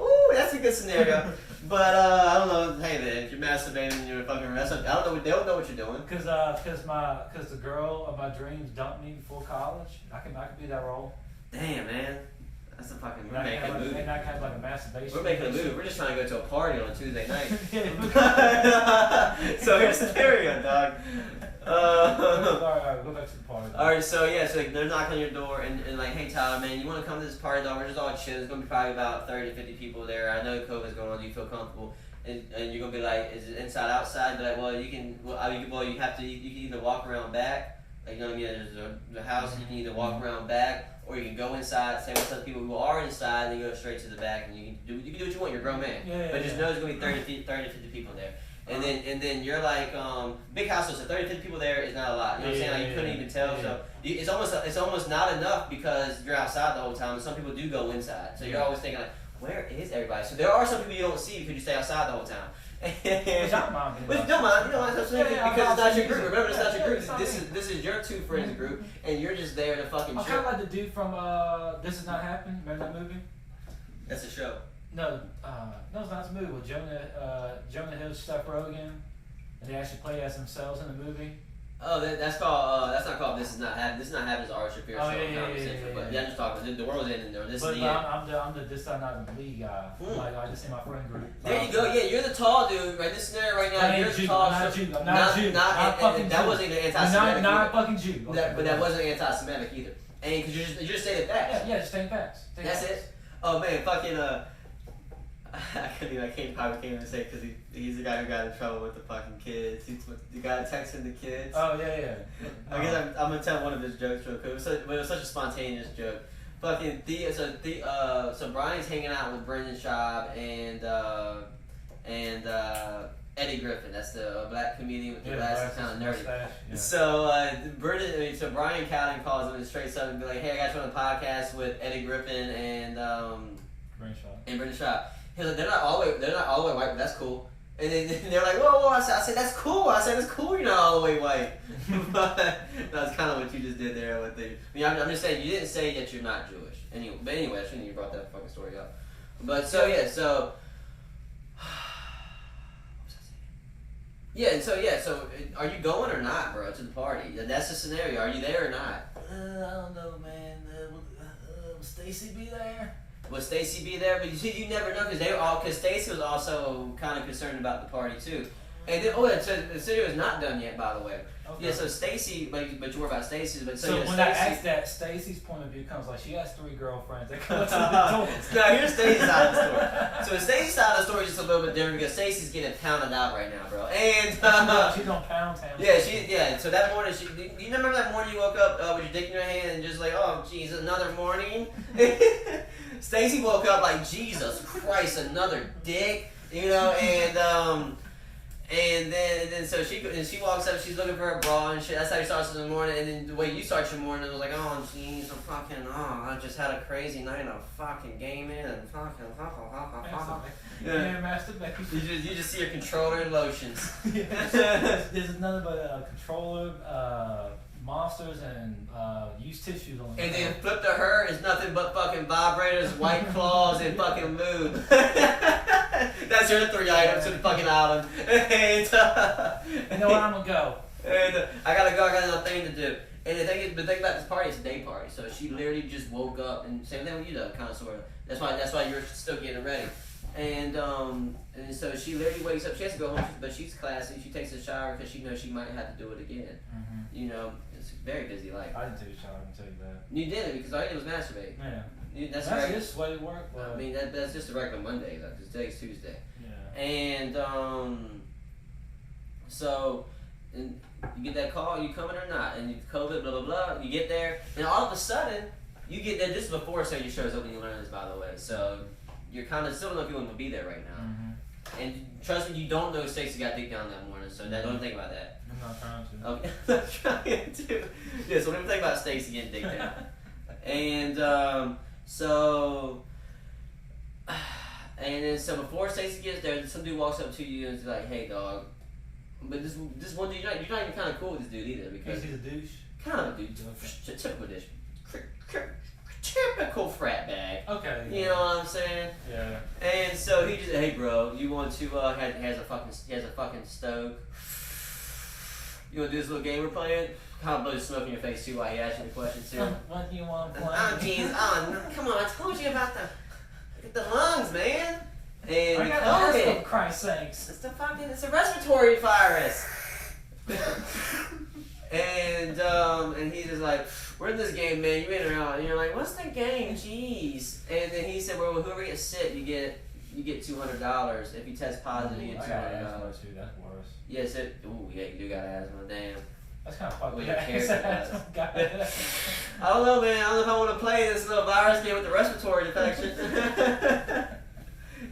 [SPEAKER 3] Ooh, that's a good scenario. But I don't know. Hey man, if you're masturbating and you're fucking I don't know. They don't know what you're doing.
[SPEAKER 1] Cause the girl of my dreams dumped me before college. I can be that role.
[SPEAKER 3] Damn man. That's a fucking. We're making a movie.
[SPEAKER 1] And I kind of like a masturbation.
[SPEAKER 3] We're making a movie. We're just trying to go to a party on a Tuesday night. So here's the scenario, dog.
[SPEAKER 1] Alright, go back to the party.
[SPEAKER 3] Alright, so yeah, so like, they're knocking on your door and like, hey Tyler, man, you want to come to this party, dog? We're just all chilling. There's going to be probably about 30 to 50 people there. I know COVID's going on. Do you feel comfortable? And you're going to be like, is it inside, outside? Be like, well, you can, you have to, you can either walk around back, like, you know what I mean? There's the house, you can either walk around back, or you can go inside, say what's up to people who are inside, and you go straight to the back, and you can do what you want. You're a grown man. But just know there's going to be 30 to 50 people there. And then you're like, big house, so 30 to 50 people there is not a lot. You know what I'm saying? Like, you couldn't even tell. So it's almost not enough because you're outside the whole time, and some people do go inside. So you're always thinking like, where is everybody? So there are some people you don't see because you stay outside the whole time.
[SPEAKER 1] Which I don't mind.
[SPEAKER 3] But you don't mind, because it's not your group. Remember, it's not your group. This is your two friends group, and you're just there to fucking
[SPEAKER 1] I'm
[SPEAKER 3] chill.
[SPEAKER 1] kind of like the dude from This Is Not Happening. Remember that movie?
[SPEAKER 3] That's a show.
[SPEAKER 1] No, it's not a movie with Jonah Hill, Seth Rogen, and they actually play as themselves in the movie.
[SPEAKER 3] Oh, that's called. That's not called. This Is Not Happening. This Is Not Happening is Art Shapiro show. But I'm just talking. The world's ending there. This is the end.
[SPEAKER 1] I'm the This Not the lead guy. Like I just in my friend group.
[SPEAKER 3] There you go. Yeah, you're the tall dude. Right, this scenario right now. You're the tall.
[SPEAKER 1] I'm not a Jew. I'm not a Jew.
[SPEAKER 3] That wasn't even anti-Semitic.
[SPEAKER 1] Not a fucking Jew.
[SPEAKER 3] But that wasn't anti-Semitic either. And because you just stated facts.
[SPEAKER 1] Yeah, just stating facts.
[SPEAKER 3] That's it. Oh man, fucking I can't even say because he's the guy who got in trouble with the fucking kids. He's the guy texting the kids.
[SPEAKER 1] Oh yeah.
[SPEAKER 3] I guess I'm gonna tell one of his jokes real quick. It was such a spontaneous joke. Fucking so Brian's hanging out with Brendan Schaub and Eddie Griffin. That's the black comedian with the glasses, kind of nerdy. Yeah. So Brian Callen calls him and straight up and be like, "Hey, I got you on the podcast with Eddie Griffin and Brendan Schaub." He's like, they're not all the way white, but that's cool. And then they're like, whoa, I said, that's cool. I said, it's cool you're not all the way white. But that's kind of what you just did there. I'm just saying, you didn't say that you're not Jewish. But anyway, I shouldn't have brought that fucking story up. But so, yeah, so... So are you going or not, bro, to the party? That's the scenario. Are you there or not?
[SPEAKER 1] I don't know, man. Will Stacy be there?
[SPEAKER 3] Will Stacy be there? But you never know because Stacy was also kind of concerned about the party too. And then, the video is not done yet, by the way. Okay. Yeah, so Stacy, but you were about Stacy's. But
[SPEAKER 1] so when I asked that, Stacy's point of view comes like she has 3 girlfriends that come to the door.
[SPEAKER 3] No, here's Stacy's side of the story. So Stacy's side of the story is just a little bit different because Stacy's getting pounded out right now, bro. And
[SPEAKER 1] she's on Pound Town.
[SPEAKER 3] Yeah. So that morning, you remember that morning you woke up with your dick in your hand and just like, oh, geez, another morning. Stacy woke up like, Jesus Christ, another dick, and then so she walks up, she's looking for a bra and shit. That's how she starts in the morning. And then the way you start your morning, it was like, oh jeez, I just had a crazy night of fucking gaming and fucking
[SPEAKER 1] Yeah, masturbation.
[SPEAKER 3] You just see your controller and lotions.
[SPEAKER 1] There's nothing but a controller, monsters, and used tissues on it.
[SPEAKER 3] And then flip to her is nothing but fucking vibrators, white claws, and fucking mood. That's your 3 items to the fucking island. And,
[SPEAKER 1] you know what? I'm gonna go.
[SPEAKER 3] And I gotta go. I got another thing to do. And the thing about this party, it's a day party. So she literally just woke up, and same thing with you though, kind of sort of. That's why you're still getting ready. And so she literally wakes up. She has to go home, but she's classy. She takes a shower because she knows she might have to do it again. Mm-hmm. You know, it's a very busy life.
[SPEAKER 1] I didn't take a shower. I can tell you that.
[SPEAKER 3] You didn't because all you did was masturbate.
[SPEAKER 1] Yeah.
[SPEAKER 3] That's
[SPEAKER 1] just sweaty work. But...
[SPEAKER 3] I mean, that's just a regular Monday though, because today's Tuesday.
[SPEAKER 1] Yeah.
[SPEAKER 3] And and you get that call, you coming or not? And you COVID, blah blah blah. You get there, and all of a sudden you get there. This is before your show's open. You learn this, by the way. So you're kind of still don't know if you want to be there right now. Mm-hmm. And trust me, you don't know Stacey got dick down that morning. So don't think about that.
[SPEAKER 1] I'm not trying to.
[SPEAKER 3] Okay, I'm not trying to. Yeah. So don't think about Stacey getting dick down. And so before Stacey gets there, some dude walks up to you and is like, "Hey, dog." But this one dude, you're not even kind of cool with this dude either because
[SPEAKER 1] he's a douche.
[SPEAKER 3] Kind of a dude, typical dish, typical frat bag.
[SPEAKER 1] Okay.
[SPEAKER 3] You know what I'm saying?
[SPEAKER 1] Yeah.
[SPEAKER 3] And so he just, hey, bro, you want to has a fucking stove. You want to do this little game we're playing? Kind of blow the smoke in your face too while he asks you the question too.
[SPEAKER 1] What do you want to play?
[SPEAKER 3] Oh jeez, come on, I told you about the lungs, man. And
[SPEAKER 1] I got COVID, for Christ's sakes.
[SPEAKER 3] It's a respiratory virus. And he's just like, we're in this game, man. You in or out? And you're like, what's the game? Jeez. And then he said, well, whoever gets sick, you get $200. If you test positive, you get $200.
[SPEAKER 1] I got asthma too. That's worse.
[SPEAKER 3] Yes, ooh, yeah, you do got asthma. Damn.
[SPEAKER 1] That's kind of fucked.
[SPEAKER 3] Well, your character does.
[SPEAKER 1] I
[SPEAKER 3] I don't know, man. I don't know if I want to play this little virus game with the respiratory infection.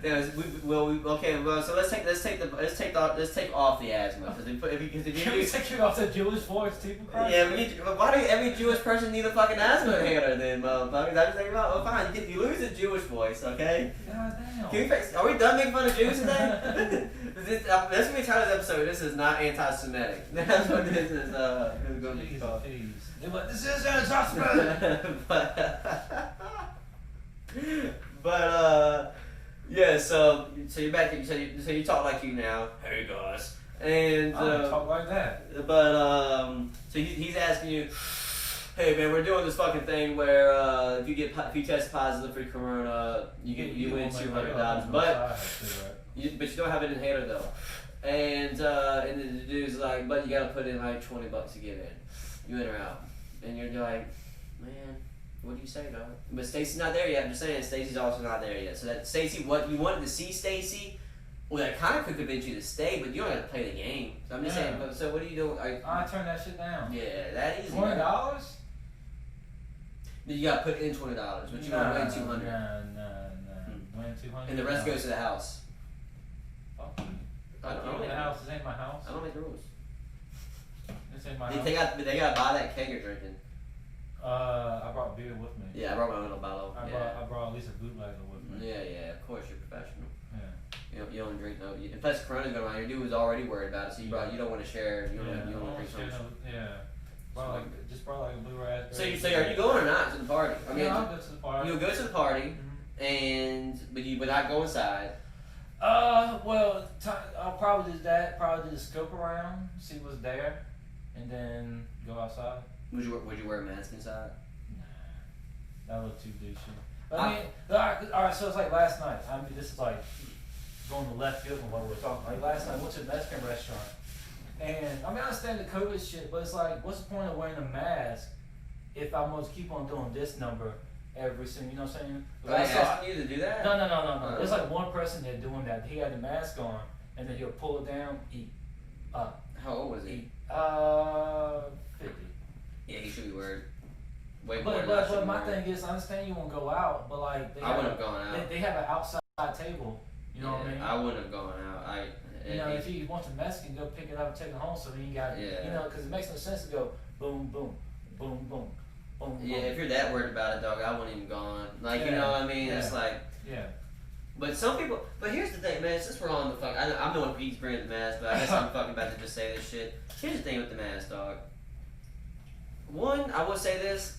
[SPEAKER 3] Okay. Well, so let's take off the asthma because if
[SPEAKER 1] Can we take it off the Jewish voice, people?
[SPEAKER 3] Yeah, why do every Jewish person need a fucking asthma inhaler then, motherfuckers? I just think about, oh fine, you lose the Jewish voice, okay?
[SPEAKER 1] God damn.
[SPEAKER 3] Are we done making fun of Jews today? That's gonna be the title of the episode. This is not anti-Semitic. That's what this is going to be called.
[SPEAKER 1] This is anti-Semitic.
[SPEAKER 3] But yeah, so you're back. So you talk like you now. Hey guys. And
[SPEAKER 1] I don't talk like that.
[SPEAKER 3] But so he's asking you, hey man, we're doing this fucking thing where if you test positive for corona, you win $200. But you don't have an inhaler though. And then the dude's like, but you gotta put in like $20 to get in. You in or out? And you're like, man. What do you say, dog? But Stacy's not there yet. I'm just saying, Stacy's also not there yet. So that Stacy, what you wanted to see, Stacy, well, that kind of could convince you to stay, but you don't have to play the game. So I'm just saying. But so what do you do?
[SPEAKER 1] I turn that shit down.
[SPEAKER 3] Yeah, that easy.
[SPEAKER 1] $20?
[SPEAKER 3] Then you got to put in $20, but you want to win $200.
[SPEAKER 1] No. Win $200.
[SPEAKER 3] And the rest goes to the house.
[SPEAKER 1] Fuck you.
[SPEAKER 3] I don't
[SPEAKER 1] The house. This ain't my house.
[SPEAKER 3] I don't make the rules.
[SPEAKER 1] This ain't my house.
[SPEAKER 3] They got to buy that keg you're drinking.
[SPEAKER 1] I brought beer with me.
[SPEAKER 3] Yeah, I brought my little bottle.
[SPEAKER 1] I brought at least a bootlegger with me.
[SPEAKER 3] Yeah, of course you're professional.
[SPEAKER 1] Yeah.
[SPEAKER 3] You don't drink no. And plus, Corona's going around. Your dude was already worried about it, so you don't want to share. You don't want to drink something.
[SPEAKER 1] Just brought like a blue raspberry.
[SPEAKER 3] So are you going or not to the party? I mean,
[SPEAKER 1] I'll go to the party.
[SPEAKER 3] You'll go to the party, but not go inside.
[SPEAKER 1] Well, I'll probably do that. Probably just scope around, see what's there, and then go outside.
[SPEAKER 3] Would you wear a mask inside?
[SPEAKER 1] Nah, that looked too douchey. I mean, all right. So it's like last night. I mean, this is like going to left field from what we're talking. Like last night, I went to a Mexican restaurant, and I mean, I understand the COVID shit, but it's like, what's the point of wearing a mask if I'm going to keep on doing this number every single? You know what I'm saying?
[SPEAKER 3] Are they asking you to do that?
[SPEAKER 1] No. There's like one person there doing that. He had the mask on, and then he'll pull it down, eat up.
[SPEAKER 3] How old was he?
[SPEAKER 1] 50.
[SPEAKER 3] Yeah, he should be worried.
[SPEAKER 1] But my thing is, I understand you won't go out, but like
[SPEAKER 3] I wouldn't have gone out.
[SPEAKER 1] They have an outside table. You know what I mean?
[SPEAKER 3] I wouldn't have gone out.
[SPEAKER 1] If you want the Mexican, go pick it up and take it home. So then you got, because it makes no sense to go boom, boom, boom, boom, boom.
[SPEAKER 3] Yeah, if you're that worried about it, dog, I wouldn't even gone. Like, you know what I mean? It's like.
[SPEAKER 1] Yeah.
[SPEAKER 3] But some people. But here's the thing, man. Since we're on the fuck, I'm the one who keeps bringing the mask, but I guess I'm fucking about to just say this shit. Here's the thing with the mask, dog. One, I will say this.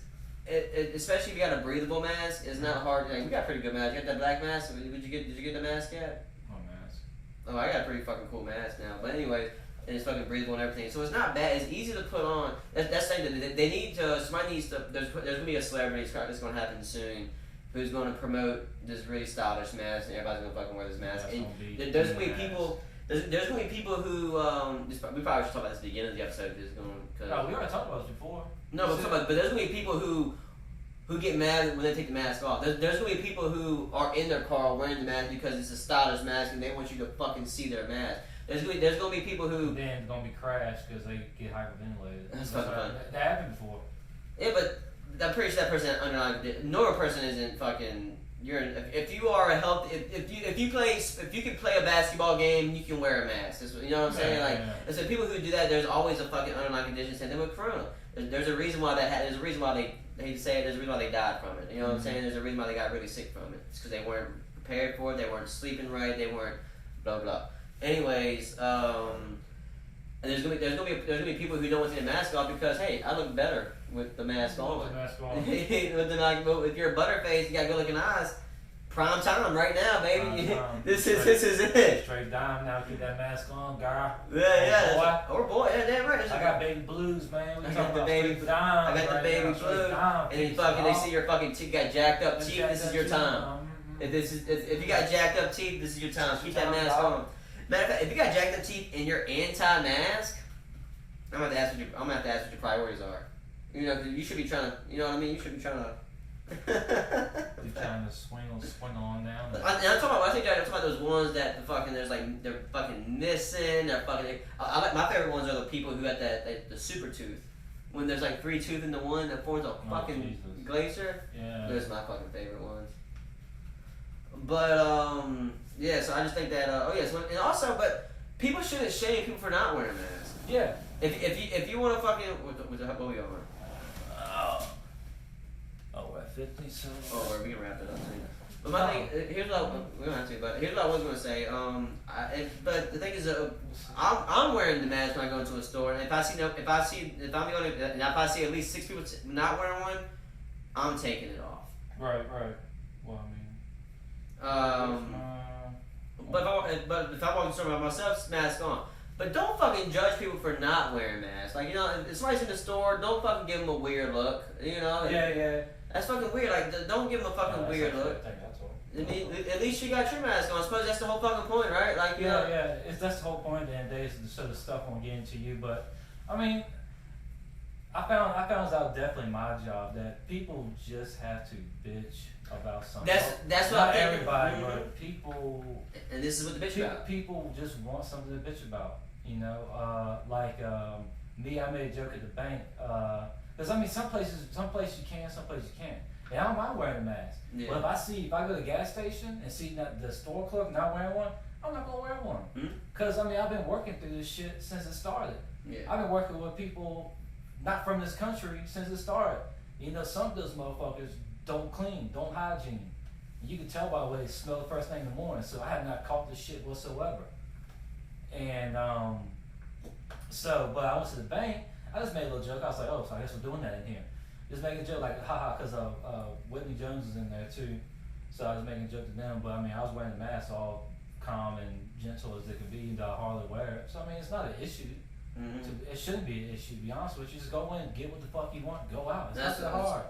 [SPEAKER 3] Especially if you got a breathable mask, it's not hard. Like, we got pretty good mask. You got that black mask? Did you get the mask yet?
[SPEAKER 1] No mask.
[SPEAKER 3] Oh, I got a pretty fucking cool mask now. But anyway, and it's fucking breathable and everything. So it's not bad. It's easy to put on. That's saying that they need to. Somebody needs to. There's gonna be a celebrity that's gonna happen soon, who's gonna promote this really stylish mask, and everybody's gonna fucking wear this mask. And there's gonna be people. There's gonna be people who. We probably should talk about this at the beginning of the episode.
[SPEAKER 1] We already talked about this before.
[SPEAKER 3] No, but there's gonna be people who get mad when they take the mask off. There's gonna be people who are in their car wearing the mask because it's a stylish mask and they want you to fucking see their mask. There's gonna be people who
[SPEAKER 1] then it's gonna be crashed because they get hyperventilated.
[SPEAKER 3] That's fucking fun.
[SPEAKER 1] That happened before.
[SPEAKER 3] Yeah, but I'm pretty sure that person underlying normal person isn't fucking. If you are a healthy if you can play a basketball game, you can wear a mask. You know what I'm saying? And so people who do that, there's always a fucking underlying condition. Same thing with Corona. There's a reason why there's a reason why they I hate to say it, there's a reason why they died from it. You know what I'm saying? There's a reason why they got really sick from it. It's because they weren't prepared for it. They weren't sleeping right. They weren't blah blah. Anyways, and there's gonna be people who don't want to take the mask off because hey, I look better with the mask on.
[SPEAKER 1] With the mask on.
[SPEAKER 3] If you're a butterface, you got good looking eyes. Prime time right now, baby. This is it.
[SPEAKER 1] Straight dime now. Keep that mask on, girl.
[SPEAKER 3] Yeah. Or boy, yeah, damn right.
[SPEAKER 1] I got baby blues, man.
[SPEAKER 3] I got the baby blues. And they see your fucking teeth got jacked up teeth. This is your time. If you got jacked up teeth, this is your time. Keep that mask on. Matter of fact, if you got jacked up teeth and you're anti-mask, I'm gonna have to ask what your priorities are. You know, you should be trying to. You know what I mean? You should be trying to.
[SPEAKER 1] You're trying to swing on down.
[SPEAKER 3] And I'm talking about. When I say that, I'm talking about those ones that the fucking they're fucking missing. They're fucking. I like my favorite ones are the people who got the super tooth. When there's like 3 tooth into one that forms a fucking glacier.
[SPEAKER 1] Yeah.
[SPEAKER 3] Those are my fucking favorite ones. But yeah. So I just think that and also, but people shouldn't shame people for not wearing masks.
[SPEAKER 1] Yeah.
[SPEAKER 3] If you want to fucking what we on?
[SPEAKER 1] We're at 50, so.
[SPEAKER 3] Oh, we can wrap it up too. But my thing, here's what we don't have to. But here's what I was gonna say. But the thing is, I'm wearing the mask when I go into a store, and if I see at least 6 people not wearing one, I'm taking it off.
[SPEAKER 1] Right. Well, I mean.
[SPEAKER 3] But if I walk in the store by myself, mask on. But don't fucking judge people for not wearing masks. Like, you know, if somebody's in the store, don't fucking give them a weird look. You know?
[SPEAKER 1] Yeah.
[SPEAKER 3] That's fucking weird. Like, don't give them a fucking weird look. I mean, at least you got your mask on. I suppose that's the whole fucking point, right? Like, you know.
[SPEAKER 1] Yeah. That's the whole point of the end of the day, is so the stuff won't get into you. But, I mean, I found out definitely my job that people just have to bitch about something.
[SPEAKER 3] That's what
[SPEAKER 1] Not
[SPEAKER 3] I'm thinking.
[SPEAKER 1] everybody, but people.
[SPEAKER 3] And this is what the bitch about.
[SPEAKER 1] People just want something to bitch about. You know, me, I made a joke at the bank. Because I mean, some places you can, some places you can't. And I don't mind wearing a mask. Yeah. But if I go to the gas station and see the store clerk not wearing one, I'm not gonna wear one. Because I mean, I've been working through this shit since it started.
[SPEAKER 3] Yeah.
[SPEAKER 1] I've been working with people not from this country since it started. You know, some of those motherfuckers don't clean, don't hygiene. You can tell by the way they smell the first thing in the morning. So I have not caught this shit whatsoever. And but I went to the bank. I just made a little joke. I was like, so I guess we're doing that in here. Just making a joke like, haha, because Whitney Jones is in there too. So I was making a joke to them. But I mean, I was wearing the mask all calm and gentle as it could be, and I hardly wear it. So I mean, it's not an issue. It shouldn't be an issue, to be honest with you. Just go in, get what the fuck you want, go out. It's not that hard.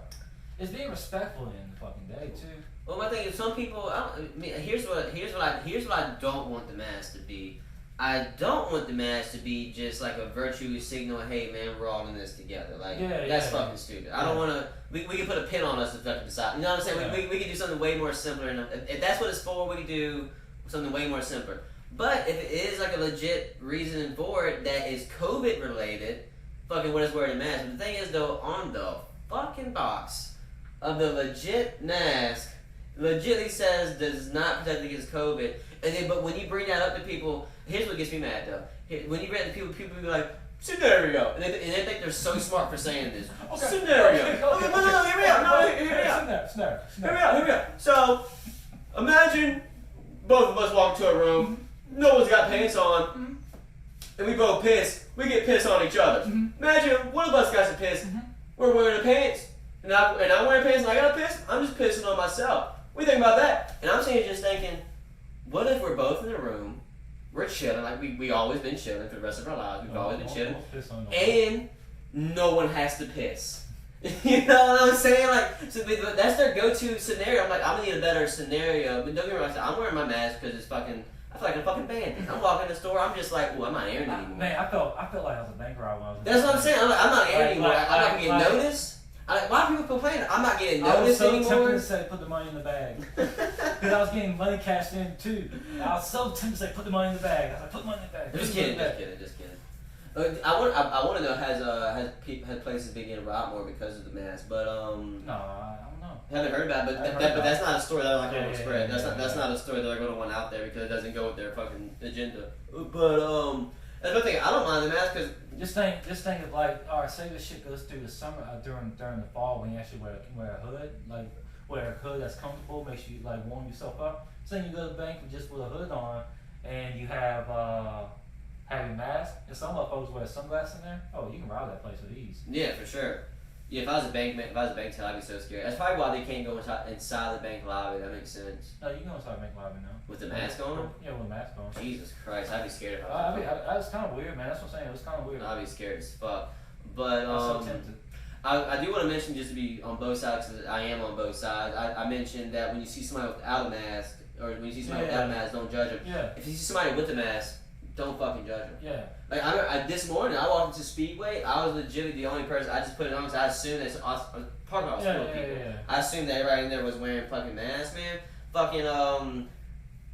[SPEAKER 1] It's being respectful in the fucking day too.
[SPEAKER 3] Well, my thing is, some people. Here's what I don't want the mask to be. I don't want the mask to be just like a virtue signal. Hey man, we're all in this together. Like that's fucking stupid. I don't want to. We can put a pin on us to fucking decide. You know what I'm saying? We can do something way more simpler. And if that's what it's for, we can do something way more simpler. But if it is like a legit reason for it that is COVID related, fucking what is wearing a mask. But the thing is though, on the fucking box of the legit mask, legitly says does not protect against COVID. And then, but when you bring that up to people, here's what gets me mad though. When you bring it to people be like, scenario, and they think they're so smart for saying this. Scenario. No, hear me out. Hear me out. So, imagine both of us walk into a room, no one's got pants on, and we both piss. We get pissed on each other. Imagine one of us got some piss. We're wearing the pants, and I'm wearing pants and I got a piss. I'm just pissing on myself. What do you think about that? And I'm sitting just thinking, what if we're both in a room, we're chilling, like we always been chilling for the rest of our lives, we've always been chilling, and no one has to piss. You know what I'm saying? Like, so that's their go-to scenario. I'm like, I'm gonna need a better scenario, but don't get me wrong, I'm wearing my mask because it's fucking, I feel like a fucking bandit. I'm walking in the store, I'm just like, well, I'm not airing anymore.
[SPEAKER 1] Man, I felt like I was a bank robber when I was
[SPEAKER 3] That's what I'm saying, I'm not airing anymore, I'm not gonna get noticed. Why are people complaining? I'm not getting noticed anymore.
[SPEAKER 1] I was so tempted to say put the money in the bag. Because I was getting money cashed in too. I was so tempted to say put the money in the bag. I was like, put money in the bag.
[SPEAKER 3] Just kidding. I want to know, has places been getting robbed more because of the mask? But
[SPEAKER 1] no, I don't know.
[SPEAKER 3] Haven't heard about it, but that's not a story that I want to spread. That's not a story that they're going to want out there because it doesn't go with their fucking agenda. But that's one thing. I don't mind the mask because.
[SPEAKER 1] Just think of like, all right, say this shit goes through the summer, during the fall when you actually wear a hood, like wear a hood that's comfortable, makes you like warm yourself up. Say you go to the bank just with a hood on, and you have your mask, and some motherfuckers wear sunglasses in there. Oh, you can rob that place with ease.
[SPEAKER 3] Yeah, for sure. Yeah, if I was a bank teller, I'd be so scared. That's probably why they can't go inside the bank lobby. That makes sense.
[SPEAKER 1] No, you can go inside the bank lobby now.
[SPEAKER 3] With the mask on?
[SPEAKER 1] Yeah, with the mask on.
[SPEAKER 3] Jesus Christ, I'd be scared if
[SPEAKER 1] I was kind of weird, man. That's what I'm saying. It was kind of weird.
[SPEAKER 3] I'd be scared as fuck. But
[SPEAKER 1] I was so tempted.
[SPEAKER 3] I do want to mention, just to be on both sides, because I am on both sides. I mentioned that when you see somebody without a mask, or when you see somebody without a mask, don't judge them.
[SPEAKER 1] Yeah.
[SPEAKER 3] If you see somebody with a mask, don't fucking judge them.
[SPEAKER 1] Yeah.
[SPEAKER 3] Like I this morning, I walked into Speedway. I was legitimately the only person. I just put it on because I assumed that I was talking about school people.
[SPEAKER 1] Yeah.
[SPEAKER 3] I assumed that everybody in there was wearing fucking masks, man. Fucking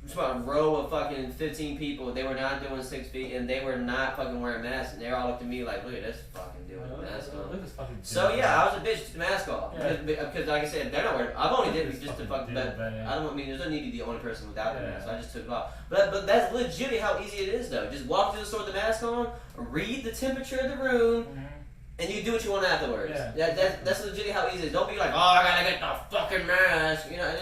[SPEAKER 3] just about a row of fucking 15 people. They were not doing 6 feet, and they were not fucking wearing masks. And they all looked at me like, look at this fucking dude with a mask on.
[SPEAKER 1] Look at this fucking
[SPEAKER 3] So yeah, I was a bitch. Took the mask off
[SPEAKER 1] Yeah.
[SPEAKER 3] because like I said, they're not wearing. I've only did it just to fuck.
[SPEAKER 1] fucking
[SPEAKER 3] But
[SPEAKER 1] dude, man.
[SPEAKER 3] I don't. I mean, there's no need to be the only person without the
[SPEAKER 1] Yeah.
[SPEAKER 3] mask. So I just took it off. But that's legitimately how easy it is though. Just walk to the store with the mask on, read the temperature of the room.
[SPEAKER 1] Mm-hmm.
[SPEAKER 3] And you do what you want afterwards.
[SPEAKER 1] Yeah.
[SPEAKER 3] That's legitimately how easy it is. Don't be like, oh, I gotta get the fucking mask. You know,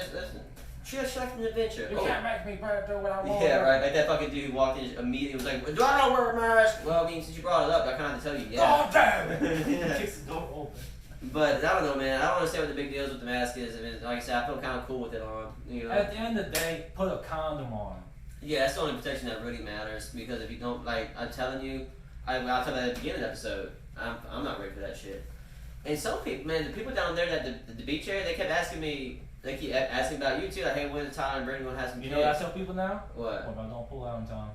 [SPEAKER 3] treat it like an adventure.
[SPEAKER 1] You can't make me do what I want.
[SPEAKER 3] Yeah, right. Like that fucking dude who walked in immediately was like, do I not wear a mask? Well, I mean, since you brought it up, I kind of have to tell you, yeah.
[SPEAKER 1] Oh, damn it!
[SPEAKER 3] Yeah.
[SPEAKER 1] Kicks the door open.
[SPEAKER 3] But I don't know, man. I don't understand what the big deal is with the mask is. I mean, like I said, I feel kind of cool with it on. You know.
[SPEAKER 1] At the end of the day, put a condom on.
[SPEAKER 3] Yeah, that's the only protection that really matters. Because if you don't, like, I'm telling you, I'll tell you that at the beginning of the episode. I'm not ready for that shit. And some people, man, the people down there at the beach area, they kept asking me. They keep asking about you too. Like, hey, when is Tyler and Brittany gonna have some kids?
[SPEAKER 1] You know what I tell people now?
[SPEAKER 3] What?
[SPEAKER 1] What about don't pull out in time?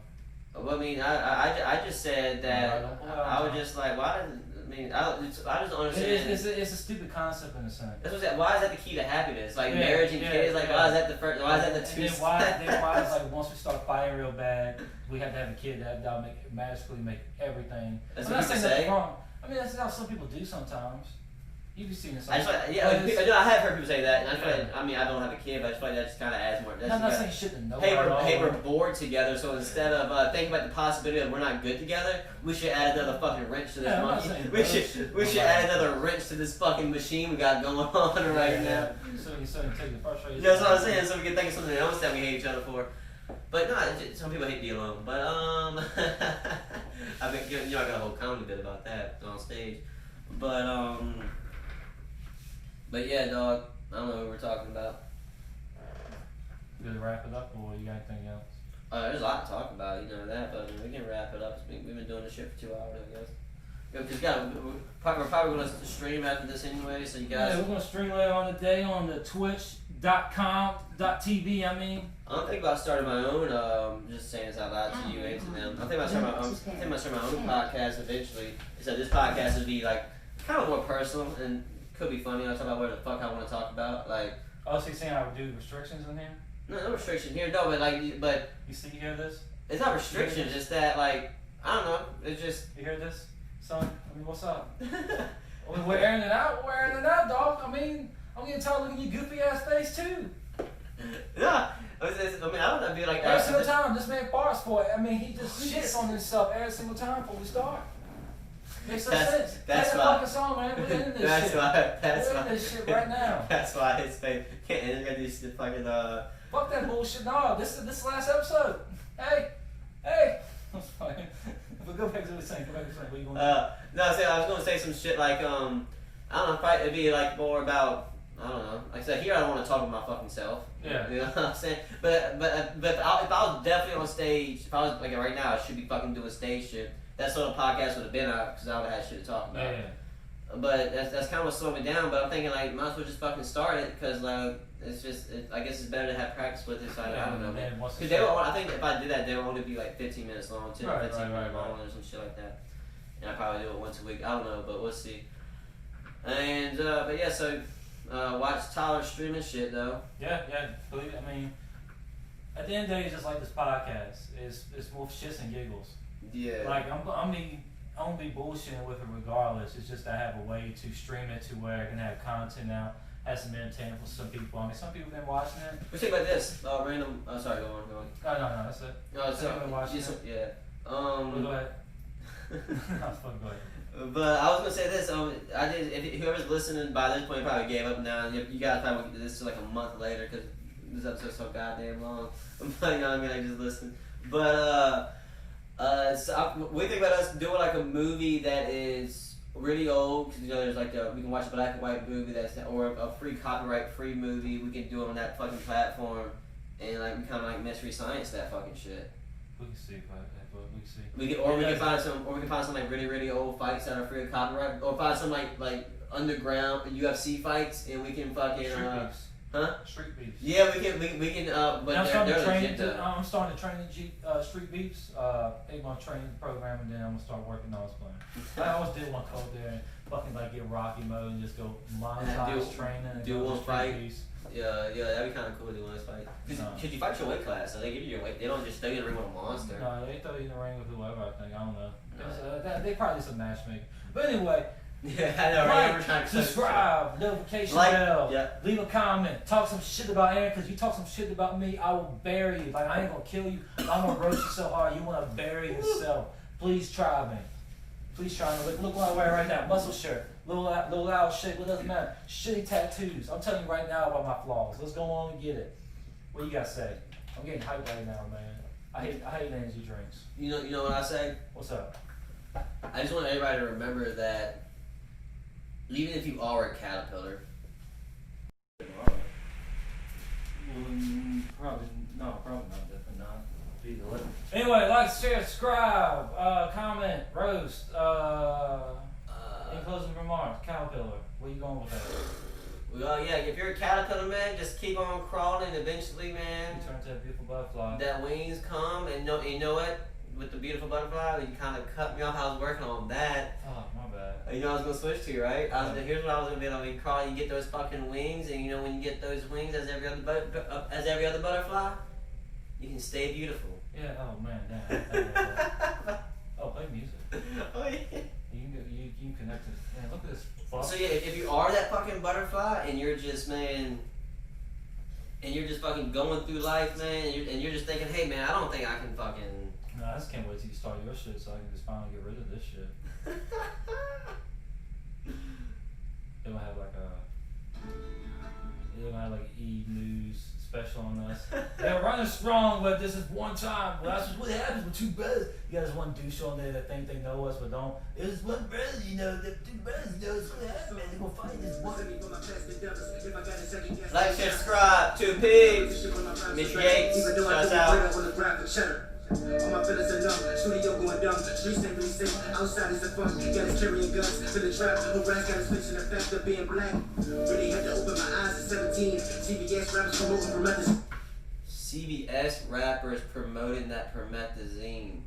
[SPEAKER 3] Well, I mean, I just said that
[SPEAKER 1] No, don't pull out
[SPEAKER 3] I was
[SPEAKER 1] in time.
[SPEAKER 3] just like, why? I mean, I just don't understand.
[SPEAKER 1] It's a stupid concept in a sense.
[SPEAKER 3] That's what I'm saying. Why is that the key to happiness? Like
[SPEAKER 1] Yeah,
[SPEAKER 3] marriage and
[SPEAKER 1] yeah,
[SPEAKER 3] kids. Like
[SPEAKER 1] yeah.
[SPEAKER 3] why is that the first? Why is that the two?
[SPEAKER 1] And then why is like once we start fighting real bad, we have to have a kid that'll magically make everything.
[SPEAKER 3] That's
[SPEAKER 1] I'm
[SPEAKER 3] what
[SPEAKER 1] not saying
[SPEAKER 3] people
[SPEAKER 1] that's
[SPEAKER 3] say.
[SPEAKER 1] wrong. I mean that's how some people do sometimes. You've seen this.
[SPEAKER 3] I just like, yeah, I have heard people say that, and I feel like, I mean, I don't have a kid, but I just feel like that just kind of adds more.
[SPEAKER 1] I'm not saying shit to nobody.
[SPEAKER 3] Hey, we're bored together, so instead of thinking about the possibility that we're not good together, we should add another fucking wrench to this
[SPEAKER 1] Yeah, I'm not
[SPEAKER 3] monkey.
[SPEAKER 1] saying
[SPEAKER 3] We should add another wrench to this fucking machine we got going on right now.
[SPEAKER 1] So you take the first race.
[SPEAKER 3] That's what I'm saying. So we can think of something else that we hate each other for. But no, some people hate to be alone. But I mean, you know, I got a whole comedy bit about that on stage. But yeah, dog. I don't know what we're talking about.
[SPEAKER 1] Good to wrap it up, or you got anything else?
[SPEAKER 3] There's a lot to talk about, you know that, but I mean, we can wrap it up. We've been doing this shit for 2 hours, I guess. Because we're probably going to stream after this anyway, so you guys.
[SPEAKER 1] Yeah, we're gonna stream later on today on the twitch.com.tv. I mean.
[SPEAKER 3] I'm thinking about starting my own. Just saying this out loud to you and to them. I'm thinking about starting my own podcast eventually. So this podcast would be like kind of more personal and could be funny. I'll talk about whatever the fuck I want to talk about. Like.
[SPEAKER 1] Oh, so you're saying I would do restrictions in here?
[SPEAKER 3] No restriction here. No, but
[SPEAKER 1] You hear this?
[SPEAKER 3] it's not restrictions. Just that like I don't know. It's just.
[SPEAKER 1] You hear this, son? I mean, what's up? We're airing it out. We're airing it out, dog. I mean, I'm getting tired of looking at your goofy ass face too.
[SPEAKER 3] Yeah. I mean, I don't want to be like
[SPEAKER 1] Every single time this man farts for it. I mean, he just shits on himself every single time before we start. Makes no sense.
[SPEAKER 3] That's
[SPEAKER 1] Play
[SPEAKER 3] why.
[SPEAKER 1] the fucking song, man. We're in this shit. We're in this shit right now.
[SPEAKER 3] That's why his face can't get these fucking
[SPEAKER 1] Fuck that bullshit. No, this is the last episode. Hey. I'm sorry. But go back to the same. What are you going to
[SPEAKER 3] No, I was gonna say some shit like I don't know. Probably it'd be like more about I don't know. Like I said, here I don't want to talk about my fucking self.
[SPEAKER 1] Yeah.
[SPEAKER 3] You know what I'm saying? But if I was definitely on stage, if I was like right now, I should be fucking doing stage shit. That sort of podcast would have been out because I would have had shit to talk about.
[SPEAKER 1] Yeah.
[SPEAKER 3] But that's kind of what slowed me down. But I'm thinking like, might as well just fucking start it because it's just I guess it's better to have practice with it. So I don't know, man. Because I think if I did that, they would only be like 15 minutes long, 10 or 15 minutes long, or some shit like that. And I probably do it once a week. I don't know, but we'll see. And but yeah, so watch Tyler streaming shit though.
[SPEAKER 1] Yeah. Believe it. I mean, at the end of the day, it's just like this podcast. It's more shits and giggles.
[SPEAKER 3] Yeah.
[SPEAKER 1] Like I'm gonna be bullshitting with it regardless. It's just I have a way to stream it to where I can have content now. Has some entertainment for some people. I mean, some people have been watching it.
[SPEAKER 3] Let's think about this. Random. Oh, sorry. Go on.
[SPEAKER 1] No, that's it.
[SPEAKER 3] No,
[SPEAKER 1] Some people been watching it.
[SPEAKER 3] Yeah.
[SPEAKER 1] Well, go ahead. No, it's fun, go ahead.
[SPEAKER 3] But I was gonna say this. I did. If whoever's listening by this point probably gave up now. You guys probably won't get this till like a month later because this episode's so goddamn long. But you know, I mean, I just listen. But so we think about us doing like a movie that is really old because you know there's like we can watch a black and white movie or a free copyright free movie. We can do it on that fucking platform and like we kind of like mystery science that fucking shit.
[SPEAKER 1] We can see, but we can see.
[SPEAKER 3] We can find some like really old fights that are free of copyright, or find some like underground UFC fights, and we can fucking
[SPEAKER 1] Street beefs.
[SPEAKER 3] Huh?
[SPEAKER 1] Street beefs.
[SPEAKER 3] Yeah, we can. But
[SPEAKER 1] I'm starting to
[SPEAKER 3] legit,
[SPEAKER 1] train.
[SPEAKER 3] though.
[SPEAKER 1] I'm starting to train in street beefs. Ate my training program, and then I'm gonna start working on playing. I always did want to go there and fucking like get Rocky mode and just go monetize training and
[SPEAKER 3] do
[SPEAKER 1] go
[SPEAKER 3] one
[SPEAKER 1] to street
[SPEAKER 3] fight.
[SPEAKER 1] beefs.
[SPEAKER 3] Yeah, that'd be kind of cool to do one fight. Could you fight your weight class? So they give you your weight. They don't just throw you in the ring with a monster.
[SPEAKER 1] No, they throw you in the ring with whoever. I think I don't know. They probably some matchmaking. But anyway.
[SPEAKER 3] Yeah, I know. Right?
[SPEAKER 1] Like, subscribe, notification bell, leave a comment, talk some shit about Aaron, because you talk some shit about me, I will bury you. Like, I ain't gonna kill you, I'm gonna roast you so hard, you wanna bury yourself. Please try me. Please try me. Look what I wear right now, muscle shirt, little out shape, what doesn't matter. Shitty tattoos. I'm telling you right now about my flaws. Let's go on and get it. What you gotta say? I'm getting hyped right now, man. I hate energy drinks.
[SPEAKER 3] You know what I say?
[SPEAKER 1] What's up?
[SPEAKER 3] I just want everybody to remember that even if you are a caterpillar,
[SPEAKER 1] Probably not. Definitely not. Anyway, like, share, subscribe, comment, roast. In closing remarks, caterpillar. Where you going with that?
[SPEAKER 3] well, yeah, if you're a caterpillar, man, just keep on crawling. Eventually, man,
[SPEAKER 1] You turn to a beautiful butterfly.
[SPEAKER 3] that wings come, and you know what? With the beautiful butterfly, you kind of cut me off. I was working on that.
[SPEAKER 1] Oh, my bad.
[SPEAKER 3] You know, I was gonna switch to, right? Here's what I was gonna be able to crawl. You get those fucking wings, and you know when you get those wings, as every other butterfly, you can stay beautiful.
[SPEAKER 1] Yeah. Oh man. Yeah. Oh, play music.
[SPEAKER 3] Oh yeah.
[SPEAKER 1] You can connect it. Man, look at this. Fuck.
[SPEAKER 3] So yeah, if you are that fucking butterfly, and you're just fucking going through life, man, and you're just thinking, hey man, I don't think I can fucking.
[SPEAKER 1] No, I just can't wait till you start your shit so I can just finally get rid of this shit. They gonna have like E! News special on us. They're running strong, but this is one time. Well, that's just what happens with two brothers. You got this one douche on there that think they know us, but don't. It was one brother, you know, the two brothers, you know, it's what happens. They're gonna fight this one.
[SPEAKER 3] Like, share, subscribe, 2 pigs. Miss Yates, shout out.
[SPEAKER 2] All my feelings are numb, studio going dumb. Streets ain't really safe, outside is the fun. Got us carrying guns to the trap. Harass got us facing the fact of being black. Really had to open my eyes at 17. CBS rappers promoting promethazine.
[SPEAKER 3] CBS rappers promoting that promethazine.